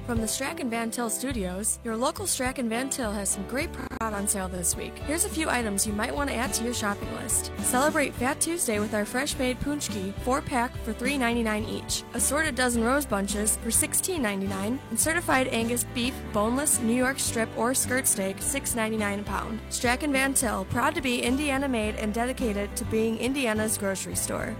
From the Strachan Van Til Studios, your local Strachan Van Til has some great product on sale this week. Here's a few items you might want to add to your shopping list. Celebrate Fat Tuesday with our fresh-made punchki 4-pack for $3.99 each, assorted dozen rose bunches for $16.99, and certified Angus beef, boneless, New York strip or skirt steak $6.99 a pound. Strachan Van Til, proud to be Indiana-made and dedicated to being Indiana's grocery store.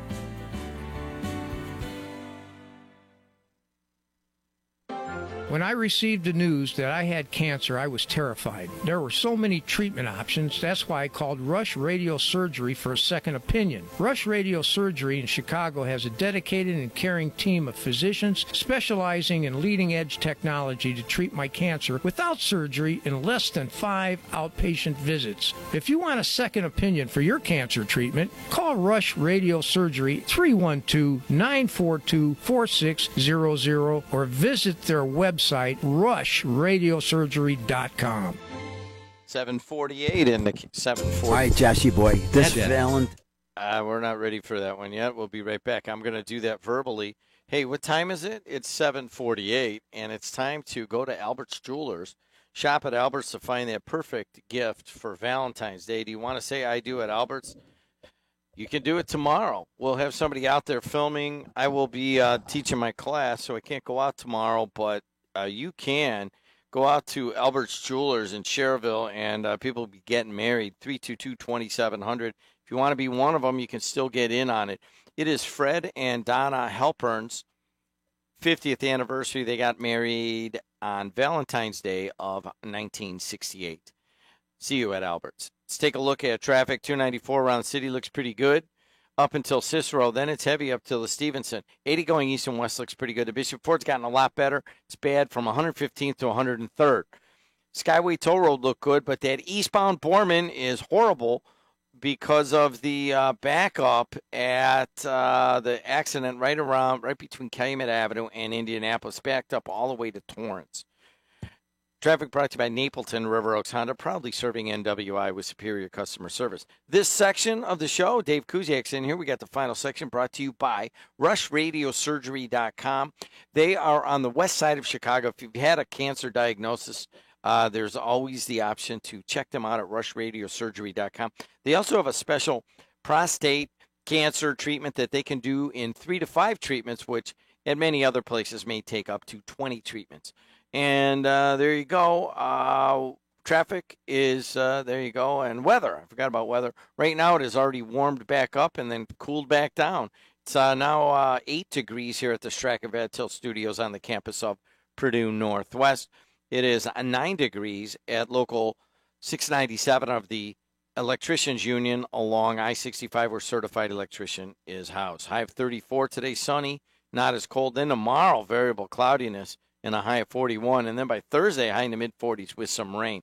When I received the news that I had cancer, I was terrified. There were so many treatment options. That's why I called Rush Radio Surgery for a second opinion. Rush Radio Surgery in Chicago has a dedicated and caring team of physicians specializing in leading-edge technology to treat my cancer without surgery in less than 5 outpatient visits. If you want a second opinion for your cancer treatment, call Rush Radio Surgery 312-942-4600 or visit their website, rushradiosurgery.com. 748 in the 740. All right, Jesse boy. This Valent. We're not ready for that one yet. We'll be right back. I'm going to do that verbally. Hey, what time is it? It's 7:48, and it's time to go to Albert's Jewelers. Shop at Albert's to find that perfect gift for Valentine's Day. Do you want to say I do at Albert's? You can do it tomorrow. We'll have somebody out there filming. I will be teaching my class, so I can't go out tomorrow, but you can go out to Albert's Jewelers in Cherville, and people will be getting married, 322-2700. If you want to be one of them, you can still get in on it. It is Fred and Donna Halpern's 50th anniversary. They got married on Valentine's Day of 1968. See you at Albert's. Let's take a look at traffic. 294 around the city looks pretty good up until Cicero. Then it's heavy up till the Stevenson. 80 going east and west looks pretty good. The Bishop Ford's gotten a lot better. It's bad from 115th to 103rd. Skyway Toll Road looked good, but that eastbound Borman is horrible because of the backup at the accident right between Calumet Avenue and Indianapolis, backed up all the way to Torrance. Traffic brought to you by Napleton River Oaks Honda, proudly serving NWI with superior customer service. This section of the show, Dave Kuziak's in here. We got the final section brought to you by RushRadioSurgery.com. They are on the west side of Chicago. If you've had a cancer diagnosis, there's always the option to check them out at RushRadioSurgery.com. They also have a special prostate cancer treatment that they can do in 3 to 5 treatments, which at many other places may take up to 20 treatments. And there you go. Traffic is, there you go. And weather. I forgot about weather. Right now it has already warmed back up and then cooled back down. It's now 8 degrees here at the Strachan Van Til Studios on the campus of Purdue Northwest. It is 9 degrees at local 697 of the Electricians Union along I-65 where certified electrician is housed. High of 34 today, sunny, not as cold. Then tomorrow, variable cloudiness and a high of 41. And then by Thursday, high in the mid-40s with some rain.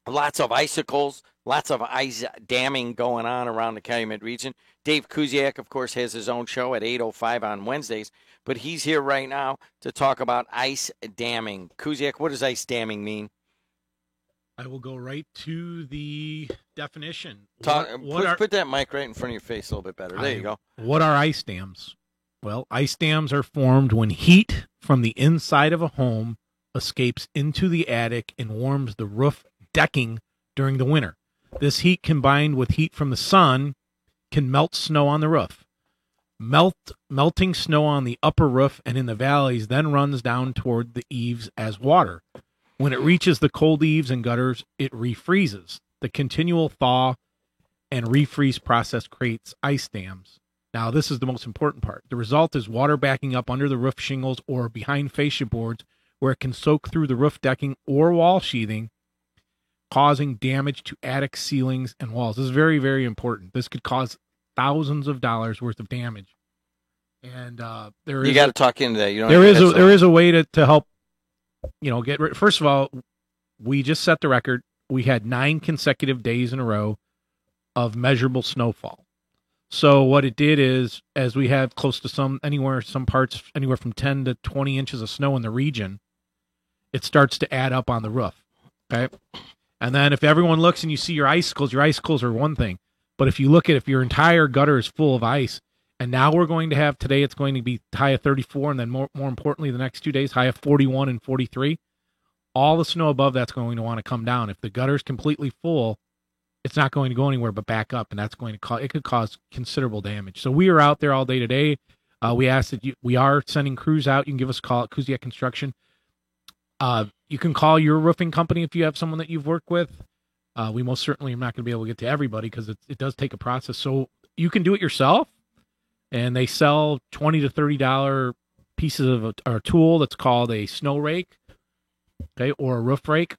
Lots of icicles, lots of ice damming going on around the Calumet region. Dave Kuziak, of course, has his own show at 8:05 on Wednesdays. But he's here right now to talk about ice damming. Kuziak, what does ice damming mean? I will go right to the definition. Put that mic right in front of your face a little bit better. There you go. What are ice dams? Well, ice dams are formed when heat from the inside of a home escapes into the attic and warms the roof decking during the winter. This heat combined with heat from the sun can melt snow on the roof. Melting snow on the upper roof and in the valleys then runs down toward the eaves as water. When it reaches the cold eaves and gutters, it refreezes. The continual thaw and refreeze process creates ice dams. Now, this is the most important part. The result is water backing up under the roof shingles or behind fascia boards where it can soak through the roof decking or wall sheathing, causing damage to attic ceilings and walls. This is very, very important. This could cause thousands of dollars worth of damage. And you got to talk into that. There is a way to help. Get rid. First of all, we just set the record. We had 9 consecutive days in a row of measurable snowfall. So what it did is, as we have close to some parts, anywhere from 10 to 20 inches of snow in the region, it starts to add up on the roof. Okay. And then if everyone looks and you see your icicles are one thing. But if you look at if your entire gutter is full of ice, and now we're going to have today, it's going to be high of 34, and then more importantly, the next 2 days, high of 41 and 43. All the snow above that's going to want to come down. If the gutter is completely full, it's not going to go anywhere but back up, and that's going to it could cause considerable damage. So we are out there all day today. We asked that we are sending crews out. You can give us a call at Kuziak Construction. You can call your roofing company if you have someone that you've worked with. We most certainly are not going to be able to get to everybody because it does take a process. So you can do it yourself. And they sell $20 to $30 pieces of a tool that's called a snow rake, okay, or a roof rake.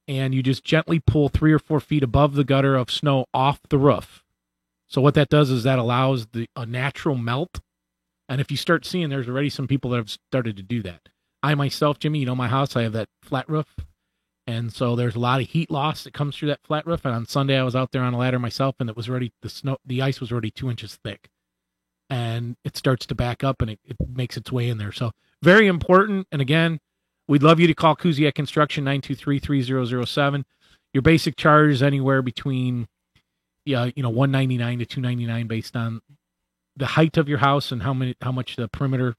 And you just gently pull 3 or 4 feet above the gutter of snow off the roof. So what that does is that allows a natural melt. And if you start seeing, there's already some people that have started to do that. I myself, Jimmy, my house, I have that flat roof. And so there's a lot of heat loss that comes through that flat roof. And on Sunday, I was out there on a ladder myself, and it was already the ice was already 2 inches thick. And it starts to back up, and it makes its way in there. So very important. And again, we'd love you to call Kuziak Construction, 923-3007. Your basic charge is anywhere between, $199 to $299 based on the height of your house and how much the perimeter,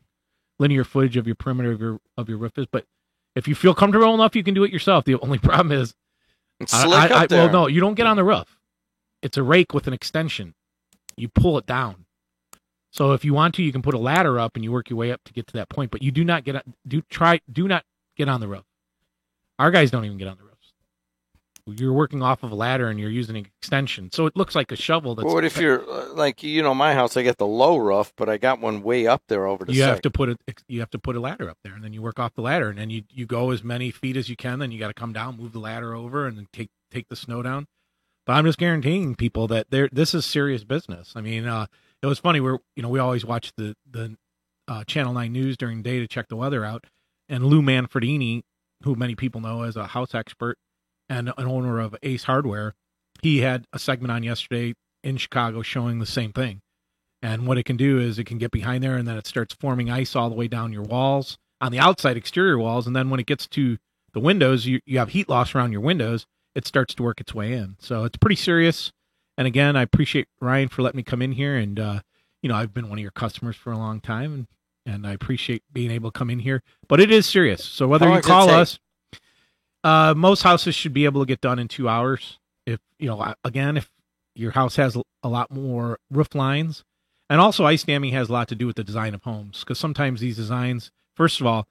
linear footage of your perimeter of your roof is. But if you feel comfortable enough, you can do it yourself. The only problem is, well, no, you don't get on the roof. It's a rake with an extension. You pull it down. So if you want to, you can put a ladder up and you work your way up to get to that point. But you do not get on the roof. Our guys don't even get on the roofs. You're working off of a ladder and you're using an extension, so it looks like a shovel. What if you're like my house? I got the low roof, but I got one way up there over the. You have to put a ladder up there, and then you work off the ladder, and then you go as many feet as you can. Then you got to come down, move the ladder over, and then take the snow down. But I'm just guaranteeing people that this is serious business. I mean. It was funny. We always watch the Channel 9 News during the day to check the weather out. And Lou Manfredini, who many people know as a house expert and an owner of Ace Hardware, he had a segment on yesterday in Chicago showing the same thing. And what it can do is it can get behind there, and then it starts forming ice all the way down your walls, on the outside exterior walls. And then when it gets to the windows, you have heat loss around your windows, it starts to work its way in. So it's pretty serious. And again, I appreciate Ryan for letting me come in here. And, I've been one of your customers for a long time, and I appreciate being able to come in here. But it is serious. So whether you call us, most houses should be able to get done in 2 hours. If your house has a lot more roof lines, and also ice damming has a lot to do with the design of homes, because sometimes these designs, first of all,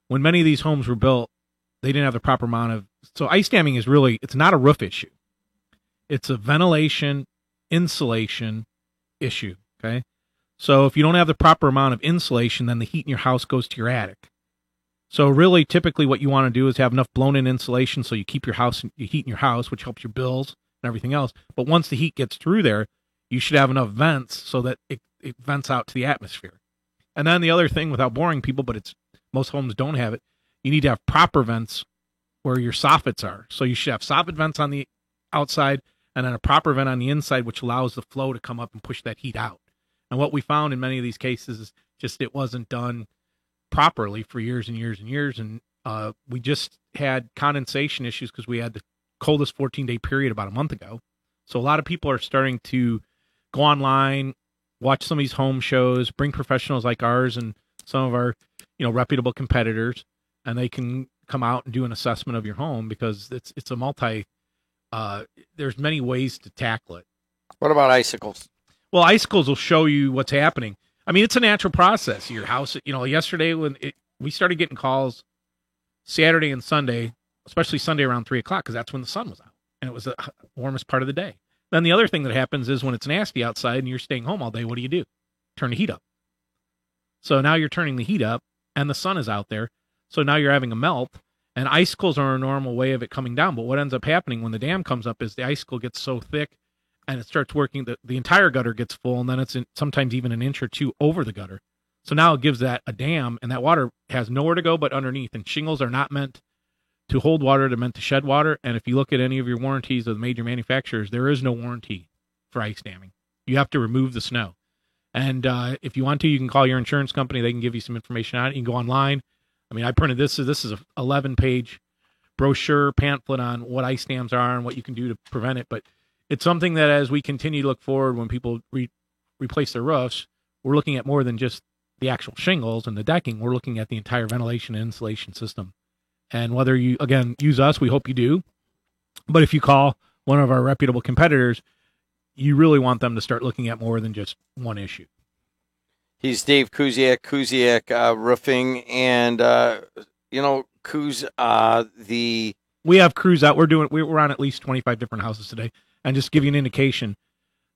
when many of these homes were built, they didn't have the proper amount of, so ice damming is really, it's not a roof issue. It's a ventilation, insulation issue, okay? So if you don't have the proper amount of insulation, then the heat in your house goes to your attic. So really, typically what you want to do is have enough blown-in insulation so you keep your heat in your house, which helps your bills and everything else. But once the heat gets through there, you should have enough vents so that it vents out to the atmosphere. And then the other thing, without boring people, but most homes don't have it, you need to have proper vents where your soffits are. So you should have soffit vents on the outside and then a proper vent on the inside, which allows the flow to come up and push that heat out. And what we found in many of these cases is just it wasn't done properly for years and years and years. And we just had condensation issues because we had the coldest 14-day period about a month ago. So a lot of people are starting to go online, watch some of these home shows, bring professionals like ours and some of our reputable competitors, and they can come out and do an assessment of your home, because it's a there's many ways to tackle it. What about icicles? Well, icicles will show you what's happening. I mean, it's a natural process. Your house, yesterday when we started getting calls Saturday and Sunday, especially Sunday around 3 o'clock, because that's when the sun was out and it was the warmest part of the day. Then the other thing that happens is when it's nasty outside and you're staying home all day, what do? Turn the heat up. So now you're turning the heat up and the sun is out there. So now you're having a melt, and icicles are a normal way of it coming down. But what ends up happening when the dam comes up is the icicle gets so thick and it starts working, the entire gutter gets full, and then it's sometimes even an inch or two over the gutter. So now it gives that a dam, and that water has nowhere to go but underneath. And shingles are not meant to hold water, they're meant to shed water. And if you look at any of your warranties of the major manufacturers, there is no warranty for ice damming. You have to remove the snow. And if you want to, you can call your insurance company. They can give you some information on it. You can go online. I mean, I printed this. This is a 11-page brochure pamphlet on what ice dams are and what you can do to prevent it. But it's something that as we continue to look forward, when people replace their roofs, we're looking at more than just the actual shingles and the decking. We're looking at the entire ventilation and insulation system. And whether you, again, use us, we hope you do. But if you call one of our reputable competitors, you really want them to start looking at more than just one issue. He's Dave Kuziak Roofing, and we have crews out. We're on at least 25 different houses today, and just give you an indication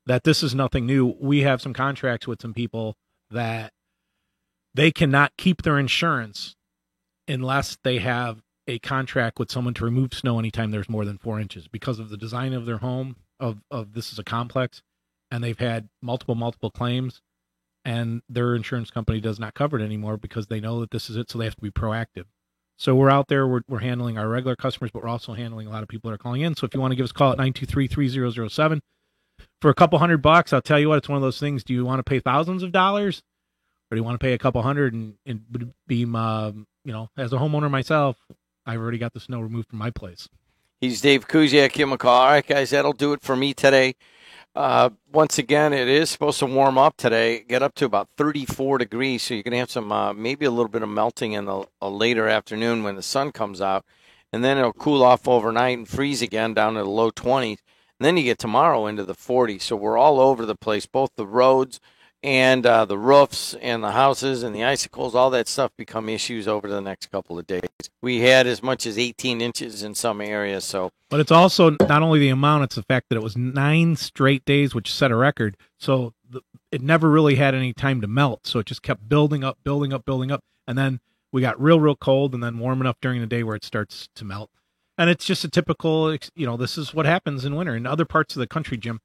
that this is nothing new. We have some contracts with some people that they cannot keep their insurance unless they have a contract with someone to remove snow anytime there's more than 4 inches, because of the design of their home. Of this is a complex, and they've had multiple claims, and their insurance company does not cover it anymore because they know that this is it, so they have to be proactive. So we're out there, we're handling our regular customers, but we're also handling a lot of people that are calling in. So if you want to give us a call at 923-3007 for a couple $100, I'll tell you what, it's one of those things. Do you want to pay thousands of dollars, or do you want to pay a couple hundred and be, as a homeowner myself, I've already got the snow removed from my place. He's Dave Kuziak. Give him a call. All right, guys, that'll do it for me today. Once again, it is supposed to warm up today, get up to about 34 degrees, so you're going to have some maybe a little bit of melting in the later afternoon when the sun comes out, and then it'll cool off overnight and freeze again down to the low 20s, and then you get tomorrow into the 40s. So we're all over the place, both the roads and the roofs and the houses and the icicles. All that stuff become issues over the next couple of days. We had as much as 18 inches in some areas. But it's also not only the amount, it's the fact that it was 9 straight days, which set a record. So it never really had any time to melt. So it just kept building up. And then we got real cold, and then warm enough during the day where it starts to melt. And it's just a typical, this is what happens in winter. In other parts of the country, Jim,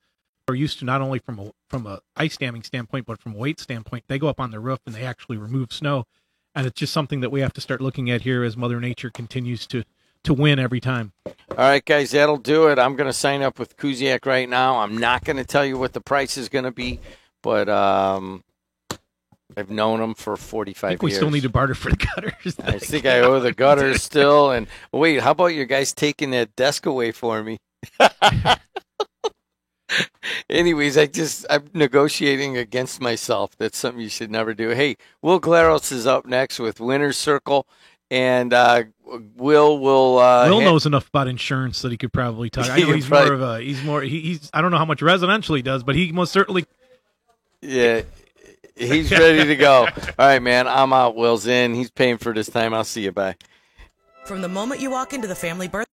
are used to, not only from a ice damming standpoint, but from a weight standpoint. They go up on their roof and they actually remove snow. And it's just something that we have to start looking at here as Mother Nature continues to win every time. All right, guys, that'll do it. I'm going to sign up with Kuziak right now. I'm not going to tell you what the price is going to be, but I've known him for 45 I think we years. still need to barter for the gutters. I think I owe the gutters still. And wait, how about you guys taking that desk away for me? Anyways, I'm negotiating against myself. That's something you should never do. Hey, Will Glaros is up next with Winner's Circle, and Will knows enough about insurance that he could probably talk. I know he's I don't know how much residential he does, but he most certainly. Yeah, he's ready to go. All right, man, I'm out. Will's in. He's paying for this time. I'll see you. Bye. From the moment you walk into the family birthday